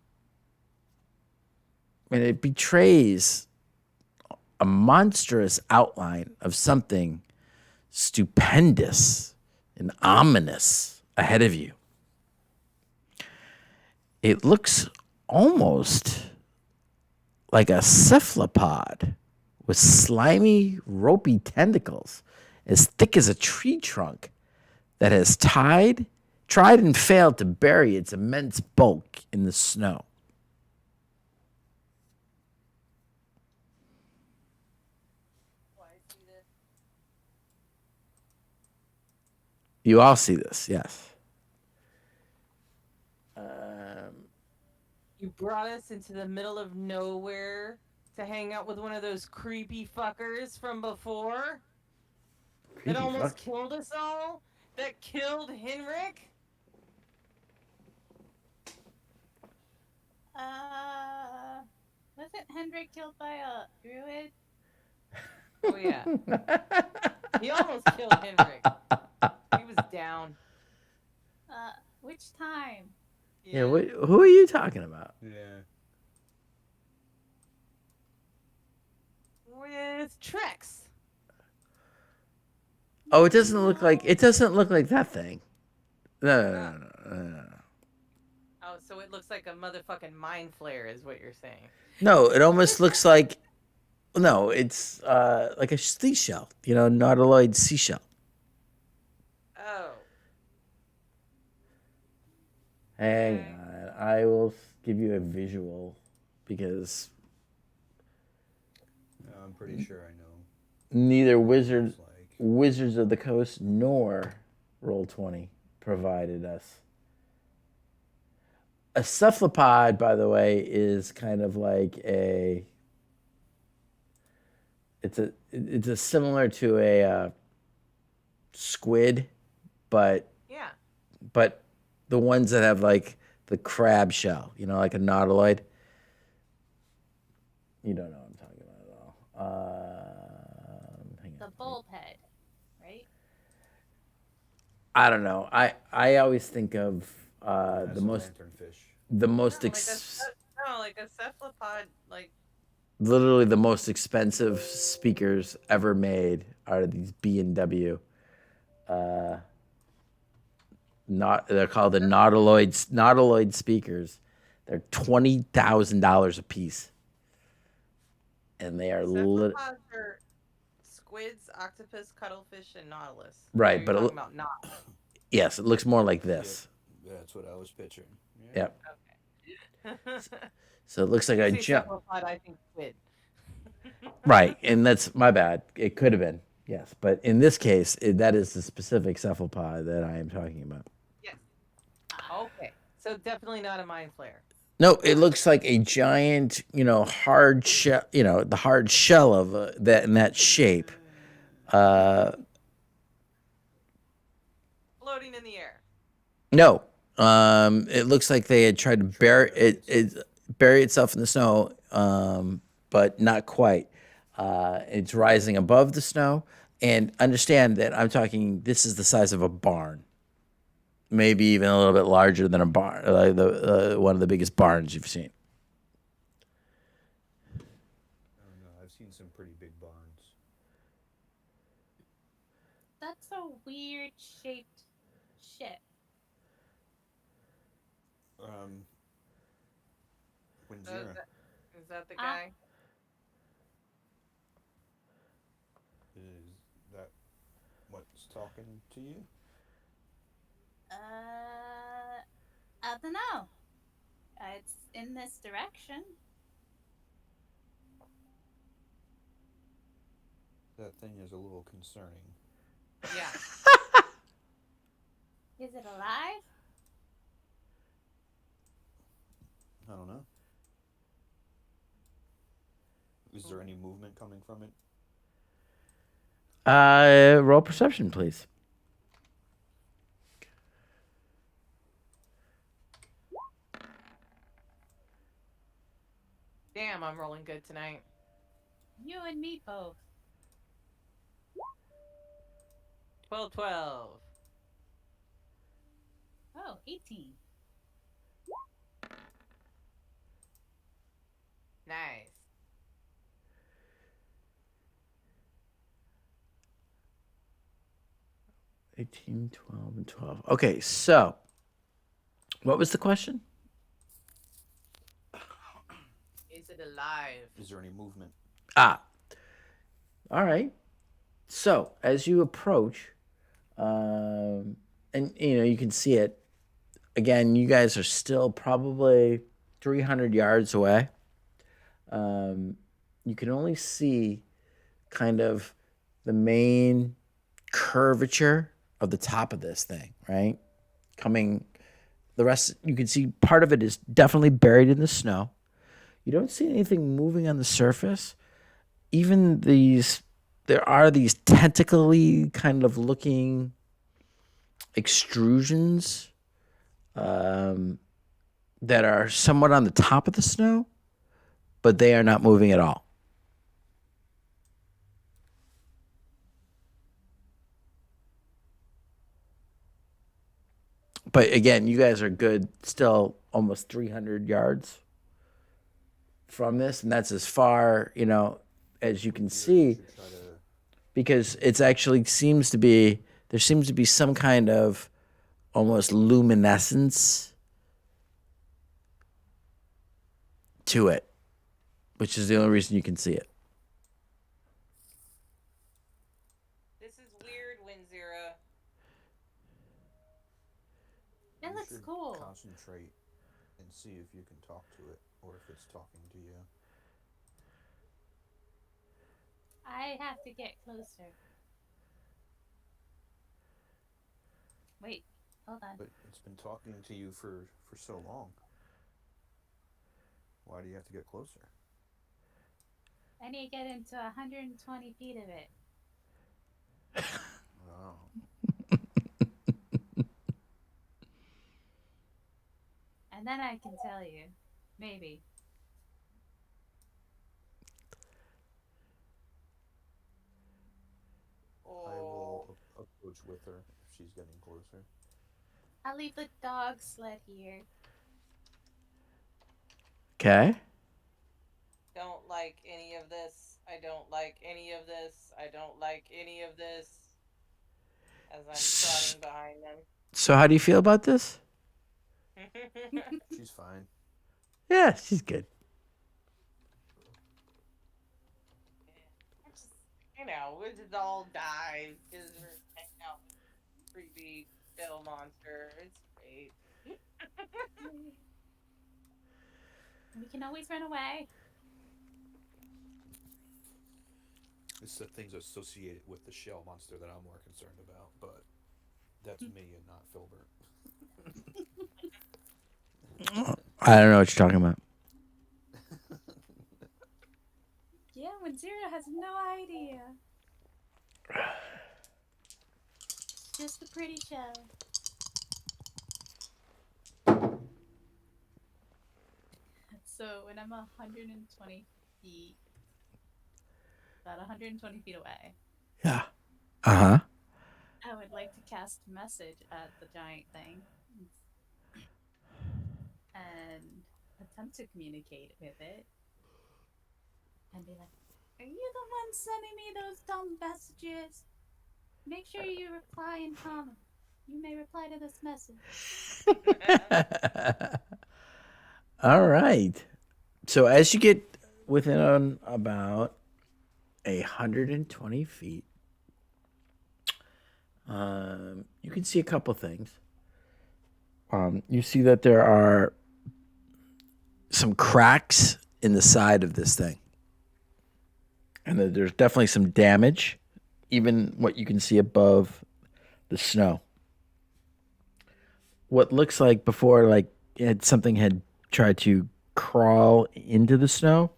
Speaker 1: it betrays a monstrous outline of something stupendous and ominous ahead of you. It looks almost like a cephalopod with slimy, ropey tentacles as thick as a tree trunk that has tried and failed to bury its immense bulk in the snow.
Speaker 2: Oh, I see this.
Speaker 1: You all see this, yes.
Speaker 2: You brought us into the middle of nowhere to hang out with one of those creepy fuckers from before that almost killed us all? That killed Henrik?
Speaker 6: Wasn't Hendrik killed by a druid?
Speaker 2: Oh, yeah. He almost killed Henrik. He was down.
Speaker 6: Which time?
Speaker 1: Yeah, who are you talking about?
Speaker 7: Yeah.
Speaker 2: With Trex.
Speaker 1: Oh, it doesn't look like that thing. No.
Speaker 2: Oh, So it looks like a motherfucking mind flare, is what you're saying.
Speaker 1: No, it almost looks like no, it's like a seashell, nautiloid seashell.
Speaker 2: Oh.
Speaker 1: Hang
Speaker 2: Okay.
Speaker 1: on, I will give you a visual because
Speaker 7: I'm pretty sure I know.
Speaker 1: neither
Speaker 7: what it looks like.
Speaker 1: Wizards of the Coast nor Roll20 provided us. A cephalopod, by the way, is kind of like it's a similar to a squid, but
Speaker 2: Yeah.
Speaker 1: but the ones that have like the crab shell, like a nautiloid. You don't know what I'm talking about at all. Hang
Speaker 6: The
Speaker 1: on.
Speaker 6: bulb head, right?
Speaker 1: I don't know. I always think of
Speaker 7: That's
Speaker 1: the
Speaker 7: a
Speaker 1: most
Speaker 7: lanternfish.
Speaker 1: the most
Speaker 2: No, like a cephalopod, like
Speaker 1: literally the most expensive speakers ever made are these B&W. Not they're called the nautiloid speakers. They're $20,000 a piece, and they are
Speaker 2: cephalopods are squids, octopus, cuttlefish, and nautilus. So
Speaker 1: right.
Speaker 2: you're
Speaker 1: But
Speaker 2: talking about not.
Speaker 1: yes, it looks more like
Speaker 7: Yep,
Speaker 1: this.
Speaker 7: that's what I was picturing. Yeah.
Speaker 1: Yep.
Speaker 2: Okay.
Speaker 1: So it looks like
Speaker 2: You
Speaker 1: a
Speaker 2: say cephalopod, I think squid.
Speaker 1: right, and that's my bad. It could have been yes, but in this case, that is the specific cephalopod that I am talking about.
Speaker 2: Yes. Okay. So definitely not a mind flare.
Speaker 1: No, it looks like a giant, hard shell, the hard shell of that in that shape. Uh,
Speaker 2: Floating in the air.
Speaker 1: no, it looks like they had tried to bury itself in the snow, but not quite. It's rising above the snow, and understand that I'm talking. This is the size of a barn, maybe even a little bit larger than a barn, like one of the biggest barns you've seen.
Speaker 7: I don't know. I've seen some pretty big barns.
Speaker 6: That's a weird shaped ship.
Speaker 7: Um,
Speaker 2: So
Speaker 7: Winzira,
Speaker 2: is that the
Speaker 6: Ah.
Speaker 2: guy?
Speaker 7: is that what's talking to you?
Speaker 6: I don't know. It's in this direction.
Speaker 7: That thing is a little concerning.
Speaker 2: Yeah.
Speaker 6: Is it alive?
Speaker 7: I don't know. Is there any movement coming from it?
Speaker 1: Roll perception, please.
Speaker 2: Damn, I'm rolling good tonight.
Speaker 6: You and me both.
Speaker 2: 12.
Speaker 6: Oh, 18.
Speaker 2: Nice.
Speaker 1: 18, 12, and 12. Okay, so what was the question?
Speaker 2: Is it alive?
Speaker 7: Is there any movement?
Speaker 1: Ah, all right. So as you approach, and you can see it again. You guys are still probably 300 yards away. You can only see kind of the main curvature of the top of this thing, right? The rest, you can see part of it is definitely buried in the snow. You don't see anything moving on the surface. Even there are these tentacly kind of looking extrusions that are somewhat on the top of the snow, but they are not moving at all. But again, you guys are good, still almost 300 yards from this, and that's as far, as you can see, because it's actually there seems to be some kind of almost luminescence to it, which is the only reason you can see it.
Speaker 2: This is weird, Winzira.
Speaker 6: It
Speaker 7: You
Speaker 6: looks
Speaker 7: should
Speaker 6: cool.
Speaker 7: concentrate and see if you can talk to it or if it's talking to you.
Speaker 6: I have to get closer. Wait, hold on.
Speaker 7: But it's been talking to you for so long. Why do you have to get closer?
Speaker 6: I need to get into 120 feet of it.
Speaker 7: Oh.
Speaker 6: And then I can tell you. Maybe.
Speaker 7: I
Speaker 2: Oh.
Speaker 7: will approach with her if she's getting closer.
Speaker 6: I'll leave the dog sled here.
Speaker 1: Okay.
Speaker 2: Don't like any of this. I don't like any of this. I don't like any of this. As I'm trotting behind them.
Speaker 1: So how do you feel about this?
Speaker 7: She's fine.
Speaker 1: Yeah, she's good.
Speaker 2: You know, we just all die because we're hanging out with a creepy shell monster. It's great.
Speaker 6: We can always run away.
Speaker 7: It's the things associated with the shell monster that I'm more concerned about, but that's me and not Filbert.
Speaker 1: I don't know what you're talking about.
Speaker 6: Yeah, when Zero has no idea. Just a pretty shell. So when I'm 120 feet, about 120 feet away,
Speaker 1: Yeah. Uh-huh.
Speaker 6: I would like to cast message at the giant thing and attempt to communicate with it and be like, "Are you the one sending me those dumb messages? Make sure you reply in comment. You may reply to this message."
Speaker 1: All right. So as you get within about 120 feet, you can see a couple things. You see that there are some cracks in the side of this thing, and that there's definitely some damage, even what you can see above the snow. What looks like before, like something had tried to crawl into the snow.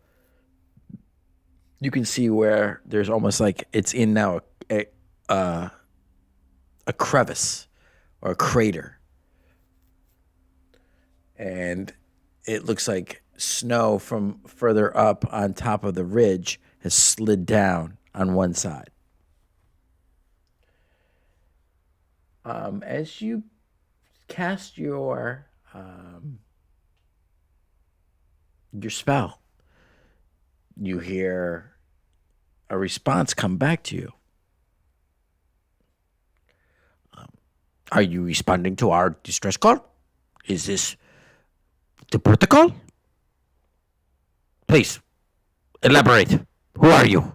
Speaker 1: You can see where there's almost like it's in now a crevice or a crater, and it looks like snow from further up on top of the ridge has slid down on one side. As you cast your spell, you hear a response come back to you. Are you responding to our distress call? Is this the protocol? Please, elaborate. Who are you?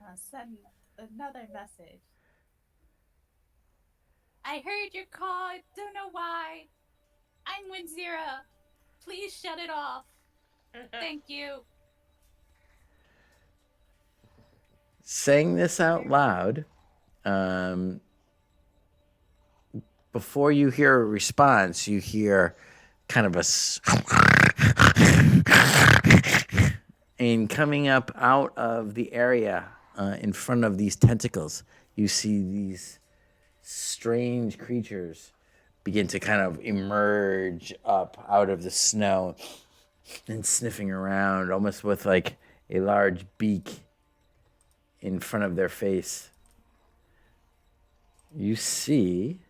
Speaker 6: I'll send another message. I heard your call. I don't know why. I'm Winzira. Please shut it off. Thank you.
Speaker 1: Saying this out loud, before you hear a response, you hear kind of and coming up out of the area in front of these tentacles, you see these strange creatures begin to kind of emerge up out of the snow and sniffing around, almost with like a large beak in front of their face. You see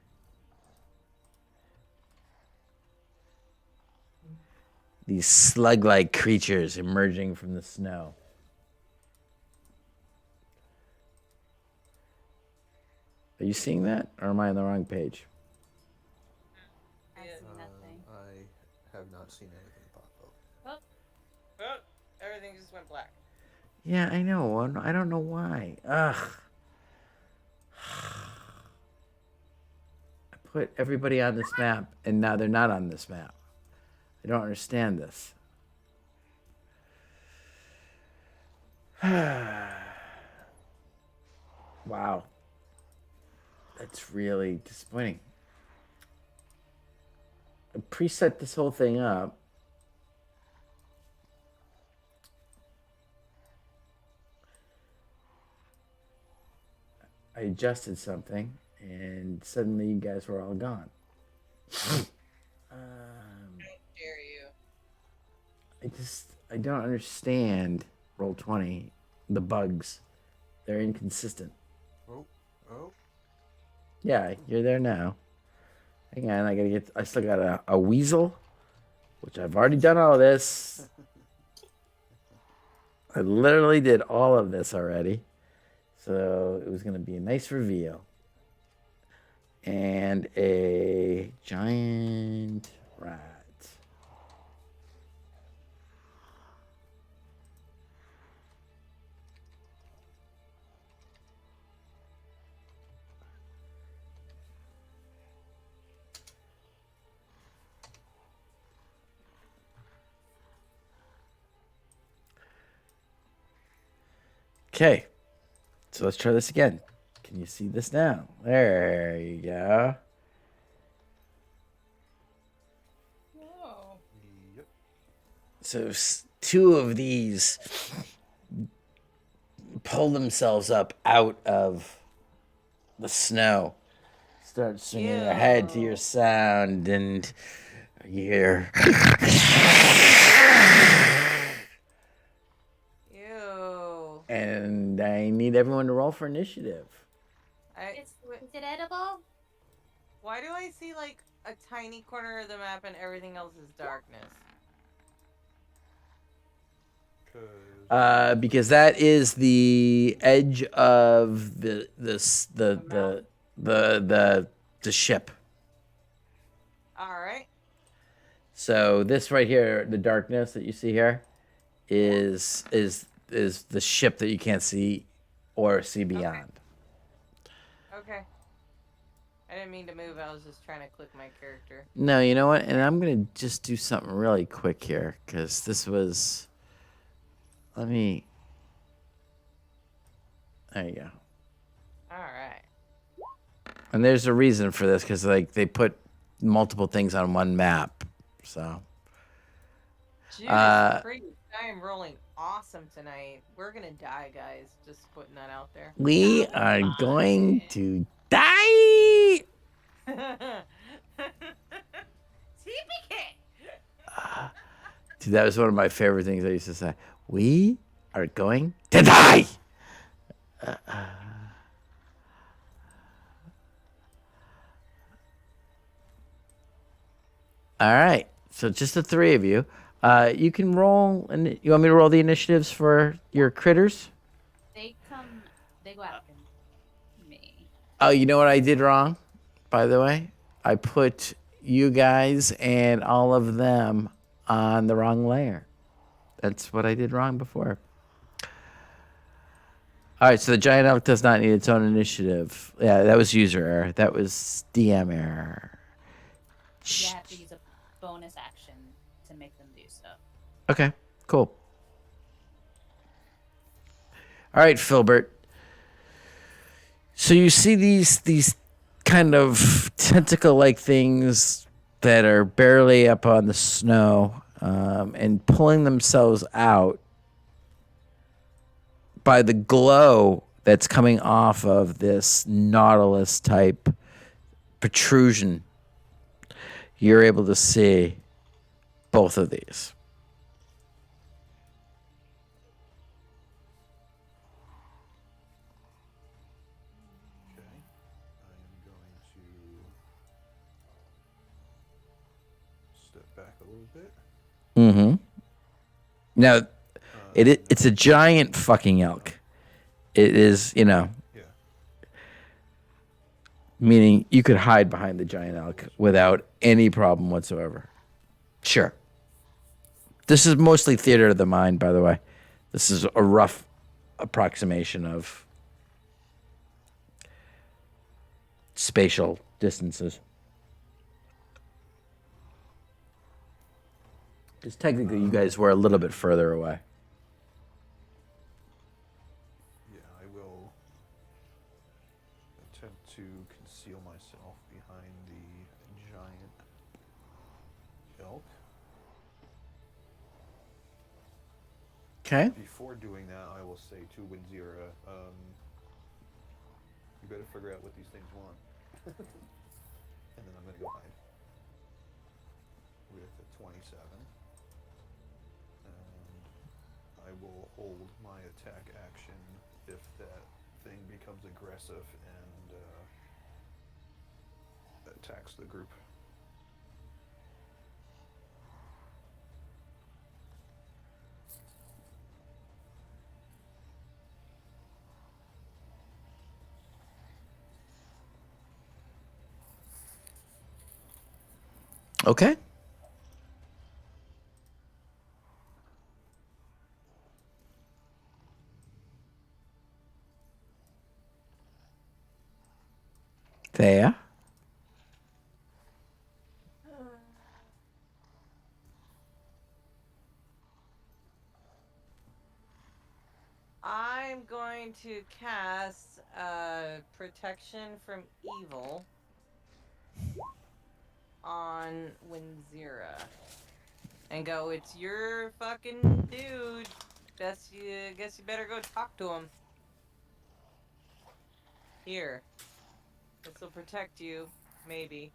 Speaker 1: these slug-like creatures emerging from the snow. Are you seeing that, or am I on the wrong page?
Speaker 6: I see nothing.
Speaker 7: I have not seen anything pop up.
Speaker 6: Oh,
Speaker 2: Oh, everything just went black.
Speaker 1: Yeah, I know. I don't know why. Ugh. I put everybody on this map, and now they're not on this map. I don't understand this. Wow. That's really disappointing. I preset this whole thing up. I adjusted something, and suddenly you guys were all gone.
Speaker 2: Dare you?
Speaker 1: I don't understand Roll20, the bugs. They're inconsistent.
Speaker 7: Oh, oh.
Speaker 1: Yeah, you're there now. Hang on, I still got a weasel, which I've already done all this. I literally did all of this already. So it was going to be a nice reveal. And a giant rat. Okay, so let's try this again. Can you see this now? There you go.
Speaker 6: whoa.
Speaker 7: Yep.
Speaker 1: So two of these pull themselves up out of the snow, start swinging their head to your
Speaker 2: Ew.
Speaker 1: sound, and you hear.
Speaker 2: Ew.
Speaker 1: And I need everyone to roll for initiative.
Speaker 6: Is it edible?
Speaker 2: Why do I see like a tiny corner of the map and everything else is darkness?
Speaker 1: Because that is the edge of the ship.
Speaker 2: All right.
Speaker 1: So this right here, the darkness that you see here, is the ship that you can't see or see beyond.
Speaker 2: Okay. I didn't mean to move. I was just trying to click my character.
Speaker 1: No, you know what? And I'm gonna just do something really quick here because this was. Let me. There you go.
Speaker 2: All right.
Speaker 1: And there's a reason for this because like they put multiple things on one map, so.
Speaker 2: Judas Priest, I am rolling awesome tonight. We're gonna die, guys. Just putting that out there.
Speaker 1: We are going to die.
Speaker 2: TPK.
Speaker 1: Dude, that was one of my favorite things I used to say. We are going to die. All right. So just the three of you. You can roll, and you want me to roll the initiatives for your critters?
Speaker 6: They go after me.
Speaker 1: Oh, you know what I did wrong, by the way? I put you guys and all of them on the wrong layer. That's what I did wrong before. All right, so the giant elk does not need its own initiative. Yeah, that was user error. That was DM error.
Speaker 6: You have to use a bonus action to make them do so.
Speaker 1: Okay, cool. All right, Filbert. So you see these kind of tentacle-like things that are barely up on the snow and pulling themselves out by the glow that's coming off of this Nautilus-type protrusion. You're able to see both of these.
Speaker 7: Okay. I am going to step back a little bit.
Speaker 1: Mm-hmm. Now, it's a giant fucking elk. It is,
Speaker 7: Yeah.
Speaker 1: meaning you could hide behind the giant elk without any problem whatsoever. Sure. This is mostly theater of the mind, by the way. This is a rough approximation of spatial distances. Because technically, you guys were a little bit further away.
Speaker 7: Yeah, I will attempt to conceal myself behind the giant elk.
Speaker 1: Okay.
Speaker 7: Before doing that, I will say to Winzira, you better figure out what these things want. And then I'm going to go hide with a 27. And I will hold my attack action if that thing becomes aggressive and attacks the group.
Speaker 1: Okay. Thea.
Speaker 2: I'm going to cast protection from evil on Winzira and go, it's your fucking dude. Guess you better go talk to him. Here. This will protect you, maybe.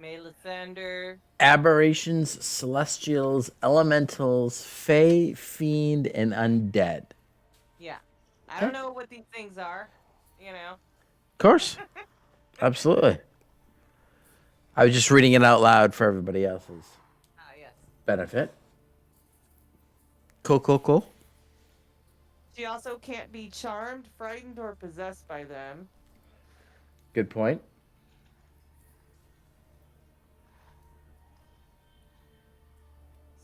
Speaker 2: Melisandre.
Speaker 1: Aberrations, celestials, elementals, fae, fiend, and undead.
Speaker 2: Yeah. I
Speaker 1: Okay.
Speaker 2: don't know what these things are, you know.
Speaker 1: Of course. Absolutely. I was just reading it out loud for everybody else's
Speaker 2: Yes.
Speaker 1: benefit. Cool.
Speaker 2: She also can't be charmed, frightened, or possessed by them.
Speaker 1: Good point.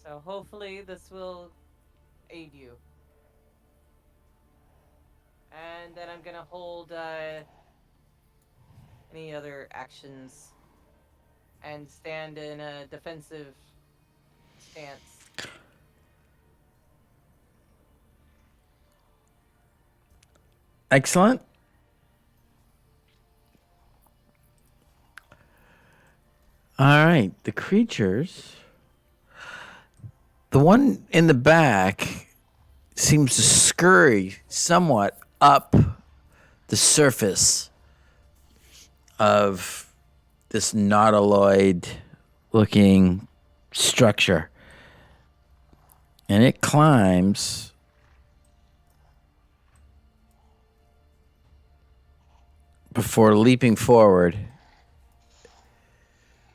Speaker 2: So hopefully this will aid you. And then I'm gonna hold any other actions and stand in a defensive stance.
Speaker 1: Excellent. All right. The creatures. The one in the back seems to scurry somewhat up the surface of this nautiloid looking structure. And it climbs before leaping forward.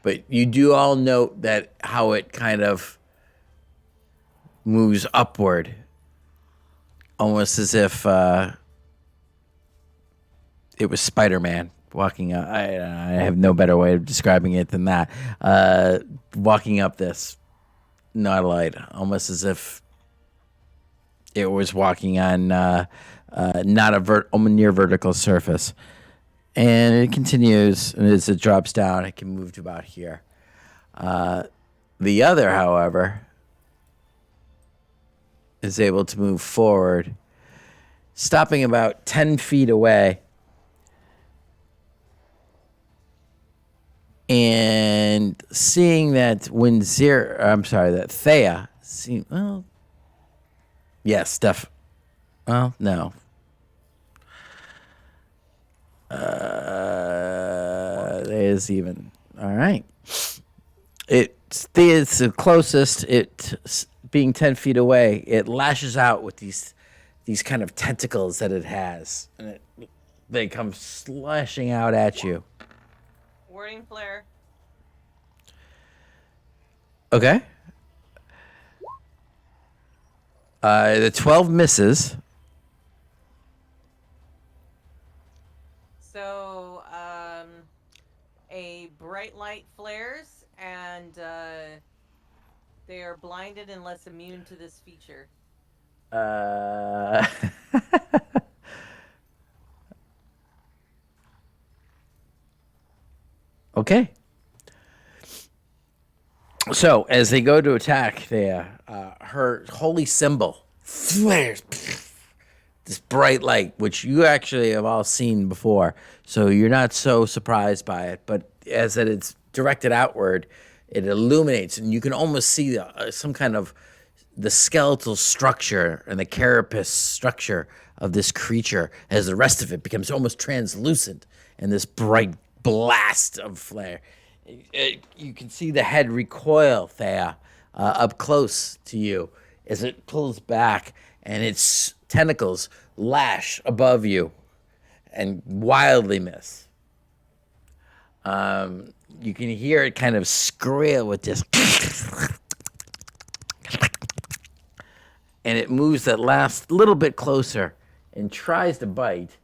Speaker 1: But you do all note that how it kind of moves upward, almost as if it was Spider-Man walking up. I have no better way of describing it than that. Walking up this nautiloid, almost as if it was walking on not a near vertical surface. And it continues, and as it drops down, it can move to about here. The other, however, is able to move forward, stopping about 10 feet away. And seeing that that Thea, yes, well, no. There's even, all right. Thea's the closest, it being 10 feet away, it lashes out with these kind of tentacles that it has. And they come slashing out at you.
Speaker 2: Warding flare.
Speaker 1: Okay. The 12 misses.
Speaker 2: So, a bright light flares, and they are blinded unless immune to this feature.
Speaker 1: Uh, okay. So as they go to attack, her holy symbol flares. This bright light, which you actually have all seen before, so you're not so surprised by it. But as it's directed outward, it illuminates, and you can almost see some kind of the skeletal structure and the carapace structure of this creature as the rest of it becomes almost translucent in this bright blast of flare. You can see the head recoil, Thea, up close to you as it pulls back and its tentacles lash above you and wildly miss. You can hear it kind of squeal with this. And it moves that last little bit closer and tries to bite,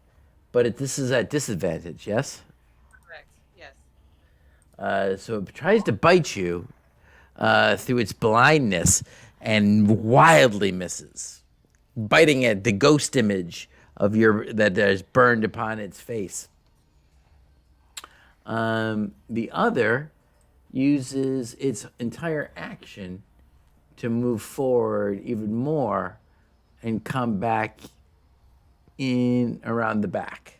Speaker 1: but this is at disadvantage, yes?
Speaker 2: Correct. Yes.
Speaker 1: So it tries to bite you through its blindness and wildly misses, biting at the ghost image of your that is burned upon its face. The other uses its entire action to move forward even more and come back in around the back.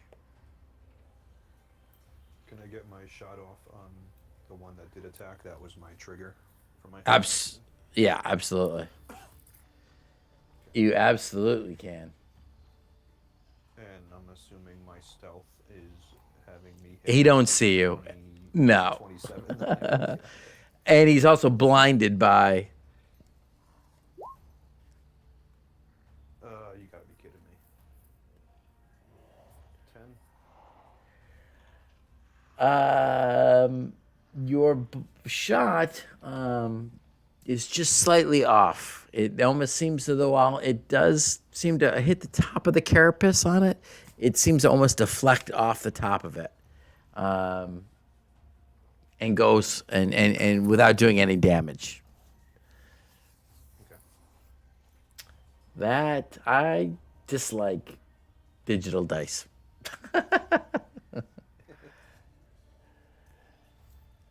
Speaker 7: Can I get my shot off on the one that did attack? That was my trigger for my.
Speaker 1: Yeah, absolutely. You absolutely can.
Speaker 7: And I'm assuming my stealth is having me.
Speaker 1: He don't see you.
Speaker 7: 20,
Speaker 1: No.
Speaker 7: 27.
Speaker 1: And he's also blinded by.
Speaker 7: You gotta be kidding me. 10.
Speaker 1: Your shot is just slightly off. It almost seems to, while it does seem to hit the top of the carapace on it, it seems to almost deflect off the top of it, and goes and without doing any damage.
Speaker 7: Okay.
Speaker 1: That I dislike digital dice.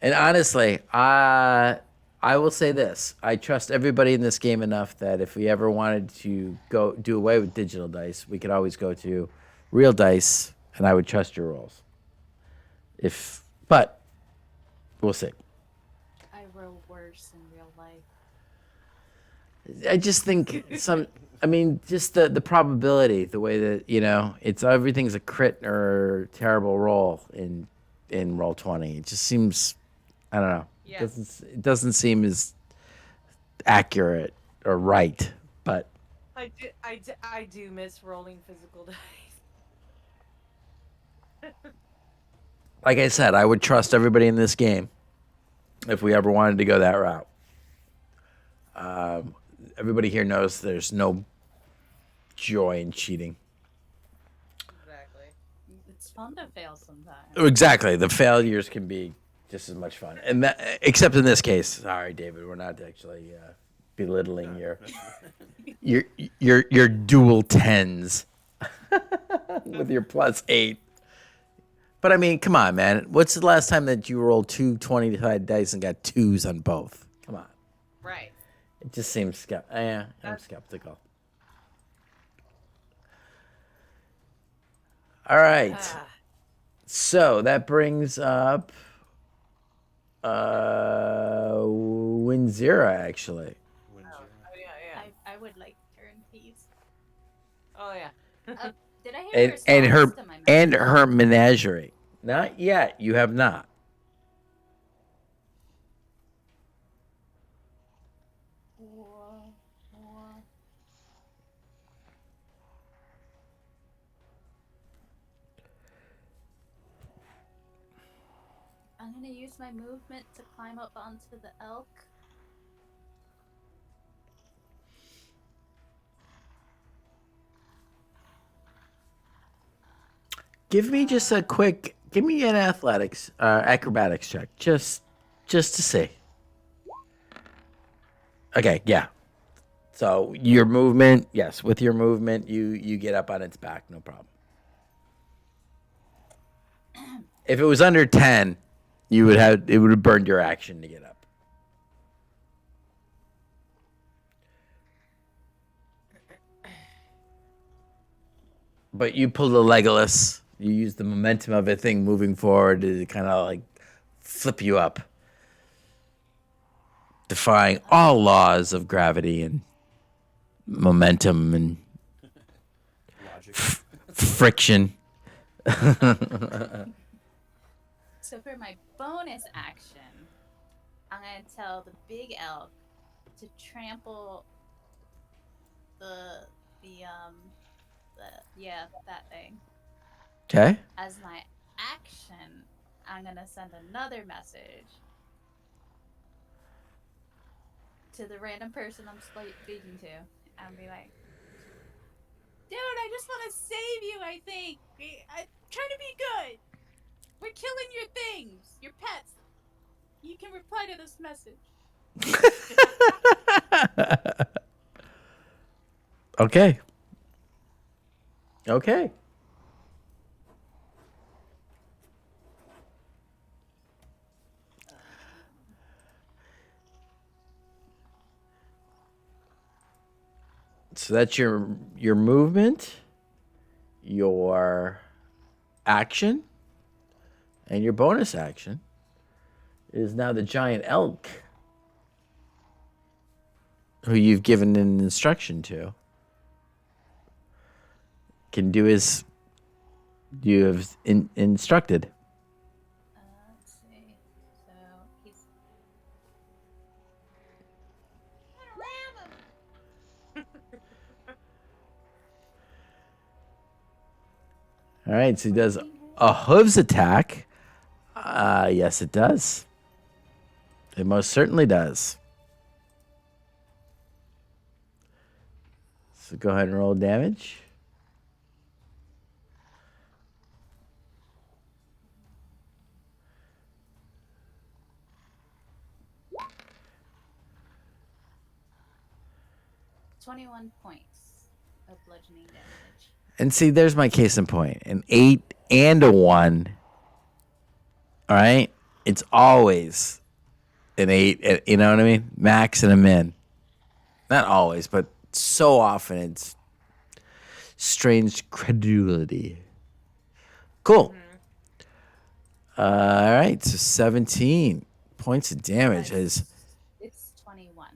Speaker 1: And honestly, I will say this. I trust everybody in this game enough that if we ever wanted to go do away with digital dice, we could always go to real dice, and I would trust your rolls. But we'll see.
Speaker 6: I roll worse in real life.
Speaker 1: I just think just the probability, the way that, it's everything's a crit or terrible roll in Roll20. It just seems, I don't know.
Speaker 2: Yes.
Speaker 1: It doesn't seem as accurate or right, but
Speaker 2: I do miss rolling physical dice.
Speaker 1: like I said, I would trust everybody in this game if we ever wanted to go that route. Everybody here knows there's no joy in cheating.
Speaker 2: Exactly.
Speaker 6: It's fun to fail sometimes.
Speaker 1: Exactly. The failures can be just as much fun. And except in this case, sorry, David, we're not actually belittling your dual 10s with your +8. But I mean, come on, man. What's the last time that you rolled 2 20-sided dice and got 2s on both? Come on.
Speaker 2: Right.
Speaker 1: It just seems I'm skeptical. All right. So that brings up Winzira, actually.
Speaker 7: When
Speaker 2: Oh
Speaker 7: zero.
Speaker 2: yeah.
Speaker 6: I would like turn, please.
Speaker 2: Oh yeah.
Speaker 6: Did I hear a
Speaker 1: And
Speaker 6: response to my
Speaker 1: and
Speaker 6: message?
Speaker 1: her menagerie. Not yet. You have not.
Speaker 6: I'm gonna use my movement to climb up onto the elk.
Speaker 1: Give me just a quick Give me an acrobatics check, just to see. Okay, yeah. So your movement, yes, with your movement, you get up on its back, no problem. If it was under 10, it would have burned your action to get up. But you pull the Legolas. You use the momentum of a thing moving forward to kind of like flip you up, defying all laws of gravity and momentum and
Speaker 7: Logic.
Speaker 1: friction.
Speaker 6: So for my bonus action, I'm gonna tell the big elk to trample the that thing.
Speaker 1: Okay.
Speaker 6: As my action, I'm gonna send another message to the random person I'm speaking to, and be like, "Dude, I just want to save you. I think I'm trying to be good. We're killing your things, your pets. You can reply to this message."
Speaker 1: Okay. Okay. So that's your movement, your action, and your bonus action is now the giant elk who you've given an instruction to can do as you have instructed.
Speaker 6: Let's see. So he's
Speaker 2: Ram him.
Speaker 1: All right, so he does
Speaker 6: 14 hit.
Speaker 1: a hooves attack. Yes, it does. It most certainly does. So go ahead and roll damage.
Speaker 6: $21 points of bludgeoning damage.
Speaker 1: And see, there's my case in point. An 8 and a 1. All right? It's always an 8, you know what I mean? Max and a min. Not always, but so often it's strange credulity. Cool. All right, so 17 points of damage is
Speaker 6: It's 21.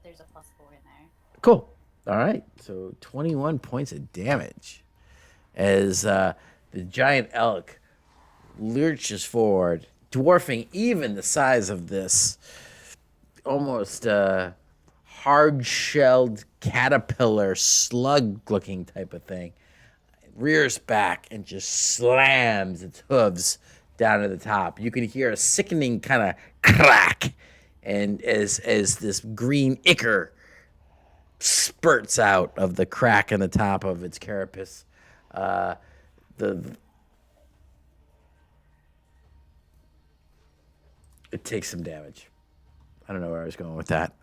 Speaker 6: There's a +4 in there.
Speaker 1: cool. All right, so 21 points of damage as the giant elk lurches forward, dwarfing even the size of this almost hard-shelled caterpillar slug-looking type of thing. It rears back and just slams its hooves down to the top. You can hear a sickening kind of crack, and as this green ichor spurts out of the crack in the top of its carapace, it takes some damage. I don't know where I was going with that.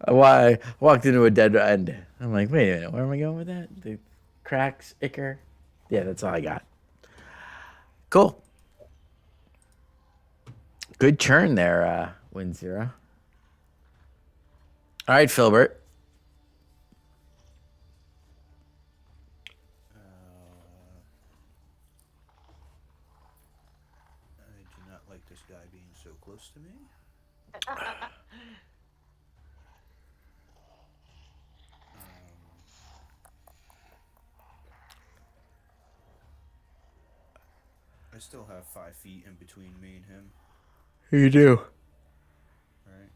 Speaker 1: I walked into a dead end. I'm like, wait a minute, where am I going with that? The cracks, ichor. Yeah, that's all I got. Cool. Good turn there, Win Zero. All right, Filbert.
Speaker 5: I do not like this guy being so close to me. I still have 5 feet in between me and him.
Speaker 1: You do.
Speaker 5: Right?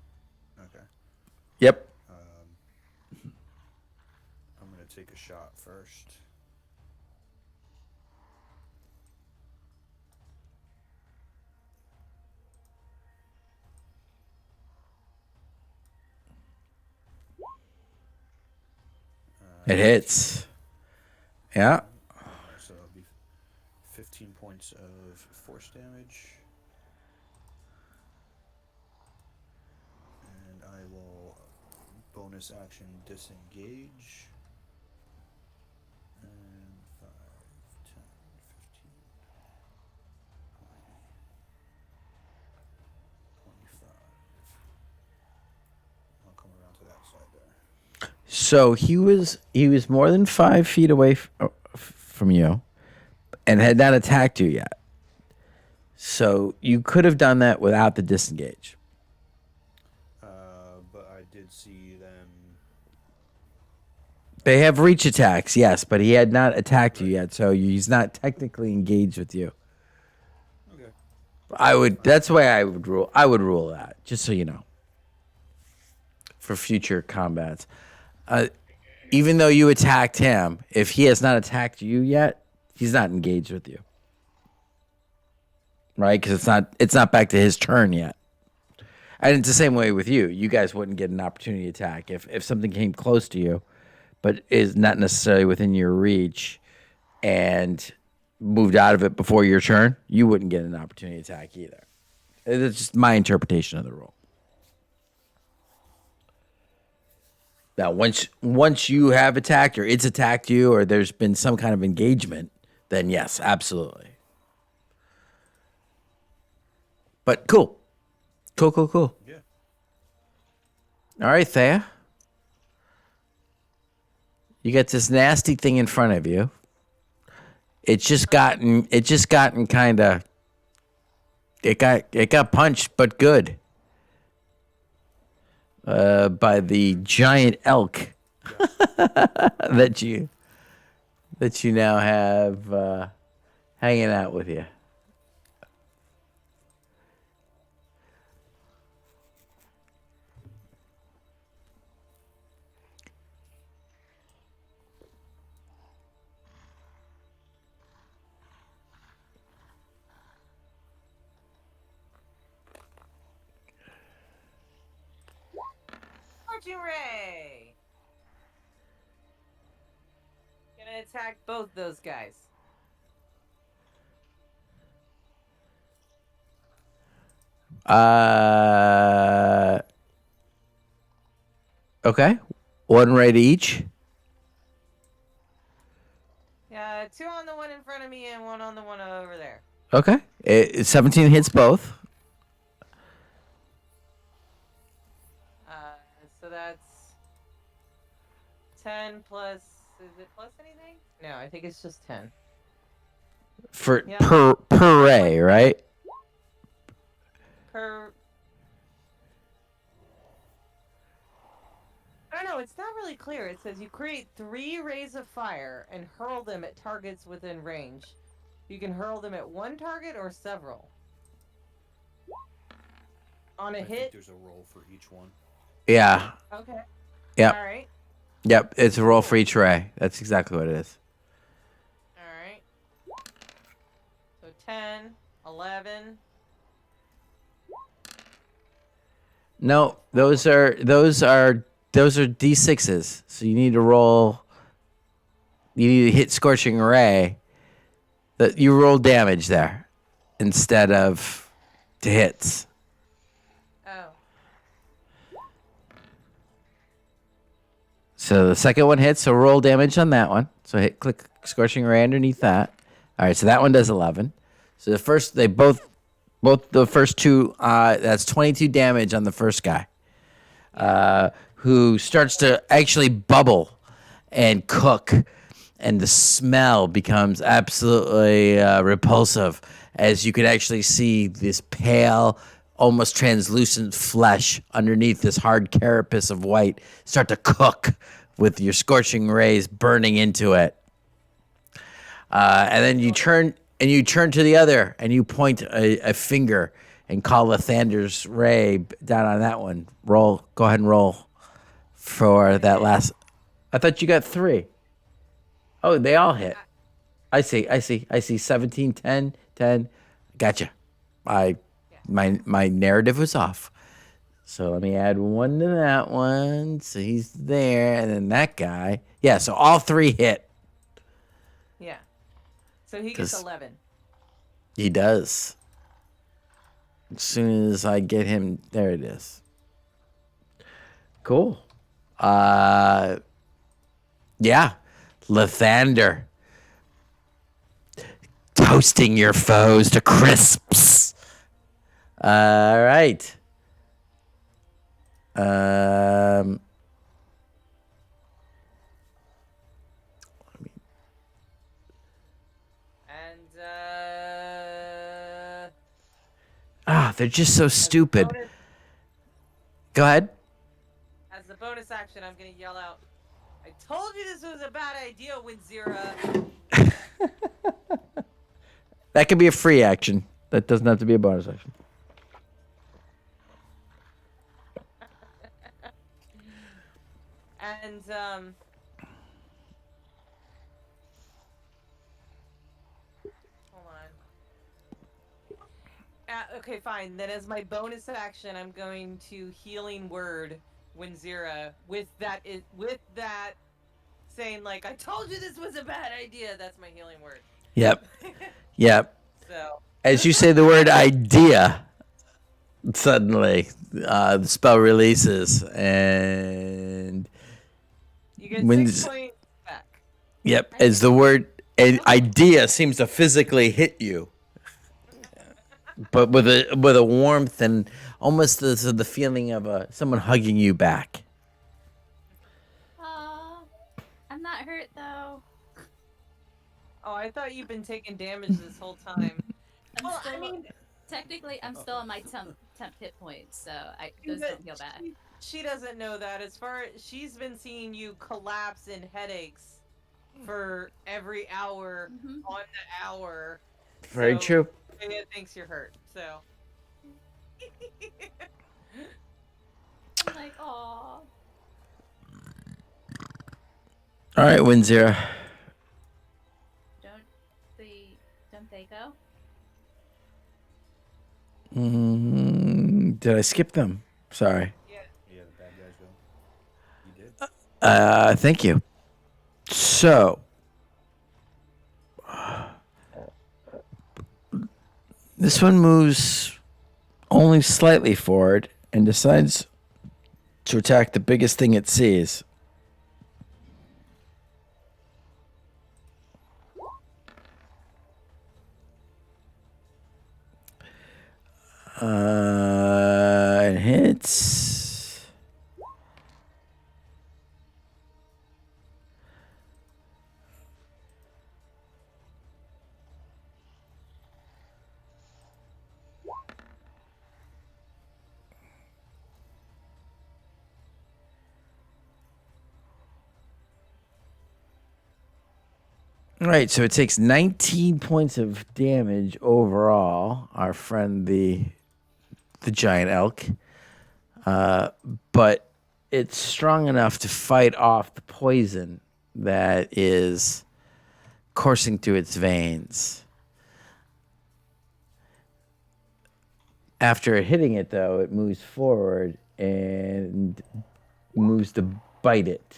Speaker 5: Okay.
Speaker 1: Yep.
Speaker 5: I'm gonna take a shot first.
Speaker 1: It hits. Yeah.
Speaker 5: So 15 points of force damage. And I will bonus action disengage. And 5, 10, 15, 20, 25. I'll come around to that side there.
Speaker 1: So he was more than 5 feet away from you, and had not attacked you yet. So you could have done that without the disengage.
Speaker 5: But I did see them.
Speaker 1: They have reach attacks, yes, but he had not attacked you yet, so he's not technically engaged with you.
Speaker 5: Okay.
Speaker 1: That's the way I would rule. I would rule that, just so you know, for future combats. Even though you attacked him, if he has not attacked you yet, he's not engaged with you, right? Because it's not back to his turn yet. And it's the same way with you. You guys wouldn't get an opportunity to attack if something came close to you, but is not necessarily within your reach, and moved out of it before your turn. You wouldn't get an opportunity to attack either. It's just my interpretation of the rule. Now, once you have attacked, or it's attacked you, or there's been some kind of engagement, then yes, absolutely. But cool. Cool.
Speaker 5: Yeah.
Speaker 1: All right, Thea. You got this nasty thing in front of you. It's just gotten kind of. It got punched, but good. By the giant elk that you now have hanging out with you.
Speaker 2: Scorching Ray! Gonna attack both those guys.
Speaker 1: Okay. One right each.
Speaker 2: Yeah, 2 on the one in front of me and 1 on the one over there.
Speaker 1: Okay. 17 hits both.
Speaker 2: So that's 10 plus. Is it plus anything? No, I think it's just 10.
Speaker 1: For
Speaker 2: Yeah.
Speaker 1: per ray, right?
Speaker 2: Per. I don't know, it's not really clear. It says you create 3 rays of fire and hurl them at targets within range. You can hurl them at one target or several. On a
Speaker 5: I
Speaker 2: hit.
Speaker 5: think there's a roll for each one.
Speaker 1: Yeah.
Speaker 2: Okay.
Speaker 1: Yep.
Speaker 2: All right.
Speaker 1: Yep. It's a roll for each ray. That's exactly what it is.
Speaker 2: All right. So 10, 11.
Speaker 1: No, those are D6s. So you need to roll. You need to hit scorching ray. That you roll damage there instead of to hits.
Speaker 2: Oh.
Speaker 1: So the second one hits. So roll damage on that one. So click scorching ray underneath that. All right. So that one does 11. So the first both the first two. That's 22 damage on the first guy. Who starts to actually bubble and cook, and the smell becomes absolutely repulsive as you can actually see this pale, almost translucent flesh underneath this hard carapace of white start to cook with your scorching rays burning into it. And then you turn to the other and you point a finger and call Lathander's ray down on that one. Roll. Go ahead and roll for that last. I thought you got 3. Oh, they all hit. I see. 17, 10, 10. Gotcha. My narrative was off. So let me add 1 to that one. So he's there. And then that guy. Yeah, so all 3 hit.
Speaker 2: Yeah. So he gets
Speaker 1: Does-
Speaker 2: 11.
Speaker 1: He does. As soon as I get him, there it is. Cool. Yeah, Lathander. Toasting your foes to crisps. All right. Um,
Speaker 2: And
Speaker 1: they're just so stupid.
Speaker 2: bonus,
Speaker 1: Go ahead.
Speaker 2: as the bonus action, I'm gonna yell out, "I told you this was a bad idea, Winzira."
Speaker 1: That could be a free action. That doesn't have to be a bonus action.
Speaker 2: And hold on. Okay, fine. Then as my bonus action, I'm going to healing word Winzira with that saying like, "I told you this was a bad idea." That's my healing word.
Speaker 1: Yep. Yep.
Speaker 2: So
Speaker 1: As you say the word idea, suddenly the spell releases and
Speaker 2: you get
Speaker 1: When
Speaker 2: 6
Speaker 1: s-
Speaker 2: points back.
Speaker 1: yep, as the word idea seems to physically hit you, but with a warmth and almost the feeling of someone hugging you back.
Speaker 6: Aw, I'm not hurt though.
Speaker 2: Oh, I thought you've been taking damage this whole time.
Speaker 6: I'm
Speaker 2: Well,
Speaker 6: still
Speaker 2: I mean,
Speaker 6: technically I'm still on my temp hit points, so those
Speaker 2: but
Speaker 6: don't feel bad.
Speaker 2: she doesn't know that. As far as she's been seeing you collapse in headaches for every hour
Speaker 6: Mm-hmm.
Speaker 2: on the hour.
Speaker 1: Very
Speaker 2: So,
Speaker 1: true.
Speaker 2: Leia thinks you're hurt. So
Speaker 6: I'm like, aw.
Speaker 1: All right, Winzira.
Speaker 6: Don't they go?
Speaker 1: Did I skip them? Sorry.
Speaker 2: yeah,
Speaker 7: Yeah, the bad guys go. You did.
Speaker 1: Thank you. So, this one moves only slightly forward and decides to attack the biggest thing it sees. It hits. All right, so it takes 19 points of damage overall. Our friend the giant elk, but it's strong enough to fight off the poison that is coursing through its veins. After hitting it, though, it moves forward and moves to bite it,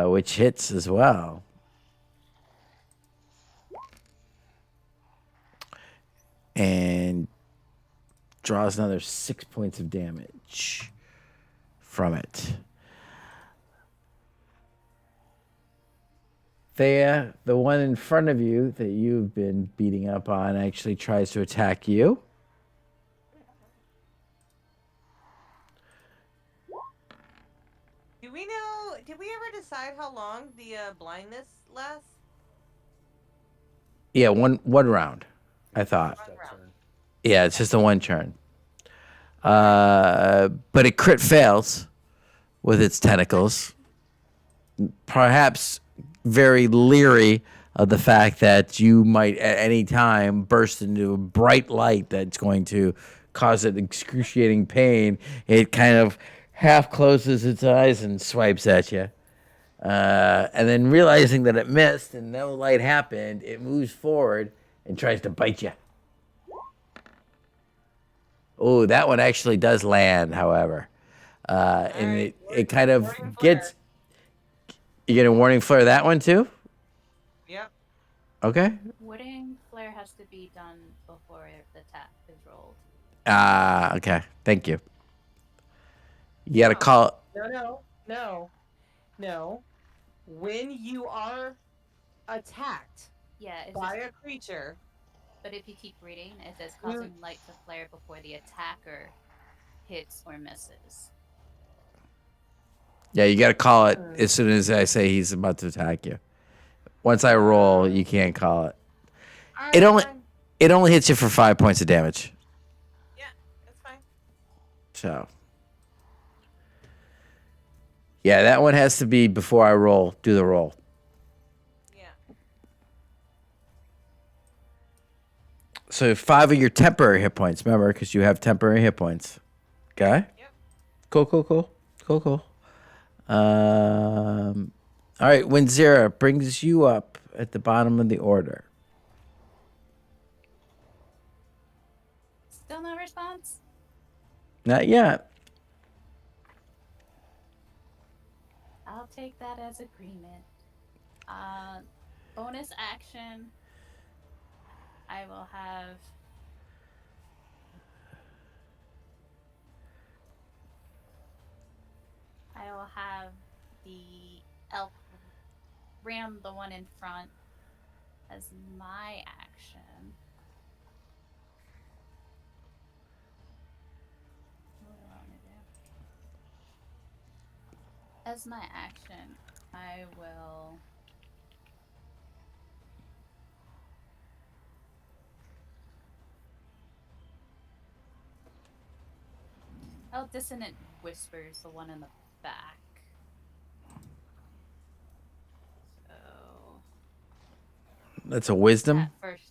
Speaker 1: which hits as well. And draws another 6 points of damage from it. Thea, the one in front of you that you've been beating up on, actually tries to attack you.
Speaker 2: do we know? Did we ever decide how long the blindness lasts?
Speaker 1: Yeah, one round, I thought.
Speaker 2: One
Speaker 7: That
Speaker 2: round.
Speaker 7: turn.
Speaker 1: Yeah, it's just a one turn. But it crit fails with its tentacles. Perhaps very leery of the fact that you might at any time burst into a bright light that's going to cause it excruciating pain. It kind of half closes its eyes and swipes at you. And then realizing that it missed and no light happened, it moves forward and tries to bite you. Oh, that one actually does land, however. And
Speaker 2: right,
Speaker 1: it kind of
Speaker 2: Florian
Speaker 1: gets You get a warning flare that one too?
Speaker 2: Yep.
Speaker 1: Okay.
Speaker 6: Wooden flare has to be done before the attack is rolled.
Speaker 1: Okay. Thank you. You got to
Speaker 2: No.
Speaker 1: call.
Speaker 2: No. When you are attacked
Speaker 6: Yeah, it's
Speaker 2: by
Speaker 6: just.
Speaker 2: a creature,
Speaker 6: But if you keep reading, it says
Speaker 2: you
Speaker 6: causing light to flare before the attacker hits or misses.
Speaker 1: Yeah, you got to call it
Speaker 2: Hmm.
Speaker 1: as soon as I say he's about to attack you. Once I roll, you can't call it.
Speaker 2: all
Speaker 1: It
Speaker 2: right,
Speaker 1: only
Speaker 2: fine.
Speaker 1: it only hits you for 5 points of damage.
Speaker 2: Yeah, that's fine.
Speaker 1: So. Yeah, that one has to be before I roll. Do the roll.
Speaker 2: Yeah.
Speaker 1: So 5 of your temporary hit points. Remember, because you have temporary hit points. Okay.
Speaker 2: Yep.
Speaker 1: Cool. All right. When Zera brings you up at the bottom of the order.
Speaker 6: Still no response?
Speaker 1: Not yet.
Speaker 6: I'll take that as agreement. Bonus action. I will have. The elk ram the one in front as my action. What do I want to do? As my action, I will. Dissonant Whispers, the one in the back. So.
Speaker 1: That's a wisdom.
Speaker 6: At first.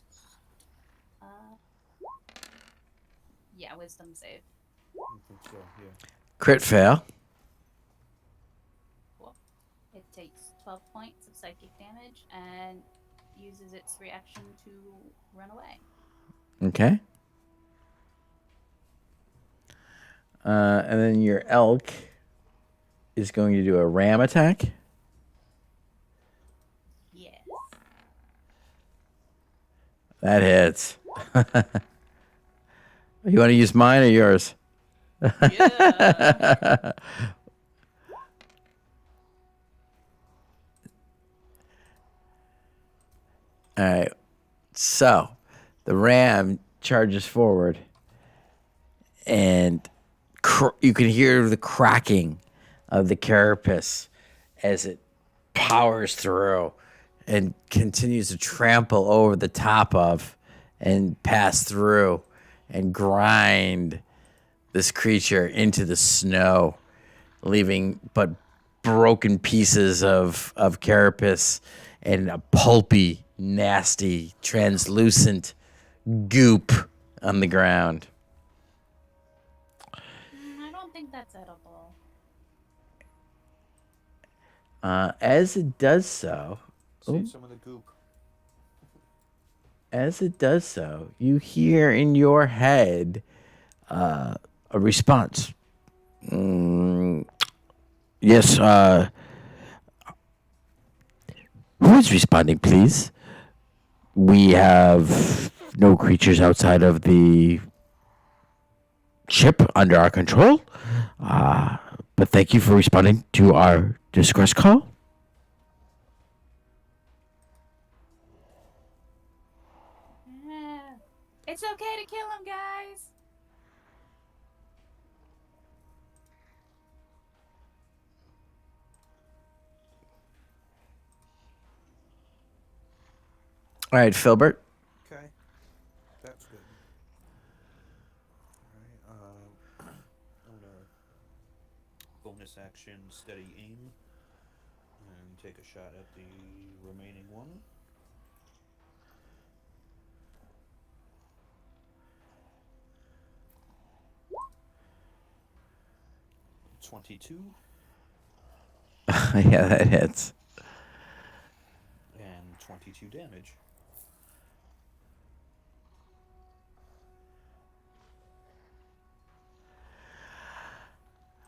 Speaker 6: Yeah, wisdom save.
Speaker 7: I think so, yeah.
Speaker 1: Crit fail.
Speaker 6: Cool. It takes 12 points of psychic damage and uses its reaction to run away.
Speaker 1: Okay. And then your elk is going to do a ram attack.
Speaker 6: Yes.
Speaker 1: That hits. You want to use mine or yours?
Speaker 2: Yeah.
Speaker 1: All right. So the ram charges forward, and you can hear the cracking of the carapace as it powers through and continues to trample over the top of and pass through and grind this creature into the snow, leaving but broken pieces of carapace and a pulpy, nasty, translucent goop on the ground.
Speaker 6: I don't think that's edible.
Speaker 1: As it does so,
Speaker 7: Save some of the goop.
Speaker 1: you hear in your head a response. Yes, who is responding, please? We have no creatures outside of the ship under our control. But thank you for responding to our distress call.
Speaker 6: Yeah. It's okay to kill him, guys.
Speaker 1: All right, Filbert.
Speaker 7: Okay. That's good. Alright, I'm gonna bonus action steady aim and take a shot at the remaining one. 22
Speaker 1: Yeah, that hits.
Speaker 7: and 22 damage.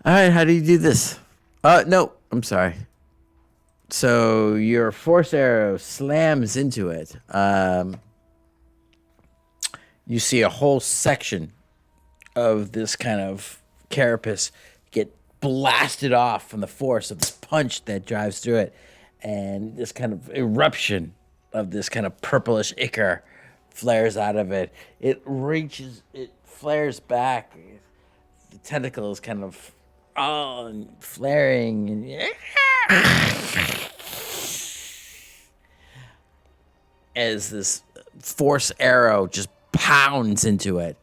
Speaker 1: All right, how do you do this? No, I'm sorry. So your force arrow slams into it. You see a whole section of this kind of carapace get blasted off from the force of this punch that drives through it, and this kind of eruption of this kind of purplish ichor flares out of it. It flares back. The tentacles kind of and flaring and as this force arrow just pounds into it,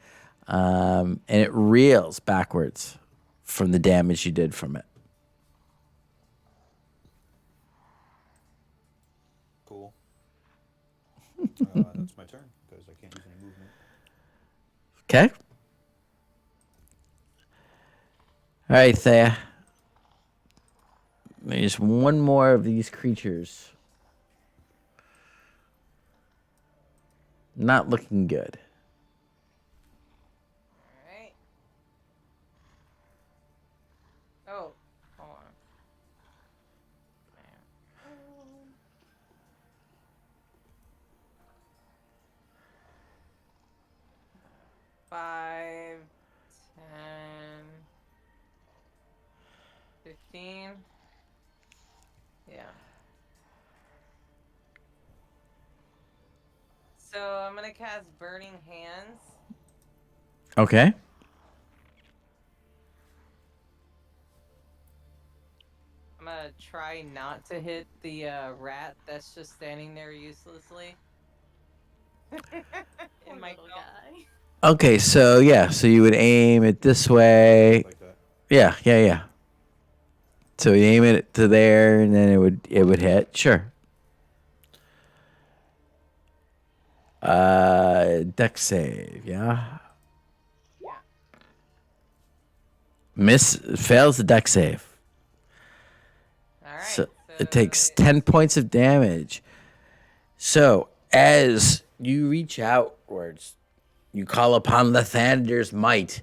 Speaker 1: and it reels backwards from the damage you did from it.
Speaker 7: Cool. That's my turn because I can't use any movement.
Speaker 1: Okay. All right, Thea. There's one more of these creatures. Not looking good.
Speaker 2: Alright. Oh, hold on. Man. 5, 10, 15. Yeah. So I'm gonna cast Burning Hands.
Speaker 1: Okay.
Speaker 2: I'm gonna try not to hit the rat that's just standing there uselessly.
Speaker 6: Poor
Speaker 2: In my
Speaker 6: little guy.
Speaker 1: Okay, so yeah, so you would aim it this way.
Speaker 7: Like that.
Speaker 1: Yeah. So you aim it to there, and then it would hit. Sure. Dex save. Yeah.
Speaker 2: Yeah.
Speaker 1: Fails the dex save.
Speaker 2: All right.
Speaker 1: So it takes 10 points of damage. So as you reach outwards, you call upon Lathander's might.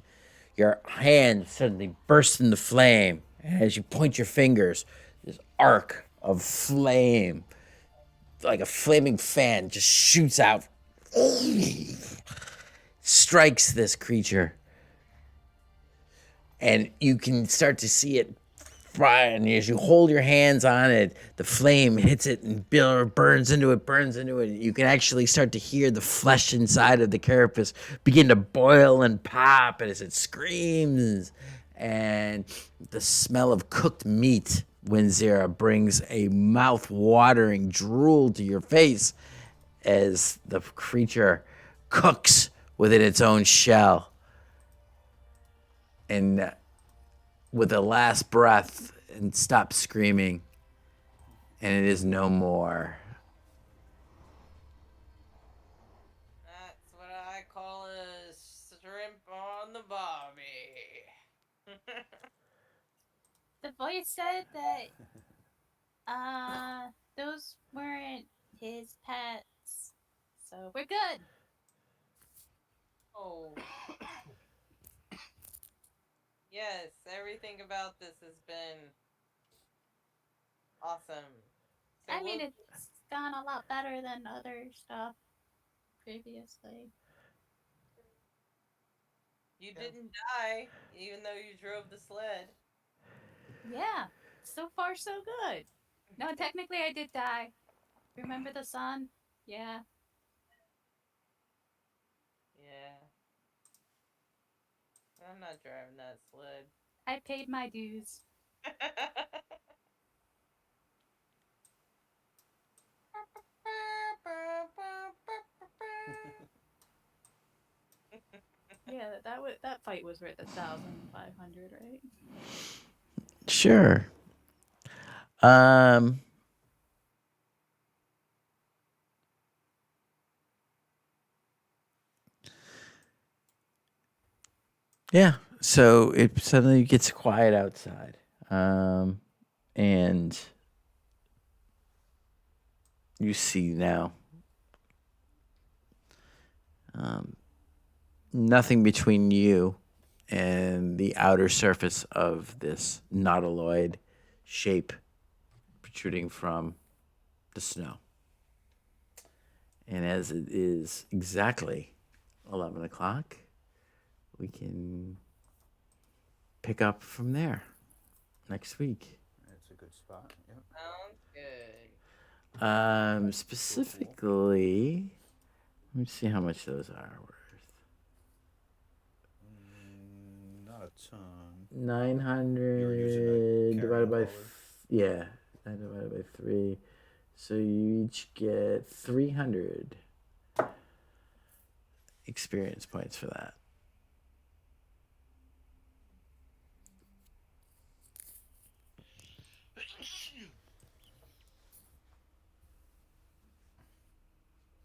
Speaker 1: Your hand suddenly bursts into flame. And as you point your fingers, this arc of flame, like a flaming fan, just shoots out, strikes this creature. And you can start to see it fry. And as you hold your hands on it, the flame hits it and burns into it. You can actually start to hear the flesh inside of the carapace begin to boil and pop as it screams. And the smell of cooked meat, Winzira, brings a mouth-watering drool to your face as the creature cooks within its own shell. And with a last breath and stops screaming, and it is no more.
Speaker 2: That's what I call a shrimp on the barbie.
Speaker 6: The voice said that those weren't his pets. So we're good.
Speaker 2: Oh. Yes, everything about this has been awesome. So
Speaker 6: I mean, it's gone a lot better than other stuff previously.
Speaker 2: you didn't die, even though you drove the sled.
Speaker 6: Yeah, so far so good. No, technically I did die. Remember the sun? Yeah.
Speaker 2: Yeah. I'm not driving that sled.
Speaker 6: I paid my dues. Yeah, that fight was worth 1,500, right?
Speaker 1: Sure. Um. Yeah. So it suddenly gets quiet outside, and you see now nothing between you and the outer surface of this nautiloid shape protruding from the snow. And as it is exactly 11 o'clock, we can pick up from there next week.
Speaker 7: That's a good spot. Yep.
Speaker 2: Sounds good.
Speaker 1: Specifically, let me see how much those are worth.
Speaker 7: Not a ton.
Speaker 1: 900 divided by,
Speaker 7: carrying forward.
Speaker 1: yeah, 9 divided by 3. So you each get 300 experience points for that.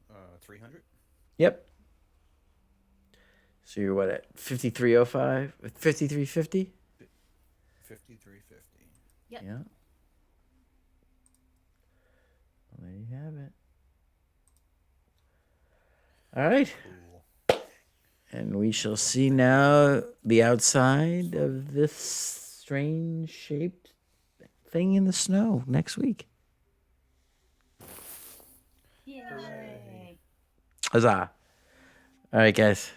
Speaker 7: Uh, 300.
Speaker 1: Yep. So you're what at 5305? 5350?
Speaker 7: 5350.
Speaker 6: Yep.
Speaker 1: Yeah. Well, there you have it. All right.
Speaker 7: Cool.
Speaker 1: And we shall see now the outside of this strange shaped thing in the snow next week.
Speaker 6: Yay.
Speaker 1: Huzzah. All right, guys.